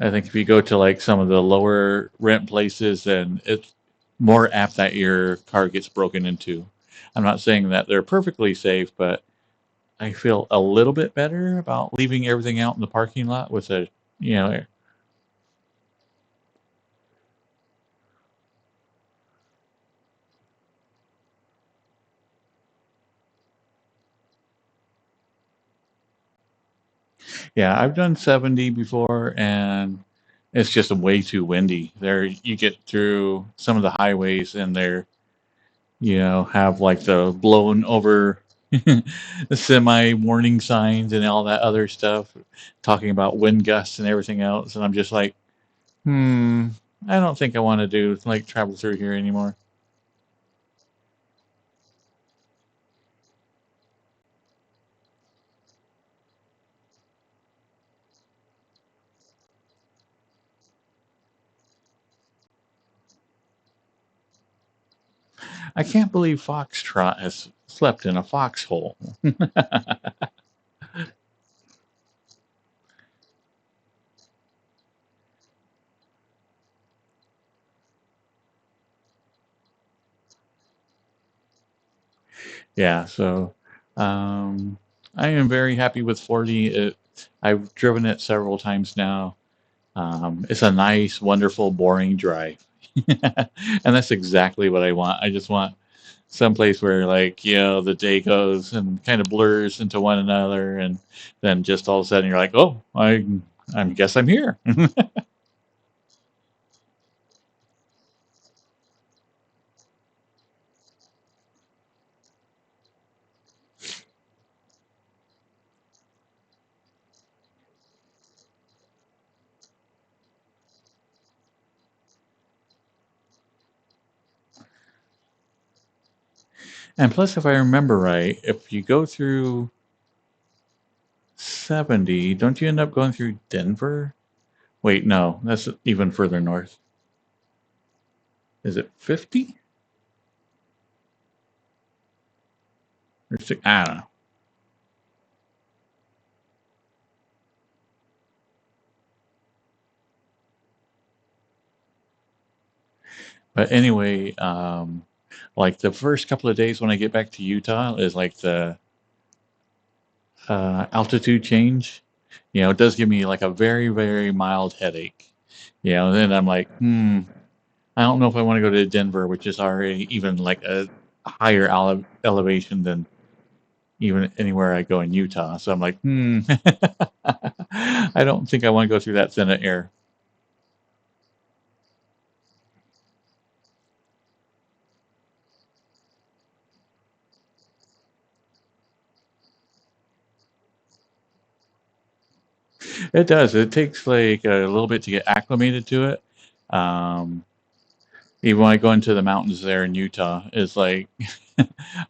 I think if you go to like some of the lower rent places, then it's more apt that your car gets broken into. I'm not saying that they're perfectly safe, but I feel a little bit better about leaving everything out in the parking lot with a, you know, yeah, I've done 70 before and it's just way too windy. There, you get through some of the highways and they're, have like the blown over the semi warning signs and all that other stuff, talking about wind gusts and everything else. And I'm just like, hmm, I don't think I want to do like travel through here anymore. I can't believe Foxtrot has slept in a foxhole. Yeah, so um, I am very happy with 40. I've driven it several times now. It's a nice, wonderful, boring drive. And that's exactly what I want. I just want someplace where, like, the day goes and kind of blurs into one another, and then just all of a sudden you're like, oh, I guess I'm here. And plus, if I remember right, if you go through 70, don't you end up going through Denver? Wait, no, that's even further north. Is it 50? Or I don't know. But anyway, like the first couple of days when I get back to Utah is like the altitude change. It does give me like a very, very mild headache. Then I'm like, I don't know if I want to go to Denver, which is already even like a higher elevation than even anywhere I go in Utah. So I'm like, I don't think I want to go through that thin air. It does. It takes like a little bit to get acclimated to it. Um, Even when I go into the mountains there in Utah, it's like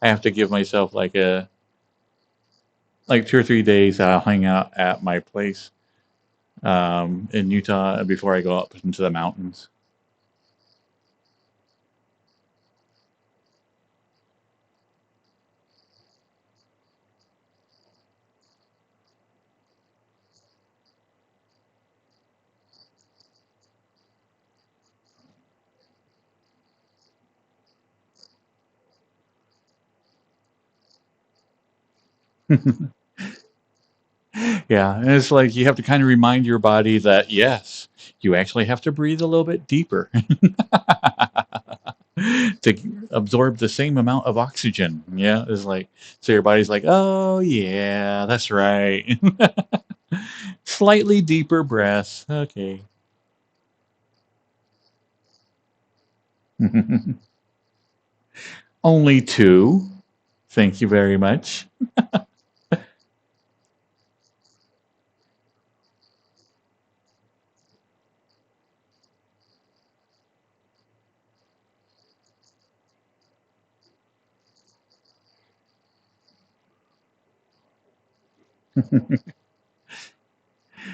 I have to give myself like 2 or 3 days that I'll hang out at my place in Utah before I go up into the mountains. Yeah, and it's like you have to kind of remind your body that yes, you actually have to breathe a little bit deeper to absorb the same amount of oxygen. Yeah, it's like so your body's like, oh yeah, that's right. Slightly deeper breath. Okay. Only two. Thank you very much.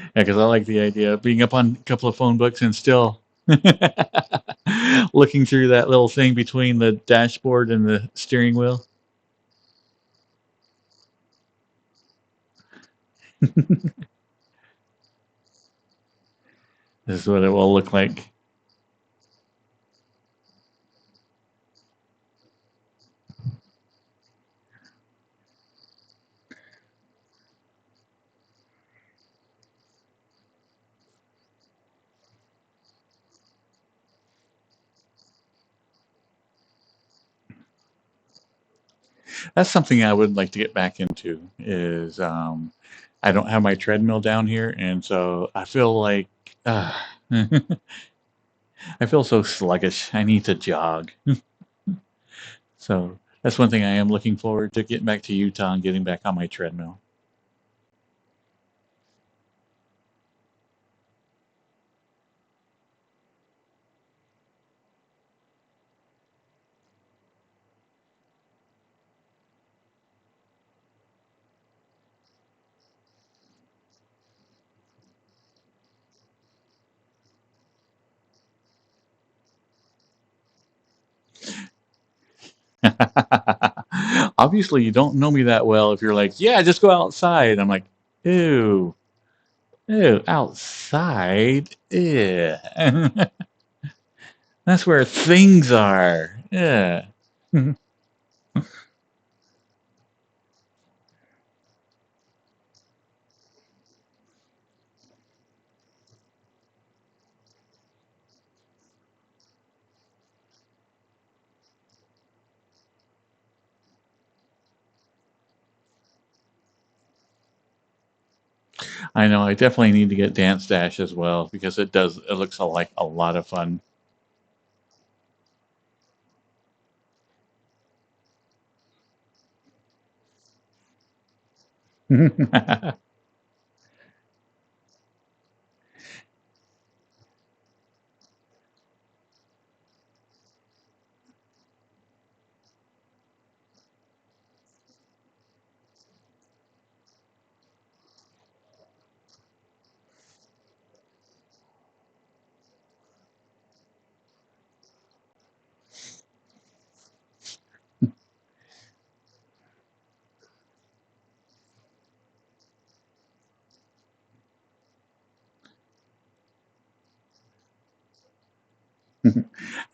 Yeah, because I like the idea of being up on a couple of phone books and still looking through that little thing between the dashboard and the steering wheel. This is what it will look like. That's something I would like to get back into is I don't have my treadmill down here, and so I feel like uh, I feel so sluggish. I need to jog. So that's one thing I am looking forward to getting back to Utah and getting back on my treadmill. Obviously, you don't know me that well if you're like, yeah, just go outside. I'm like, ew, ew, outside? Ew. That's where things are. Yeah. I know. I definitely need to get Dance Dash as well because it looks like a lot of fun.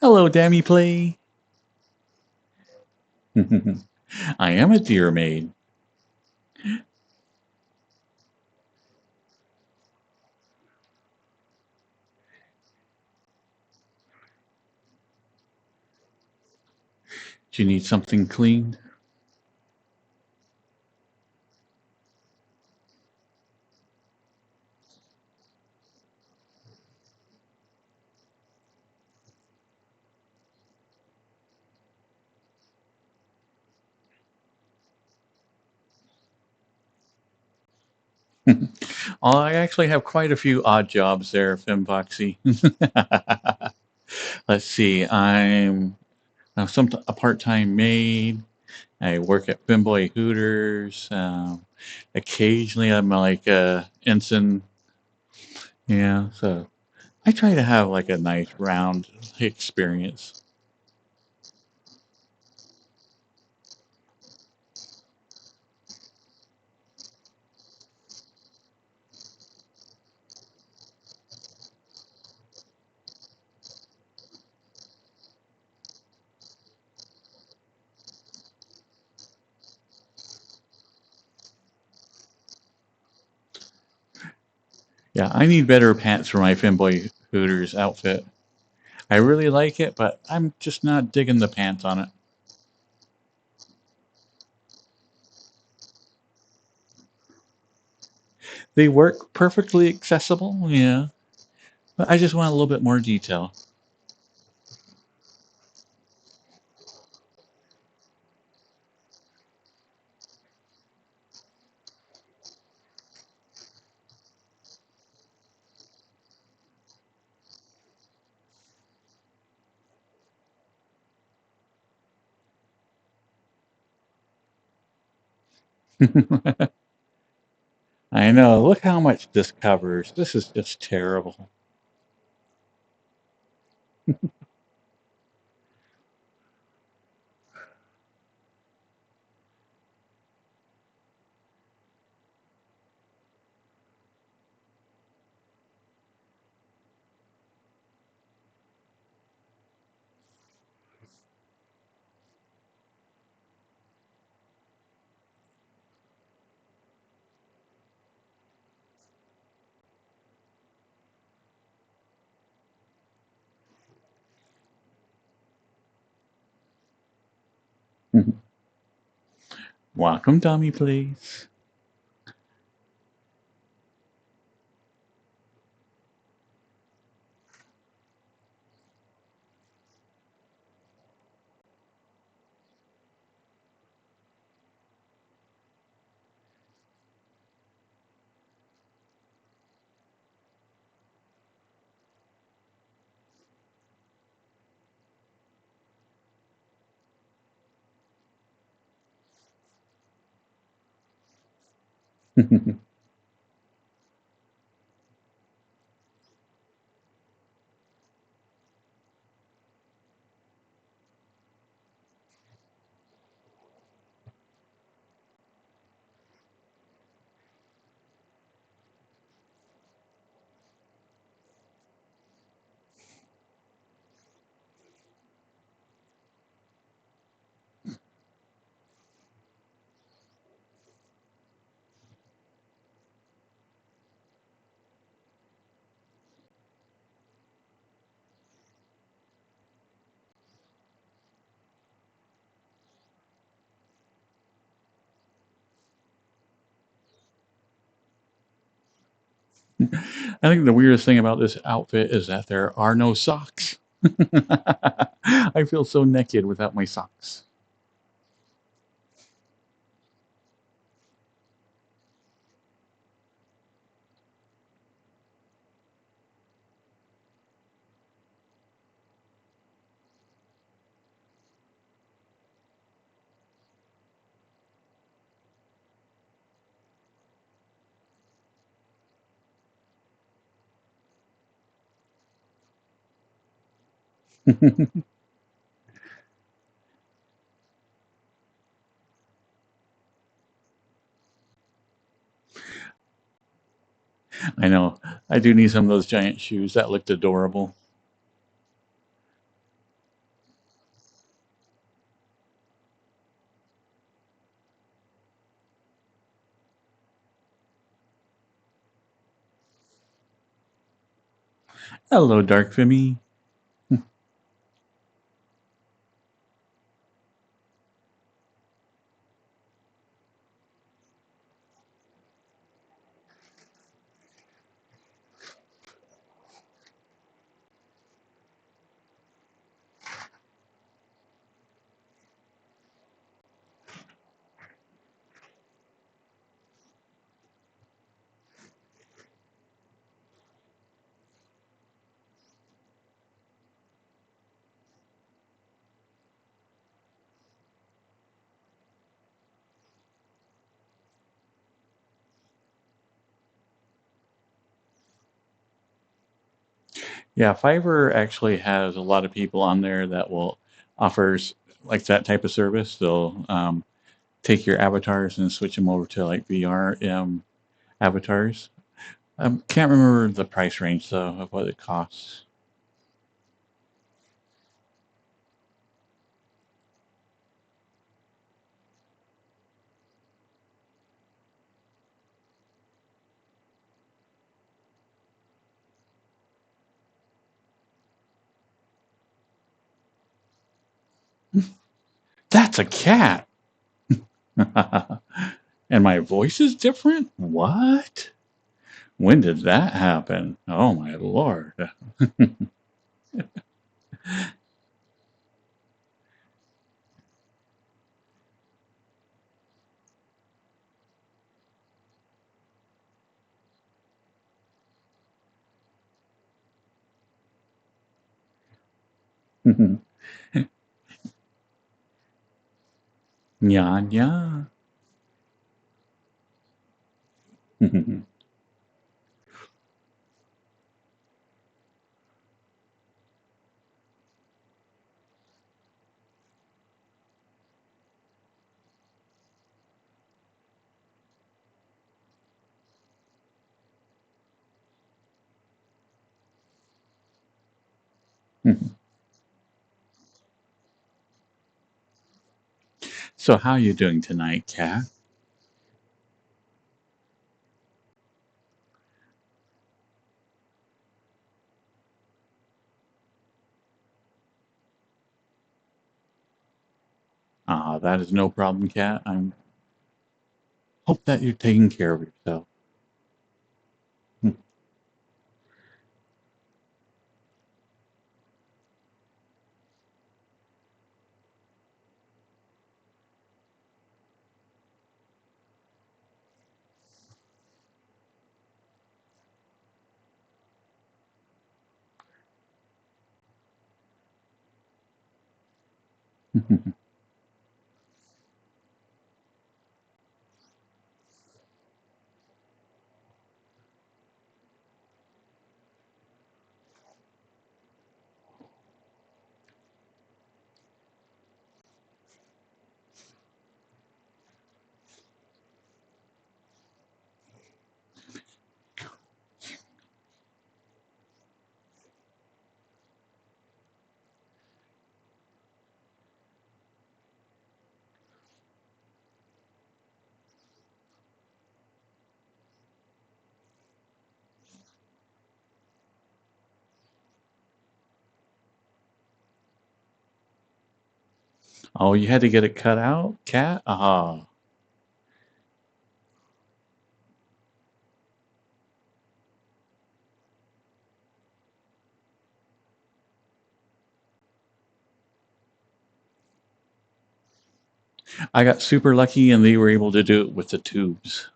Hello, Dammy Play. I am a deer maid. Do you need something clean? Oh, I actually have quite a few odd jobs there, Fimboxy. Let's see. I'm a part-time maid. I work at Femboy Hooters. Occasionally, I'm like a ensign. Yeah, so I try to have like a nice round experience. Yeah, I need better pants for my Finboy Hooters outfit. I really like it, but I'm just not digging the pants on it. They work perfectly accessible, yeah, but I just want a little bit more detail. I know. Look how much this covers. This is just terrible. Welcome, dummy, please. I think the weirdest thing about this outfit is that there are no socks. I feel so naked without my socks. I know. I do need some of those giant shoes. That looked adorable. Hello, Dark Femi. Yeah, Fiverr actually has a lot of people on there that will offers like that type of service. They'll take your avatars and switch them over to like VR avatars. Can't remember the price range though of what it costs. That's a cat. And my voice is different? What? When did that happen? Oh my lord. Yeah, yeah. So how you doing tonight, Kat? That is no problem, Kat. I hope that you're taking care of yourself. Oh, you had to get it cut out, Kat? I got super lucky and they were able to do it with the tubes.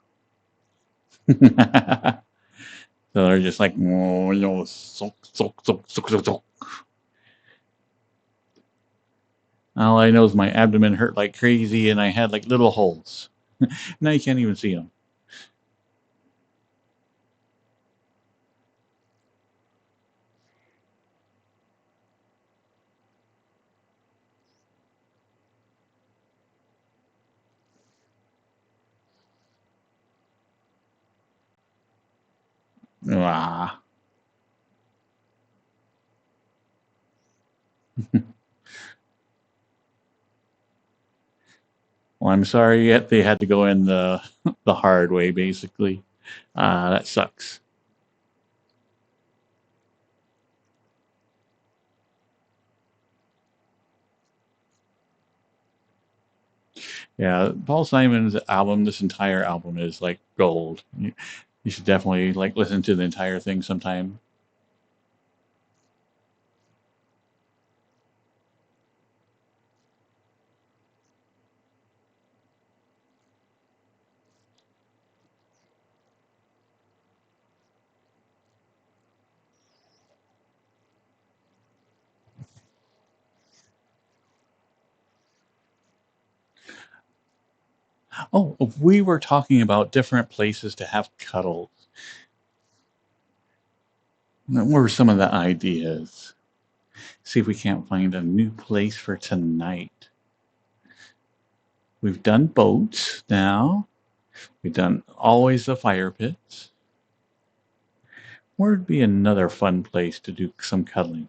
So they're just like, oh, you know, soak. All I know is my abdomen hurt like crazy and I had like little holes. Now you can't even see them. Ah. Well, I'm sorry they had to go in the the hard way, basically. That sucks. Yeah, Paul Simon's album, this entire album is like gold. You should definitely like listen to the entire thing sometime. Oh, we were talking about different places to have cuddles. What were some of the ideas? See if we can't find a new place for tonight. We've done boats now. We've done always the fire pits. Where'd be another fun place to do some cuddling?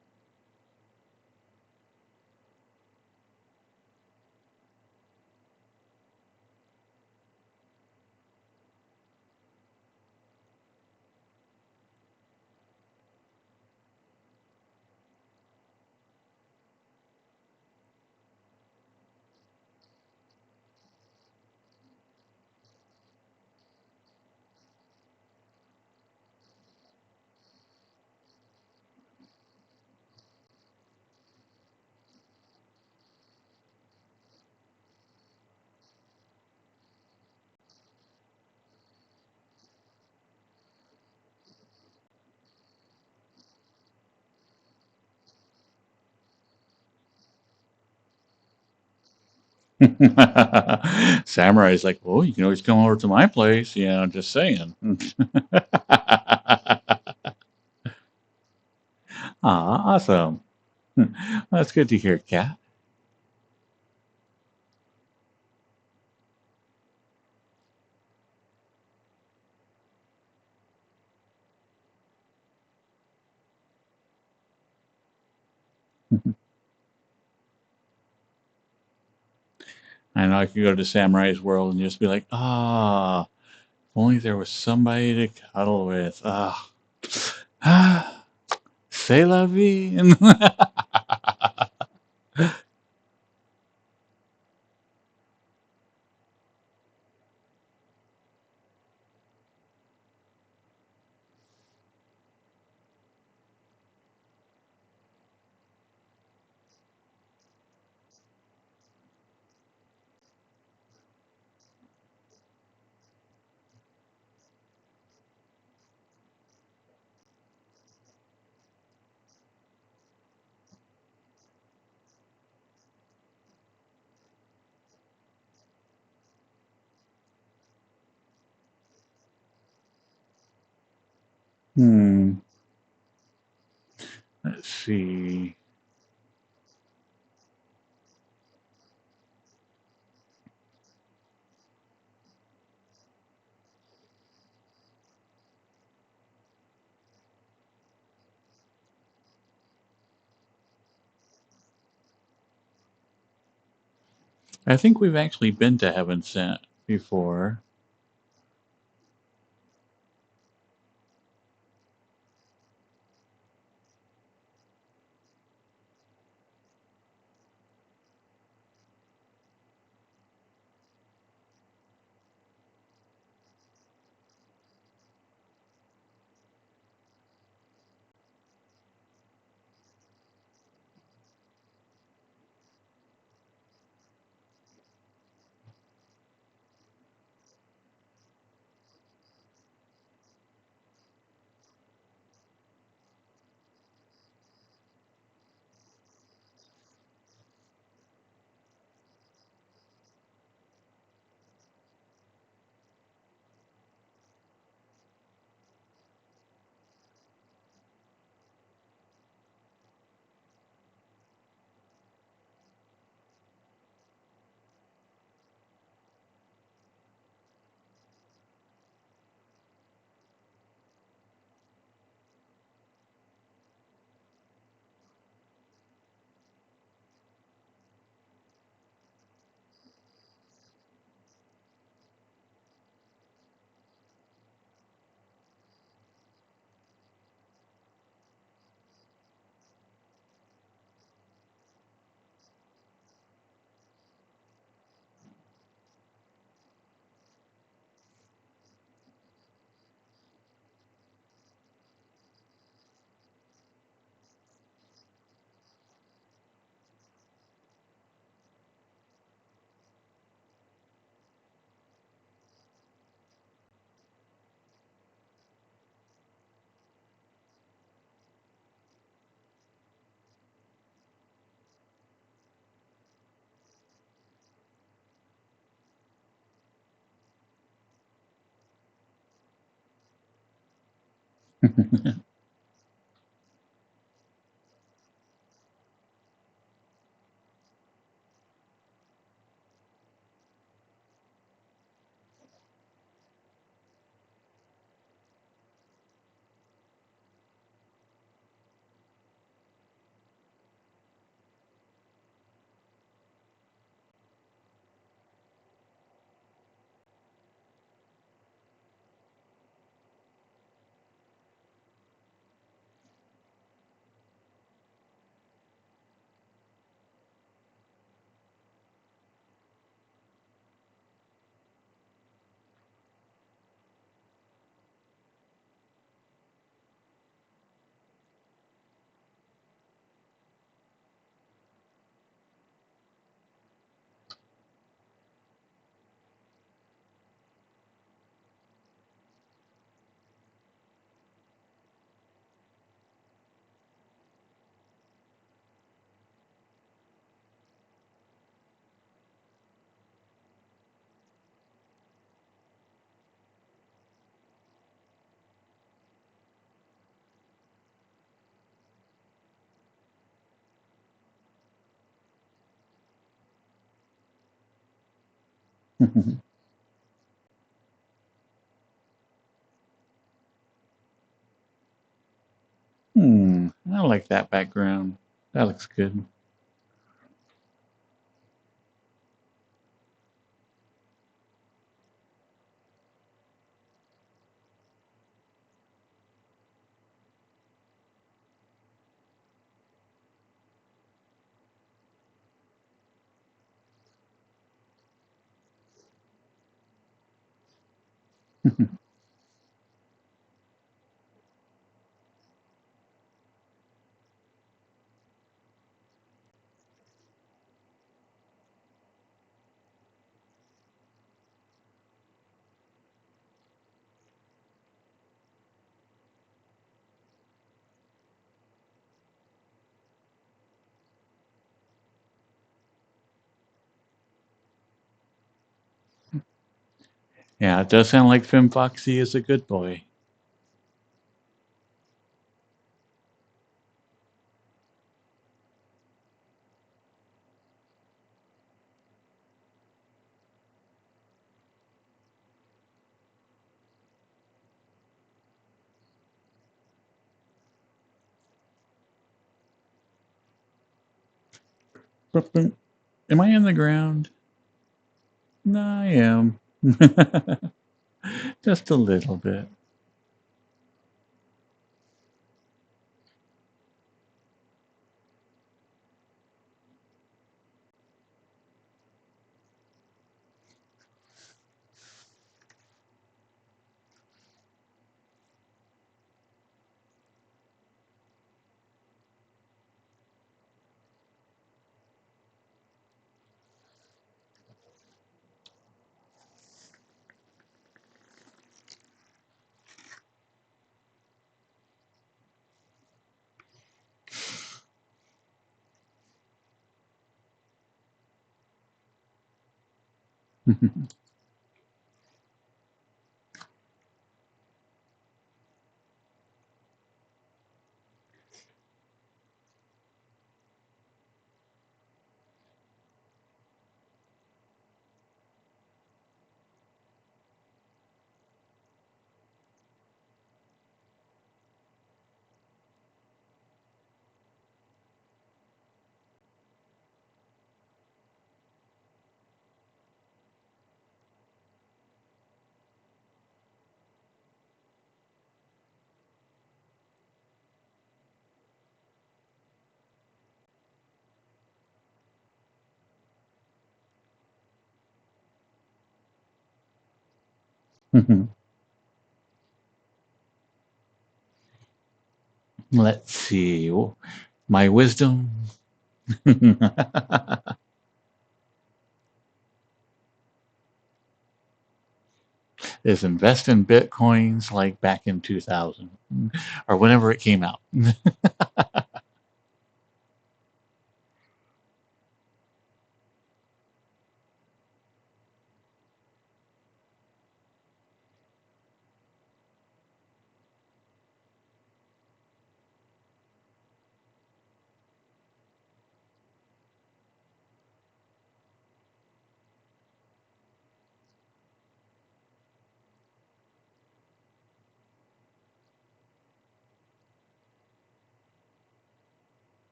Samurai's like, oh, you can always come over to my place. Yeah, I'm just saying. Ah, awesome. That's good to hear, Kat. I know I could go to Samurai's world and just be like, ah, if only there was somebody to cuddle with. Ah, ah, c'est la vie. Hmm. Let's see. I think we've actually been to Heaven Sent before. I like that background. That looks good. Yeah, it does sound like Fem Foxy is a good boy. Am I in the ground? No, I am. Just a little bit. Let's see. My wisdom is invest in bitcoins like back in 2000 or whenever it came out.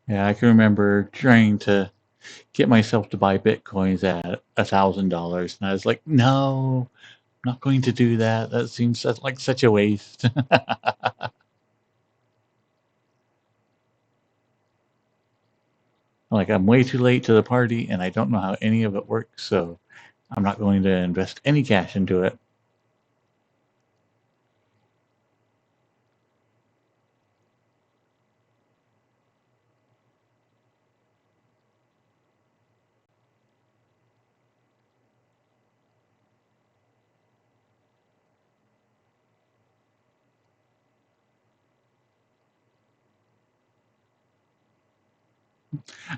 Yeah, I can remember trying to get myself to buy Bitcoins at $1,000. And I was like, no, I'm not going to do that. That seems like such a waste. Like I'm way too late to the party and I don't know how any of it works, so I'm not going to invest any cash into it.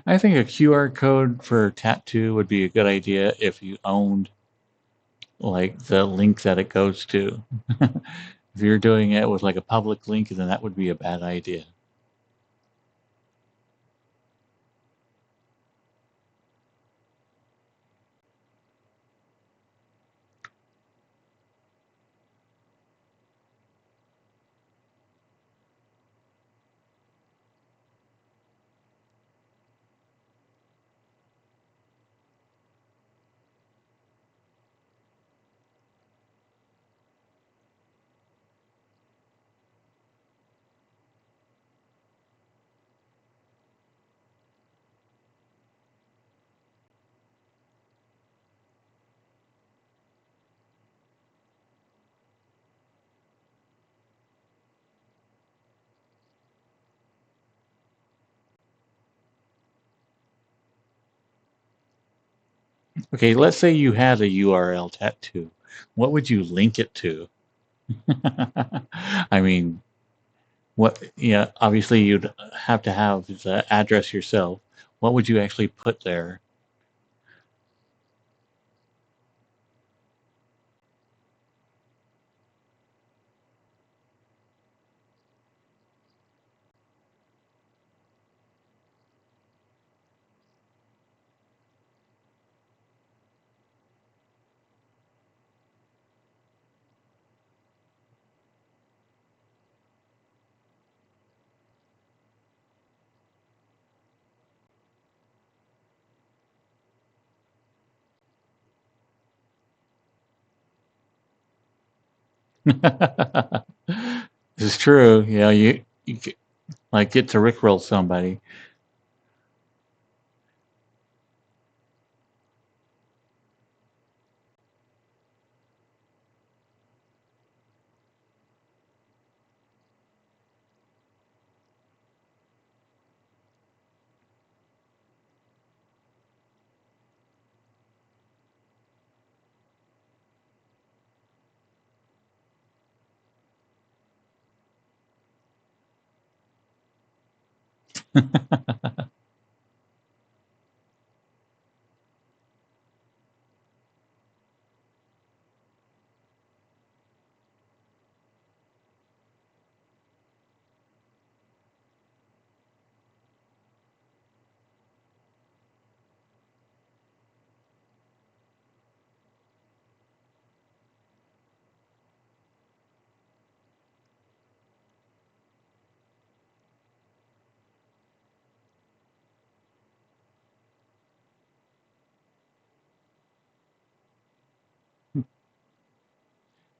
I think a QR code for tattoo would be a good idea if you owned like the link that it goes to. If you're doing it with like a public link, then that would be a bad idea. Okay, let's say you had a URL tattoo. What would you link it to? I mean, what, yeah, obviously you'd have to have the address yourself. What would you actually put there? This is true. Yeah, you like get to rickroll somebody.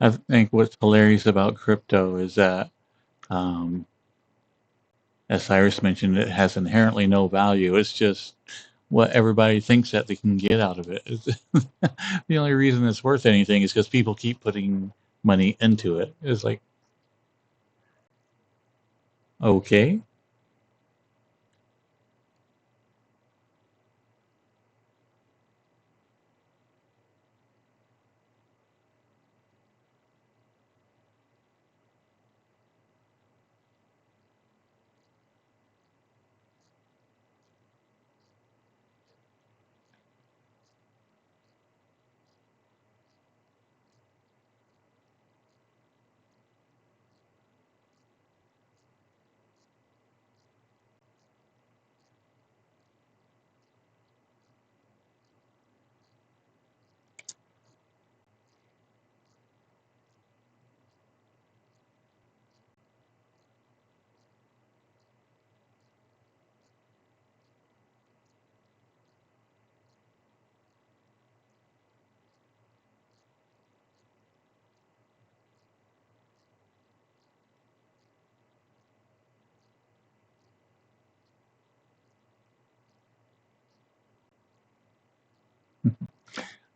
I think what's hilarious about crypto is that, um, as Cyrus mentioned, it has inherently no value. It's just what everybody thinks that they can get out of it. The only reason it's worth anything is because people keep putting money into it. It's like, okay.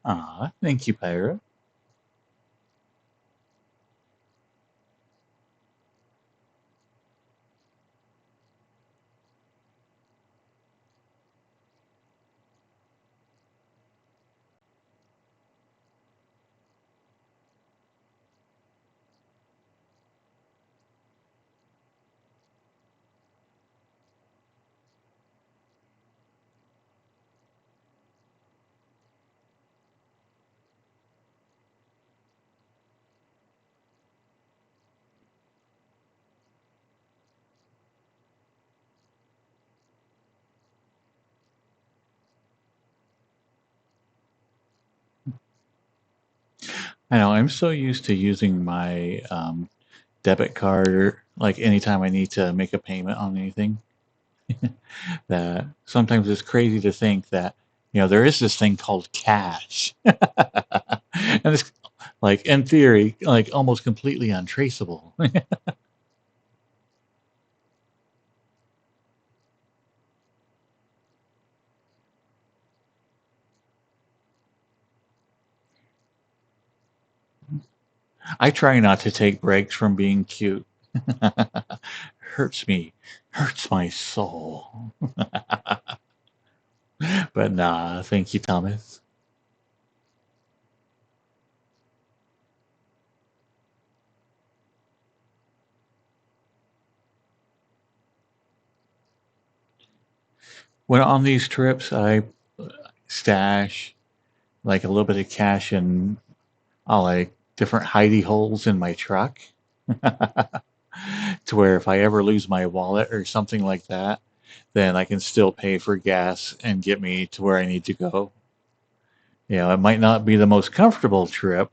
Ah, thank you, Pyro. I know I'm so used to using my debit card like anytime I need to make a payment on anything that sometimes it's crazy to think that there is this thing called cash, and it's like in theory like almost completely untraceable. I try not to take breaks from being cute. Hurts me, hurts my soul. But nah, thank you, Thomas. When on these trips, I stash like a little bit of cash in like different hidey holes in my truck, to where if I ever lose my wallet or something like that, then I can still pay for gas and get me to where I need to go. It might not be the most comfortable trip,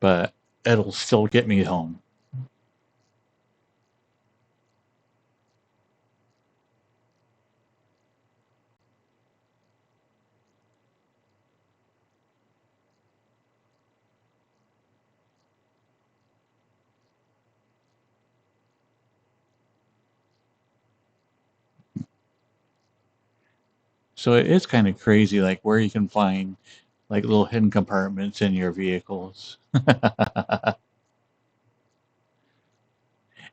but it'll still get me home. So it is kind of crazy, like where you can find like little hidden compartments in your vehicles.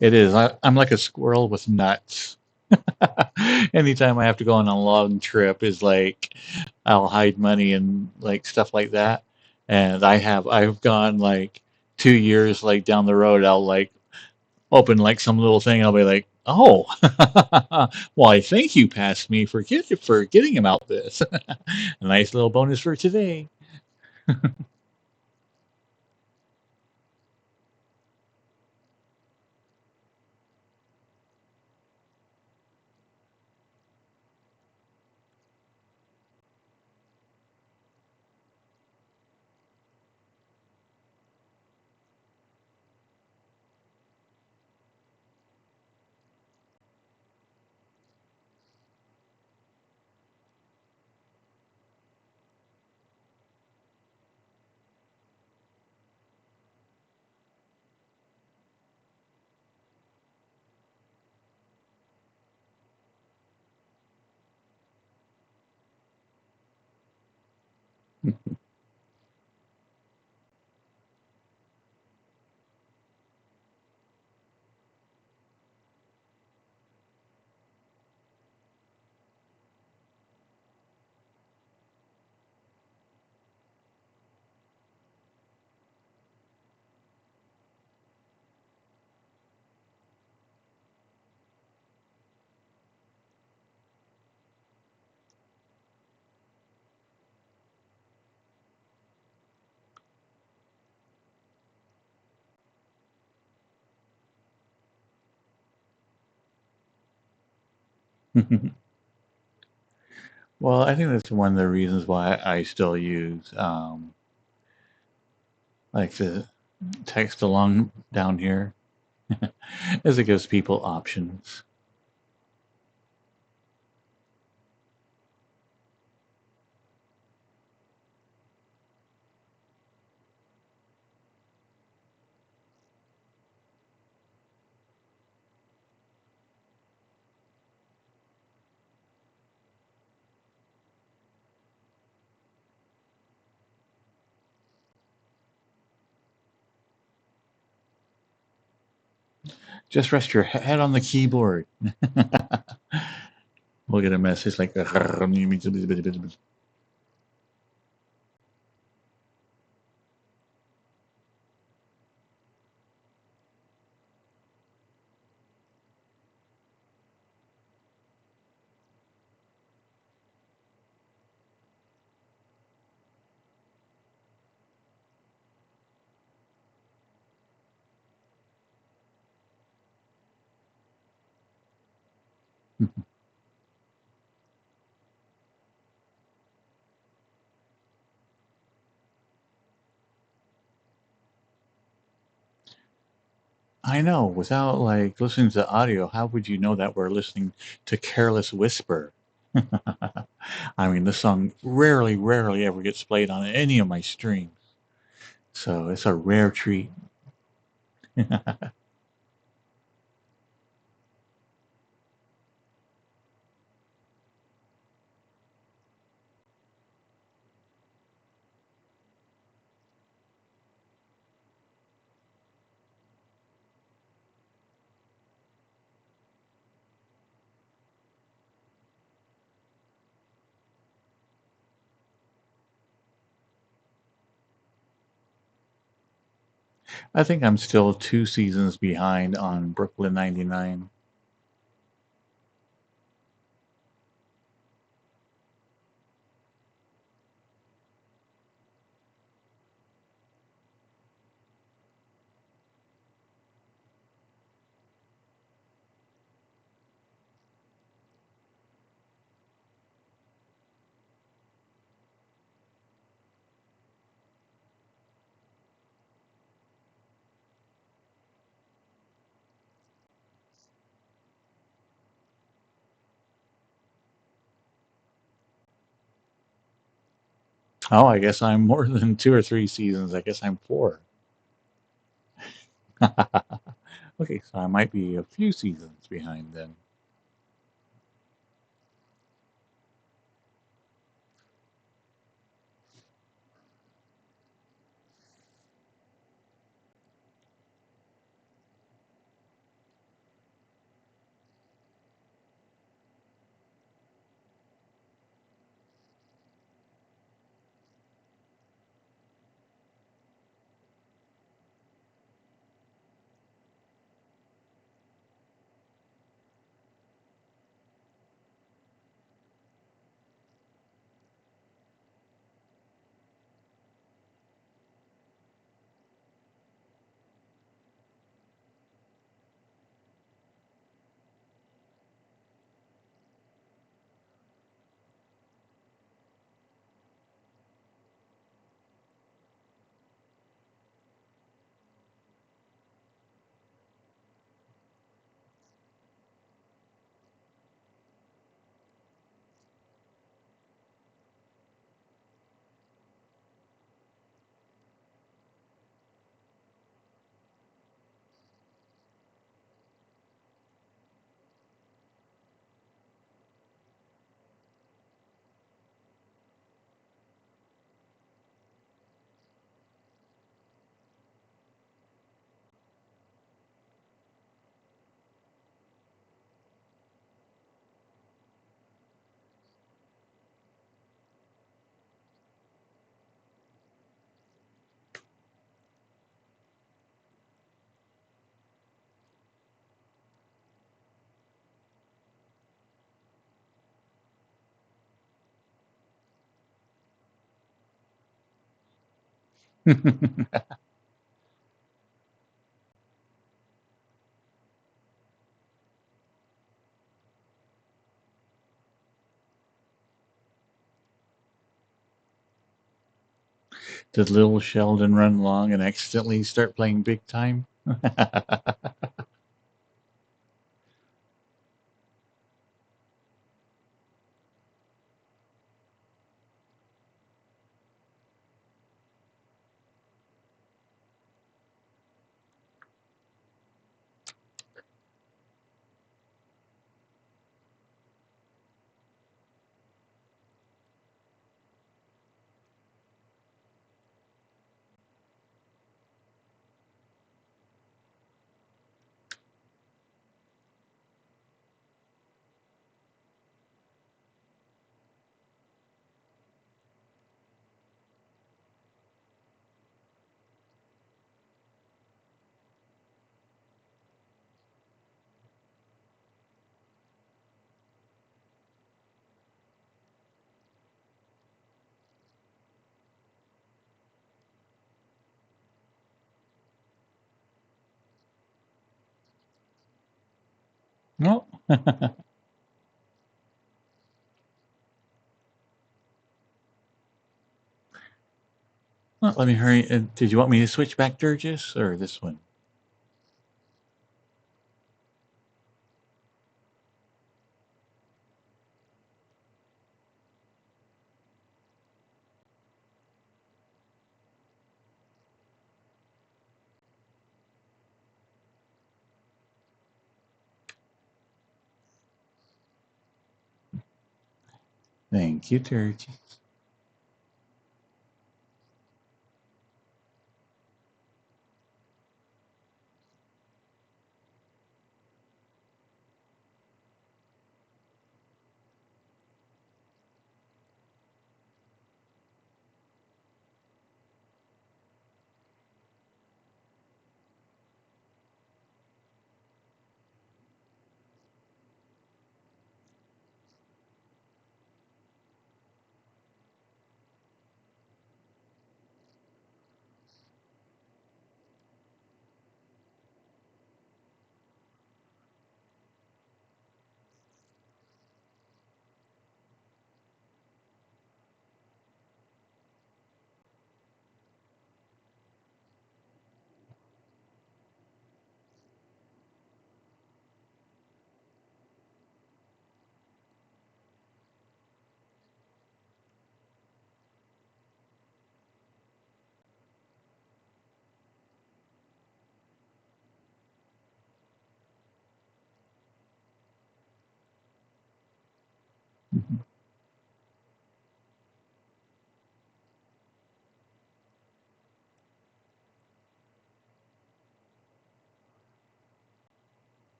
It is. I'm like a squirrel with nuts. Anytime I have to go on a long trip, is like I'll hide money and like stuff like that. And I've gone like 2 years like down the road. I'll like open like some little thing. I'll be like, oh, why? Thank you, past me for getting about this. A nice little bonus for today. Well, I think that's one of the reasons why I still use like the text along down here, as it gives people options. Just rest your head on the keyboard. We'll get a message like, I know, without like listening to the audio, how would you know that we're listening to Careless Whisper? I mean, this song rarely ever gets played on any of my streams. So it's a rare treat. I think I'm still 2 seasons behind on Brooklyn 99. Oh, I guess I'm more than 2 or 3 seasons. I guess I'm four. Okay, so I might be a few seasons behind then. Did little Sheldon run along and accidentally start playing big time? No. Well, let me hurry. Did you want me to switch back Durgis or this one? Thank you, Durgis.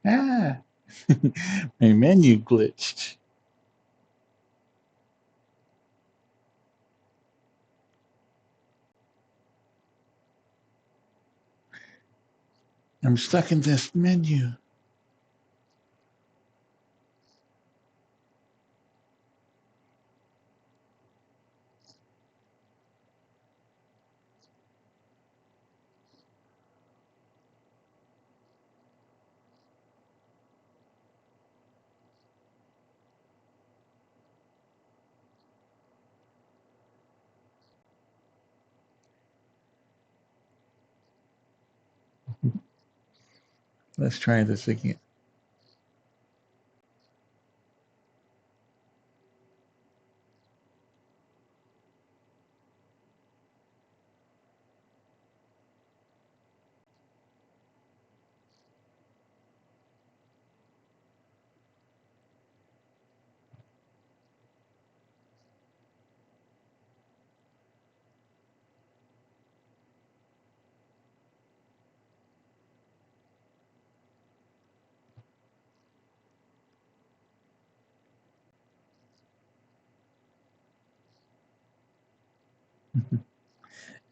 Ah, my menu glitched. I'm stuck in this menu. Let's try this again.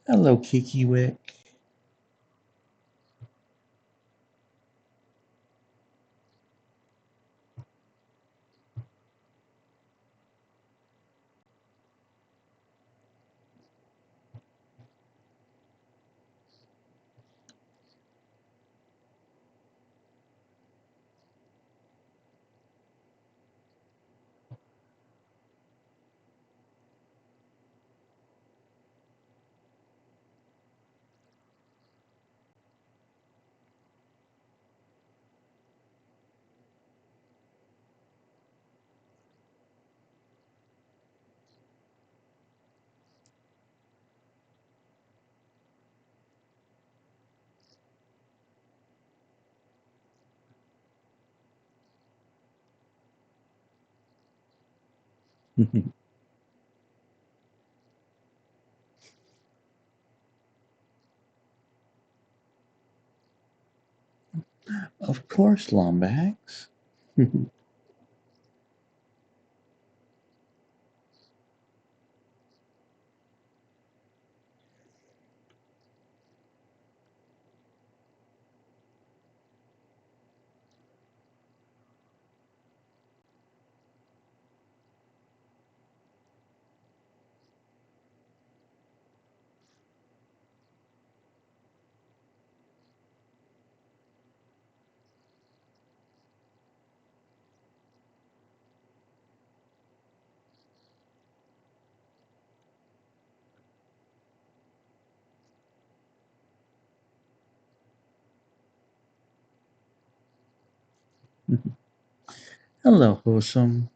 Hello, Kikiwick. Of course, Lombax. Hello, Wholesome.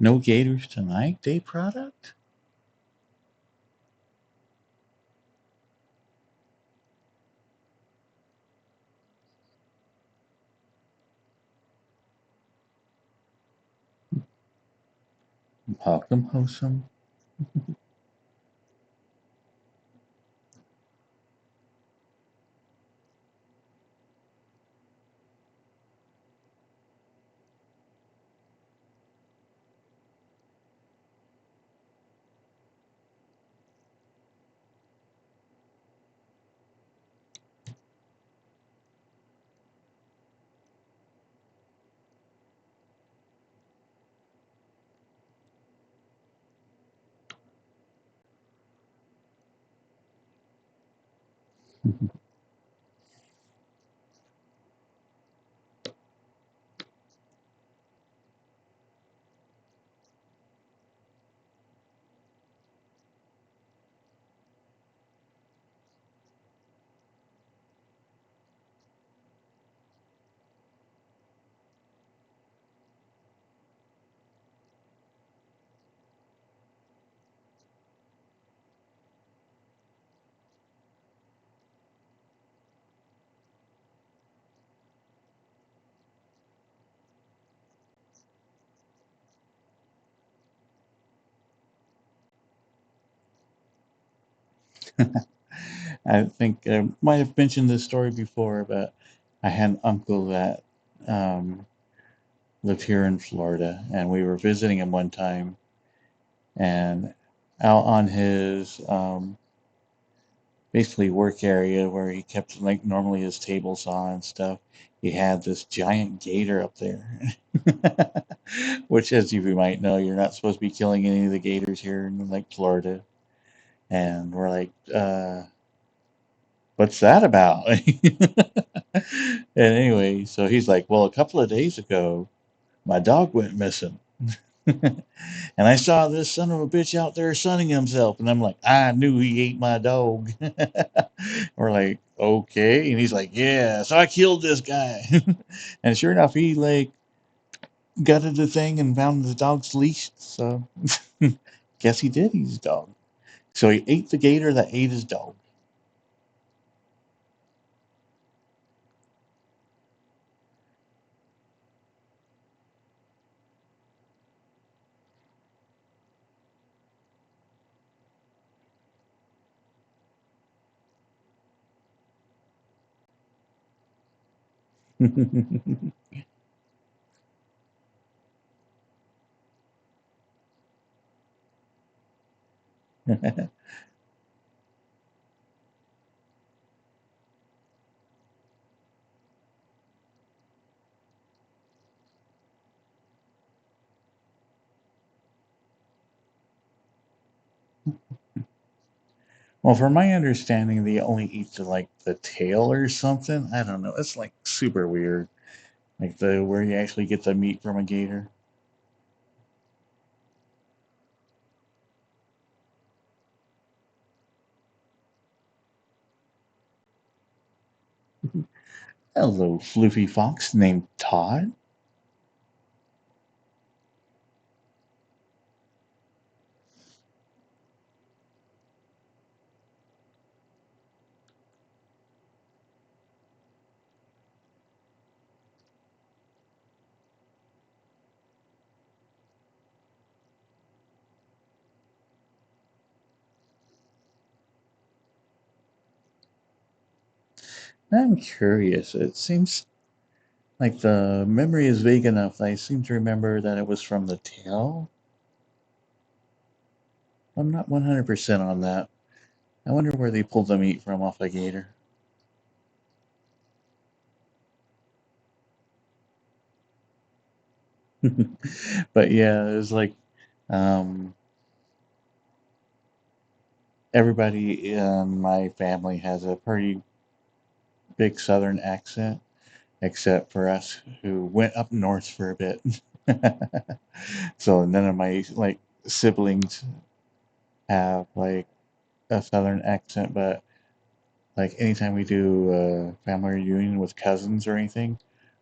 No gators tonight, day product? Welcome, Wholesome. I think I might have mentioned this story before, but I had an uncle that um, lived here in Florida, and we were visiting him one time, and out on his basically work area where he kept like normally his table saw and stuff, he had this giant gator up there. Which, as you might know, you're not supposed to be killing any of the gators here in like Florida. And we're like, what's that about? And anyway, so he's like, well, a couple of days ago, My dog went missing. And I saw this son of a bitch out there sunning himself. And I'm like, I knew he ate my dog. We're like, okay. And he's like, yeah. So I killed this guy. And sure enough, he like gutted the thing and found the dog's leash. So guess he did eat his dog. So he ate the gator that ate his dog. Well, from my understanding, they only eat like the tail or something. I don't know. It's like super weird. Like the where you actually get the meat from a gator. Hello, floofy fox named Todd. I'm curious. It seems like the memory is vague enough that I seem to remember that it was from the tail. I'm not 100% on that. I wonder where they pulled the meat from off a gator. But yeah, it was like um, everybody in my family has a pretty big southern accent, except for us who went up north for a bit. So none of my like siblings have like a southern accent, but like anytime we do a family reunion with cousins or anything,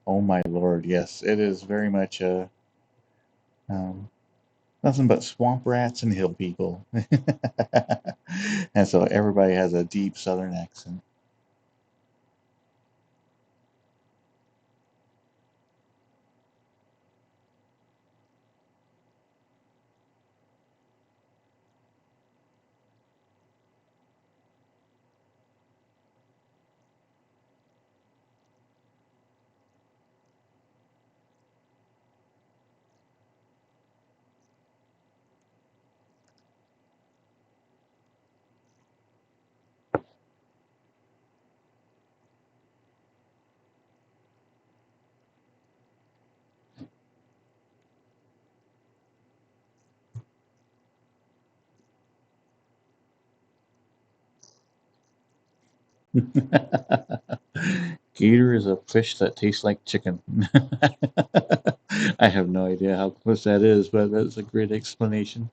oh my lord, yes, it is very much um, nothing but swamp rats and hill people. And so everybody has a deep southern accent. Gator is a fish that tastes like chicken. I have no idea how close that is, but that's a great explanation.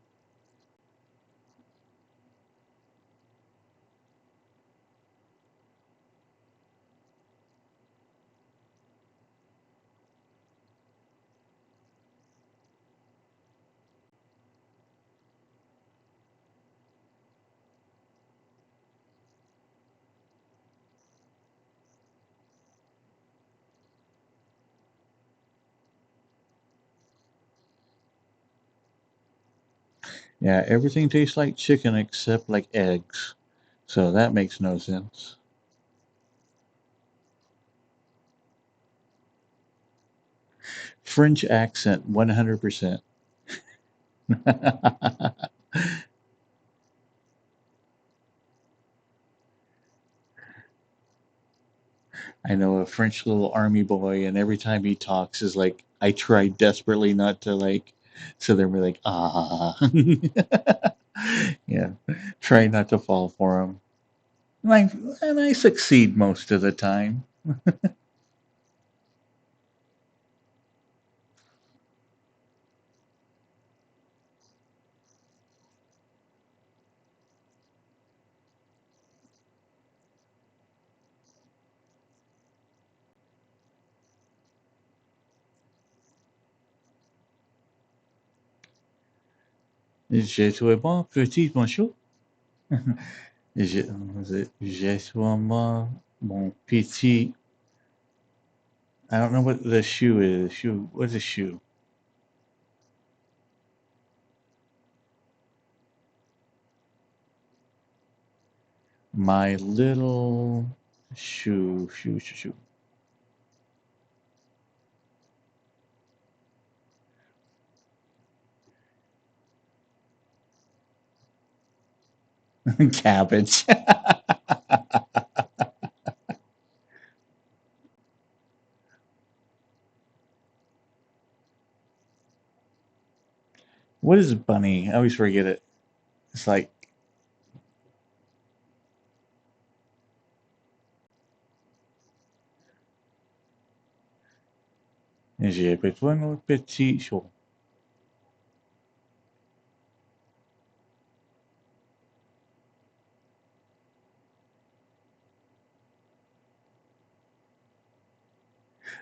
Yeah, everything tastes like chicken except like eggs. So that makes no sense. French accent, 100%. I know a French little army boy, and every time he talks is like, I try desperately not to like, so they're like, ah. Yeah, try not to fall for him. Like, and I succeed most of the time. J'ai trouvé bon petit bonjour. J'ai j'ai trouvé mon petit. I don't know what the shoe is. Shoe. What's a shoe? My little shoe. Shoe. Shoe. Shoe. Cabbage. What is a bunny? I always forget it. It's like j'ai besoin d'un petit shoe.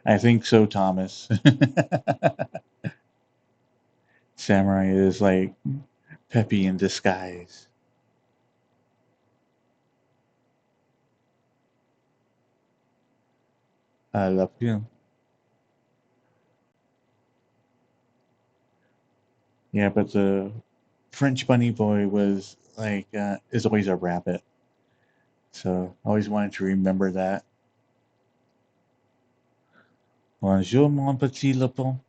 I think so, Thomas. Samurai is like Peppy in disguise. I love you. Yeah, but the French bunny boy was like is always a rabbit. So I always wanted to remember that. Bonjour, mon petit lapin.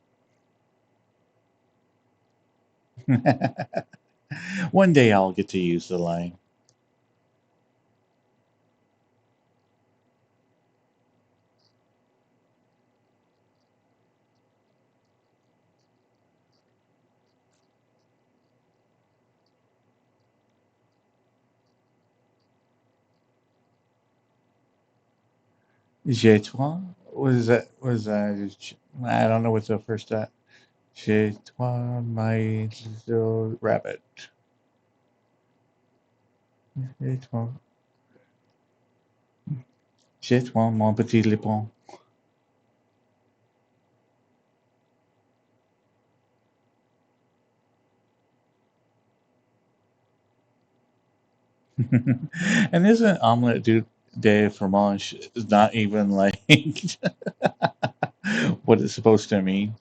One day I'll get to use the line. J'ai toi? What is that? What is that? I don't know what's the first that. J'ai toi, my little rabbit. J'ai toi. J'ai toi, mon petit lapin. And isn't omelet day fromage is not even like what it's supposed to mean?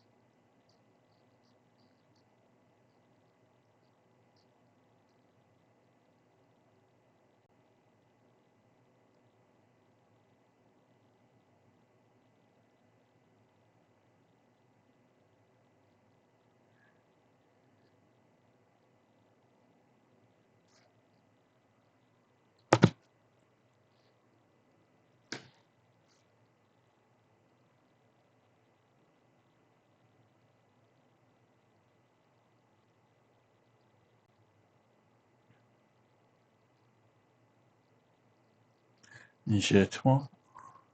Je toi,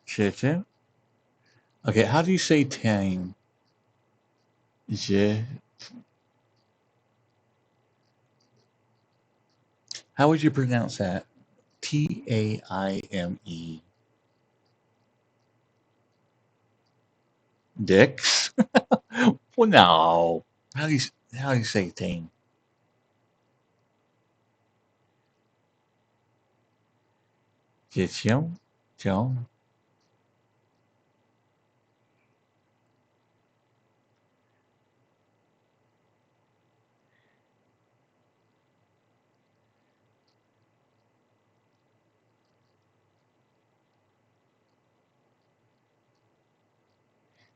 je t'aime. Okay, how do you say tame? Je. How would you pronounce that? Taime. Dicks? Well, no. How do you say tame? Je t'aime. T'aime.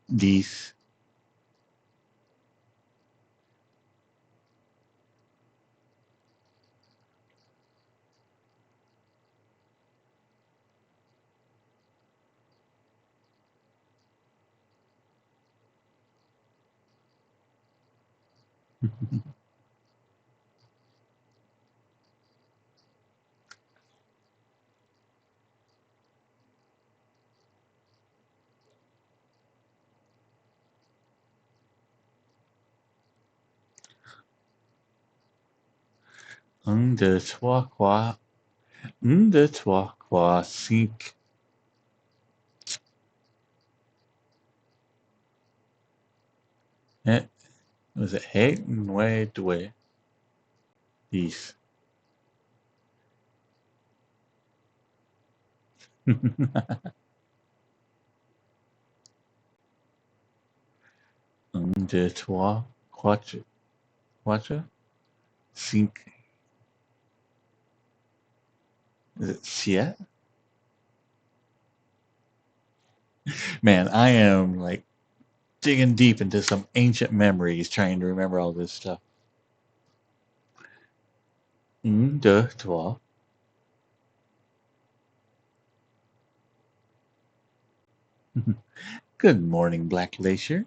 Dix. Un, deux, trois, quatre. Un, deux, trois, quatre, cinq. Eh, was it eight? Ouais, doué. Peace. Un, deux, trois, quatre, quatre, cinq, six. Man, I am like digging deep into some ancient memories trying to remember all this stuff. Un, deux, trois. Good morning, Black Glacier.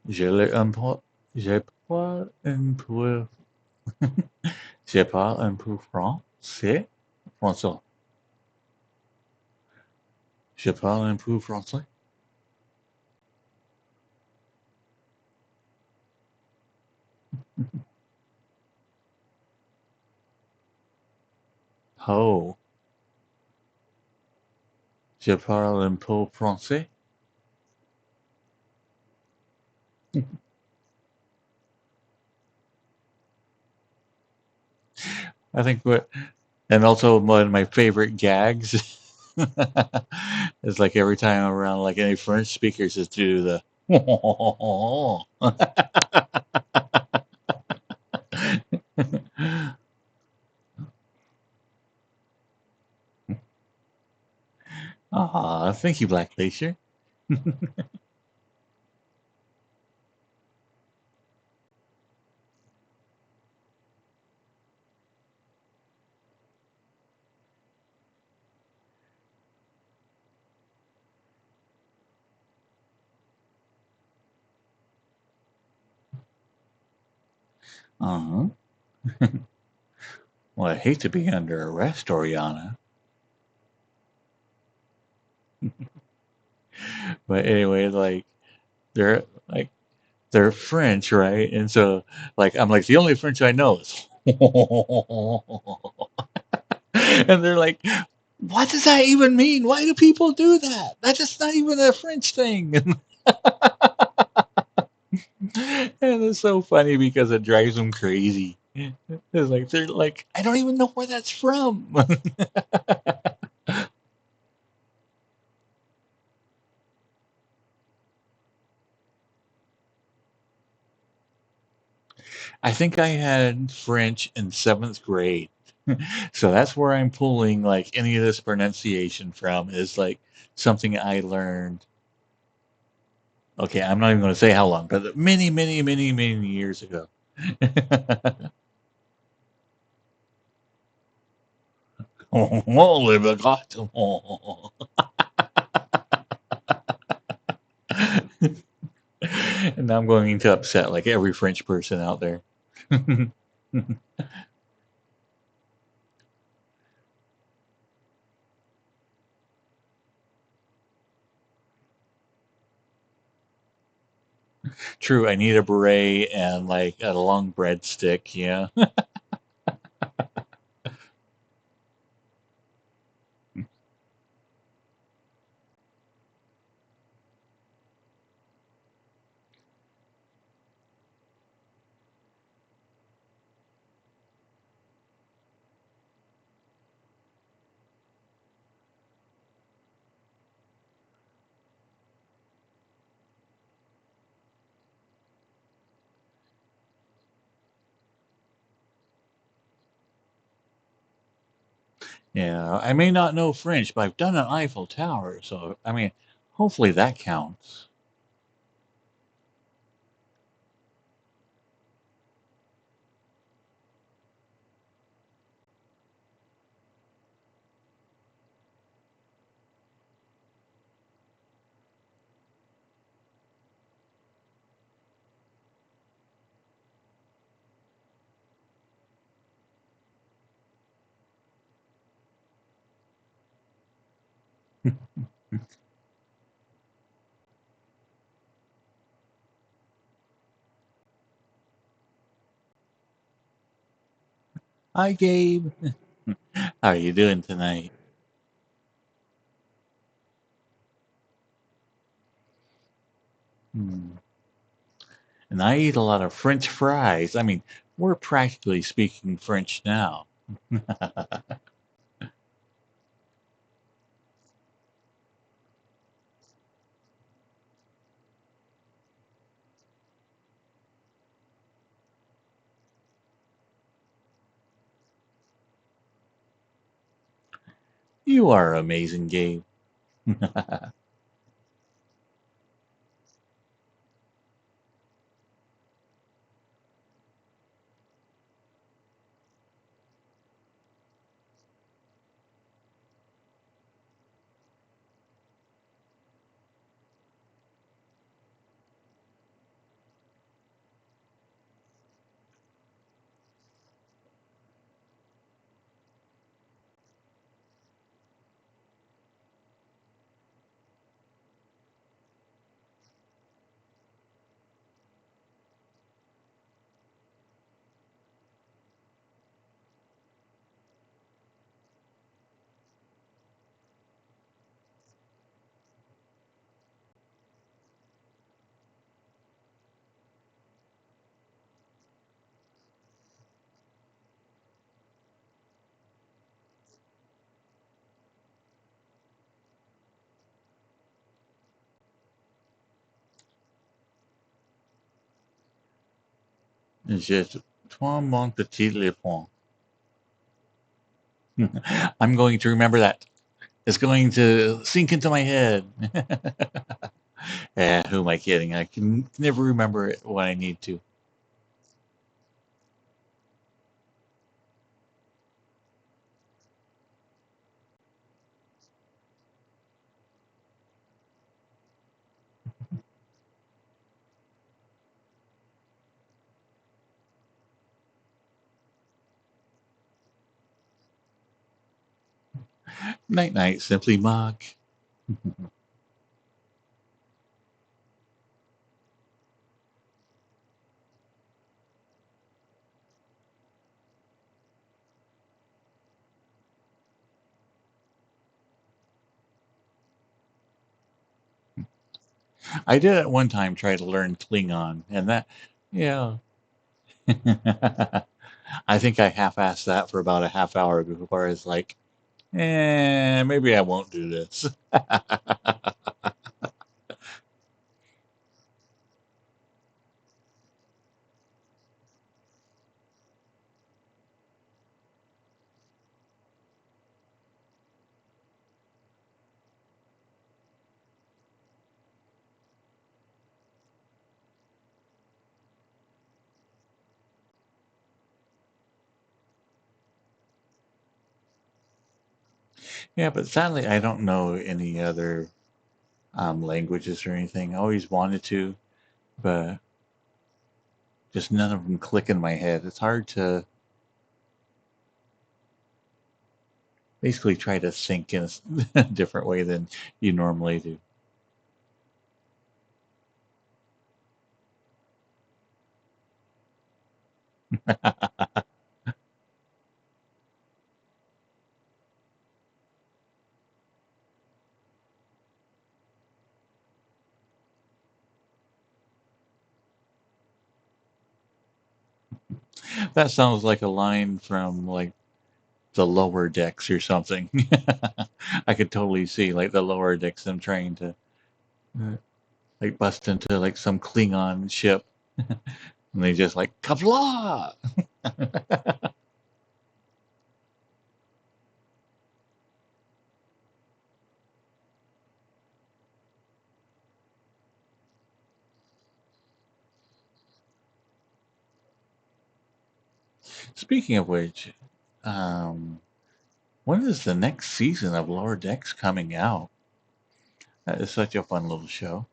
Je le un peu, je parle un peu, je parle un peu français. Français. Je parle un peu français. Oh, je parle un peu français. I think what, and also one of my favorite gags is like every time I'm around like any French speakers is to do the ah, thank you, Black Glacier. Uh-huh. Well, I hate to be under arrest, Oriana. But anyway, like they're like they're French, right? And so like I'm like the only French I know is and they're like, what does that even mean? Why do people do that? That's just not even a French thing. And it's so funny because it drives them crazy. It's like they're like, I don't even know where that's from. I think I had French in seventh grade. So that's where I'm pulling like any of this pronunciation from is like something I learned. Okay, I'm not even going to say how long, but many, many, many, many years ago. Holy God. And now I'm going to upset like every French person out there. True, I need a beret and like a long breadstick. Yeah. Yeah. I may not know French, but I've done an Eiffel Tower. So, I mean, hopefully that counts. Hi, Gabe. How are you doing tonight? Hmm. And I eat a lot of French fries. I mean, we're practically speaking French now. You are amazing, Gabe. Je toi mon petit lapin. I'm going to remember that. It's going to sink into my head. Who am I kidding? I can never remember it when I need to. Night night, simply Mock. I did at one time try to learn Klingon, and that, yeah. I think I half-assed that for about a half hour before I was like, maybe I won't do this. Yeah, but sadly, I don't know any other languages or anything. I always wanted to, but just none of them click in my head. It's hard to basically try to think in a different way than you normally do. That sounds like a line from like the lower decks or something. I could totally see like the lower decks them trying to like bust into like some Klingon ship, and they just like Kavla. Speaking of which, um, when is the next season of Lower Decks coming out? That is such a fun little show.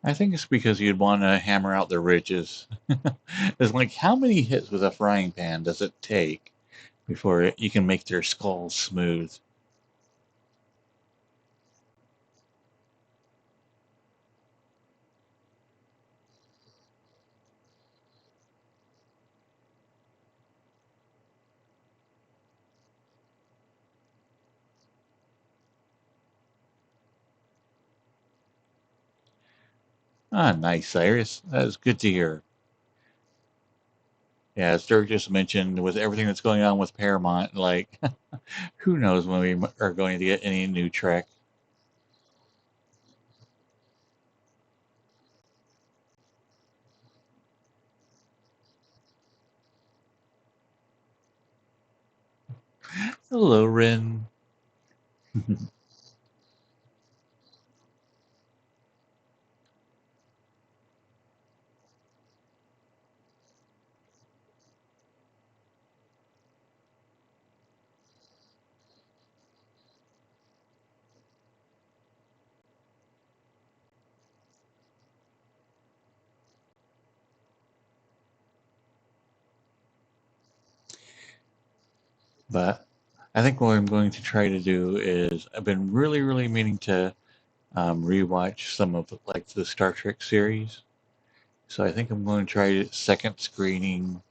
I think it's because you'd want to hammer out the ridges. It's like, how many hits with a frying pan does it take before you can make their skull smooth? Ah, nice, Cyrus. That is good to hear. Yeah, as Dirk just mentioned, with everything that's going on with Paramount, like, who knows when we are going to get any new Trek? Hello, Rin. But I think what I'm going to try to do is I've been really, really meaning to rewatch some of like the Star Trek series. So I think I'm going to try second screening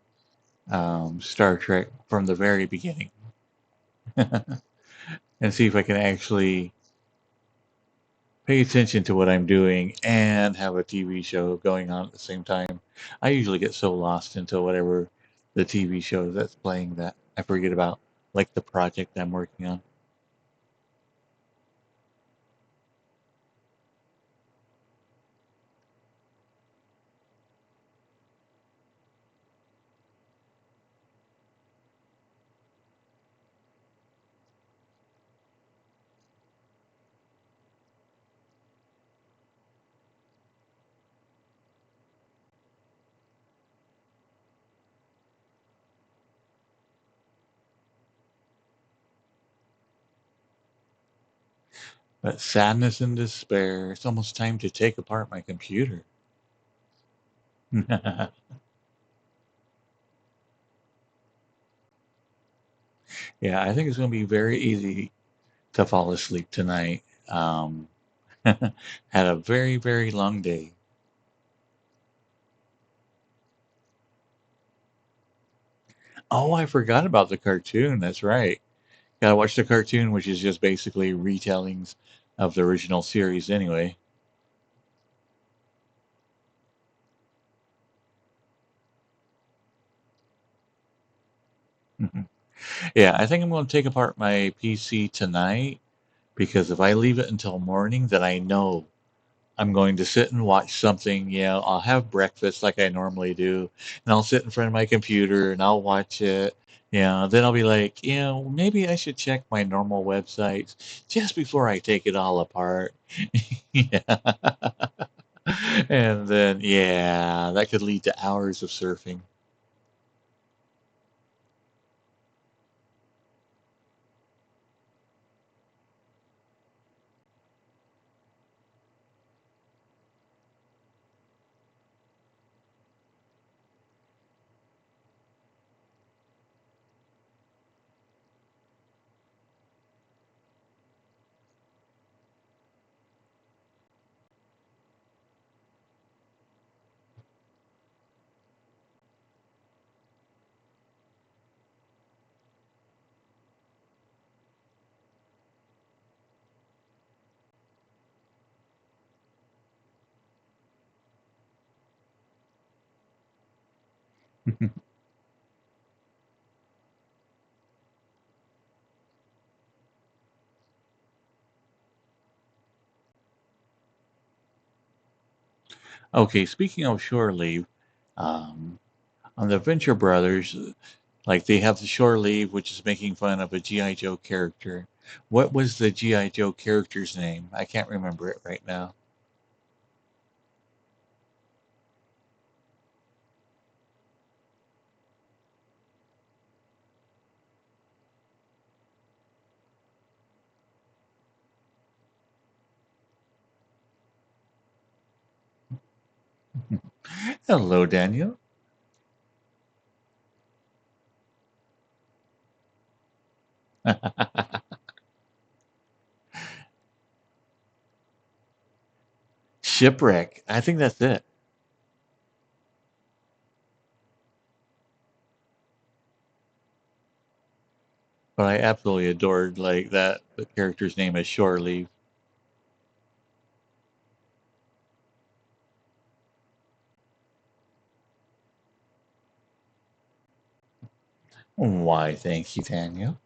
Star Trek from the very beginning and see if I can actually pay attention to what I'm doing and have a TV show going on at the same time. I usually get so lost into whatever the TV show that's playing that I forget about like the project I'm working on. But sadness and despair, it's almost time to take apart my computer. Yeah, I think it's going to be very easy to fall asleep tonight. Um, had a very, very long day. Oh, I forgot about the cartoon. That's right. Gotta watch the cartoon, which is just basically retellings of the original series anyway. Yeah, I think I'm going to take apart my PC tonight because if I leave it until morning, then I know I'm going to sit and watch something. Yeah, I'll have breakfast like I normally do, and I'll sit in front of my computer and I'll watch it. Yeah, then I'll be like, maybe I should check my normal websites just before I take it all apart. Yeah. And then, yeah, that could lead to hours of surfing. Okay, speaking of shore leave, um, on the Venture Brothers, like they have the shore leave, which is making fun of a G.I. Joe character. What was the G.I. Joe character's name? I can't remember it right now. Hello, Daniel. Shipwreck. I think that's it. But I absolutely adored like that. The character's name is Shore Leave. Why, thank you, Daniel.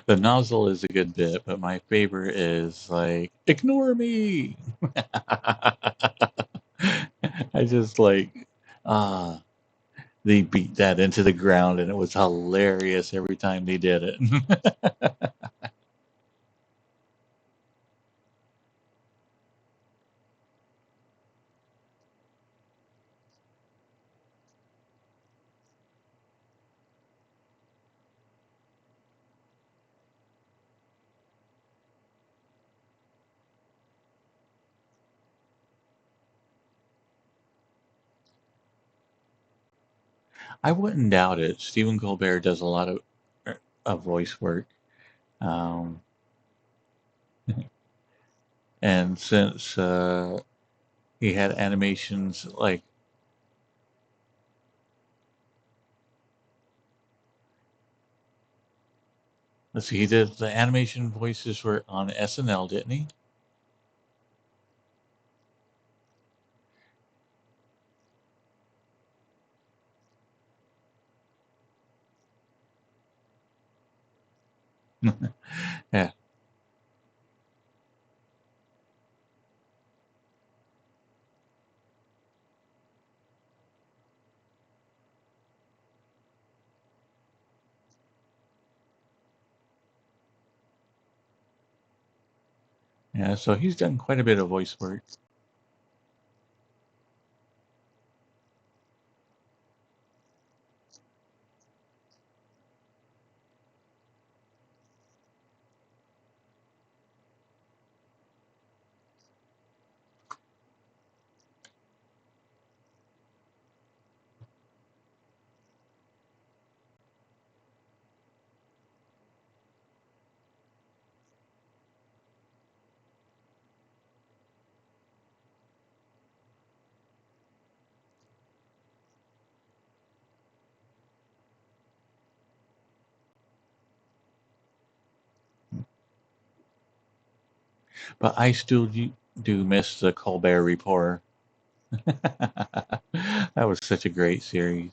The nozzle is a good bit, but my favorite is like, ignore me. I just like, ah, they beat that into the ground and it was hilarious every time they did it. I wouldn't doubt it. Stephen Colbert does a lot of voice work. Um, and since he had animations like, let's see, he did the animation voices for on SNL, didn't he? Yeah, yeah. So he's done quite a bit of voice work. But I still do miss the Colbert Report. That was such a great series.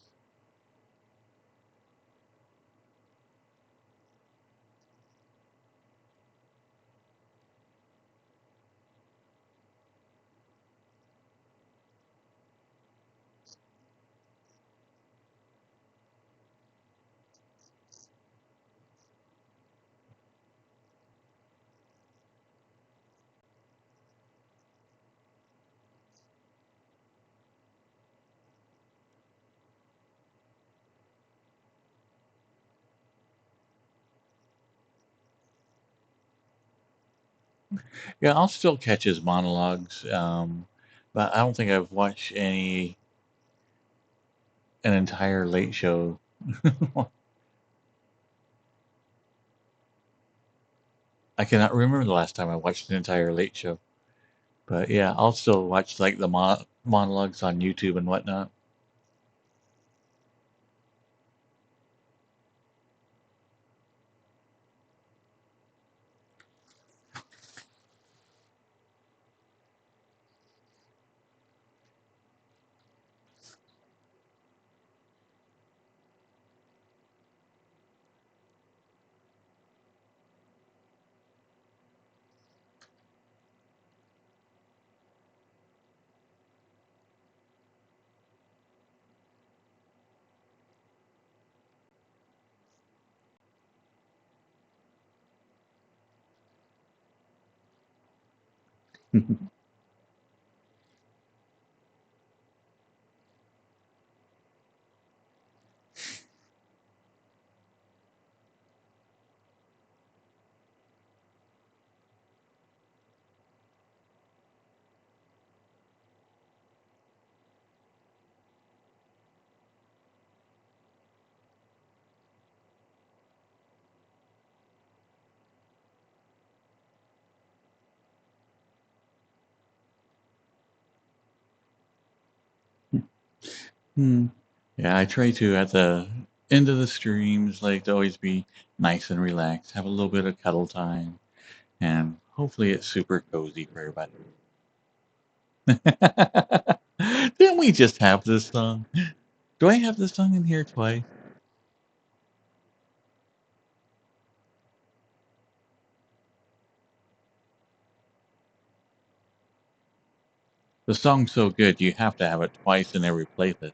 Yeah, I'll still catch his monologues, but I don't think I've watched an entire Late Show. I cannot remember the last time I watched an entire Late Show. But yeah, I'll still watch like the monologues on YouTube and whatnot. Hmm. Yeah, I try to at the end of the streams, like to always be nice and relaxed, have a little bit of cuddle time, and hopefully it's super cozy for everybody. Didn't we just have this song? Do I have this song in here twice? The song's so good, you have to have it twice in every playlist.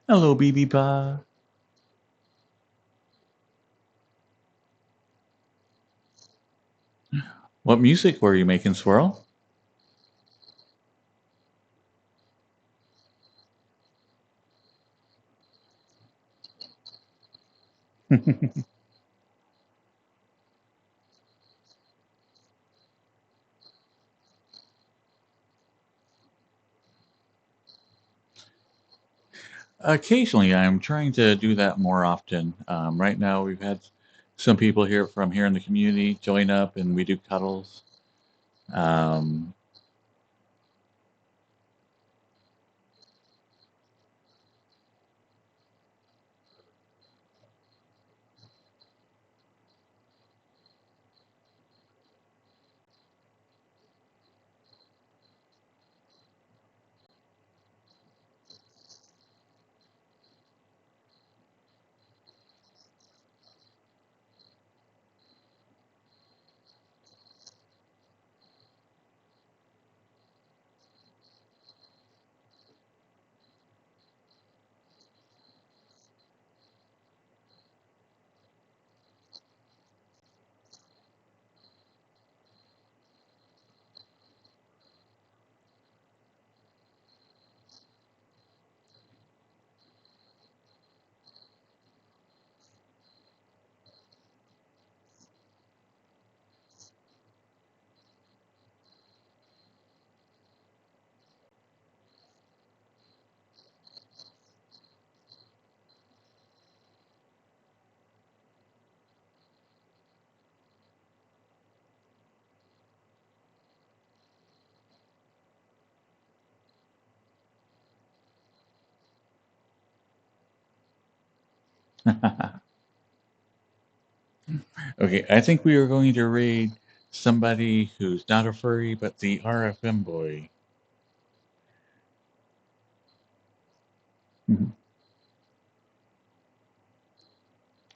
Hello, BB Pa. What music were you making, Swirl? Occasionally, I'm trying to do that more often. Right now, we've had some people here from here in the community join up, and we do cuddles. Um, okay, I think we are going to raid somebody who's not a furry, but the RFM boy.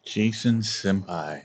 Jason Senpai.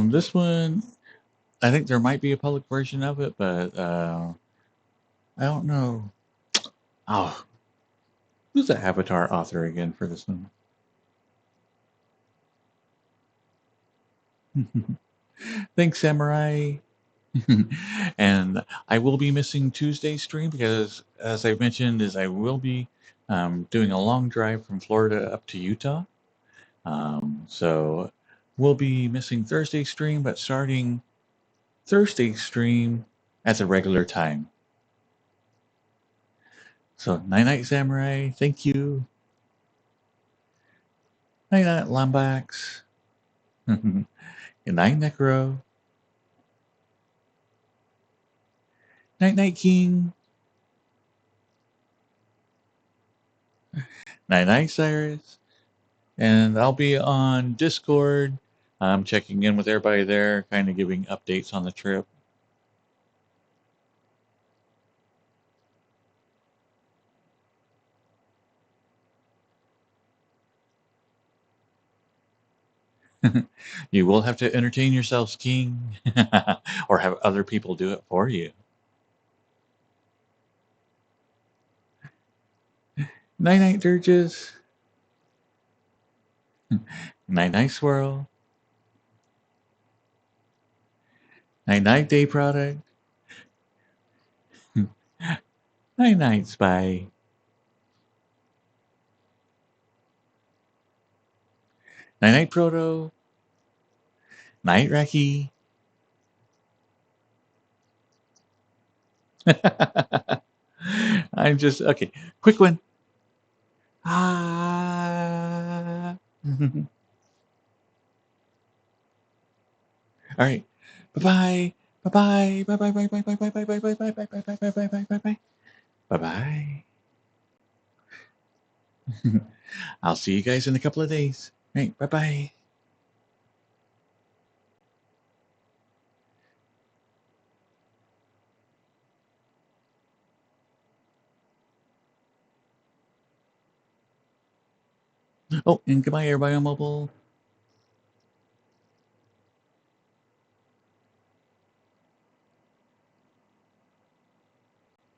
This one, I think there might be a public version of it, but I don't know. Oh, who's the Avatar author again for this one? Thanks, Samurai. And I will be missing Tuesday's stream because, as I mentioned, is I will be doing a long drive from Florida up to Utah. So we'll be missing Thursday's stream, but starting Thursday's stream at the regular time. So night night, Samurai. Thank you. Night night, Lombax. Good night, Necro. Night night, King. Night night, Cyrus. And I'll be on Discord. I'm checking in with everybody there, kind of giving updates on the trip. You will have to entertain yourselves, King, or have other people do it for you. Night night, Dirges. Night night, Swirl. Night night, Day Product. Night night, Spy. Night night, Proto. Night Raki. I'm just okay. Quick one. Ah. All right. Bye bye. Bye bye. Bye bye. Bye bye. Bye bye. Bye bye. Bye bye. Bye bye. Bye bye. Bye bye. Bye bye. Bye bye. I'll see you guys in a couple of days. All right. Bye bye. Oh, and goodbye, everybody on mobile.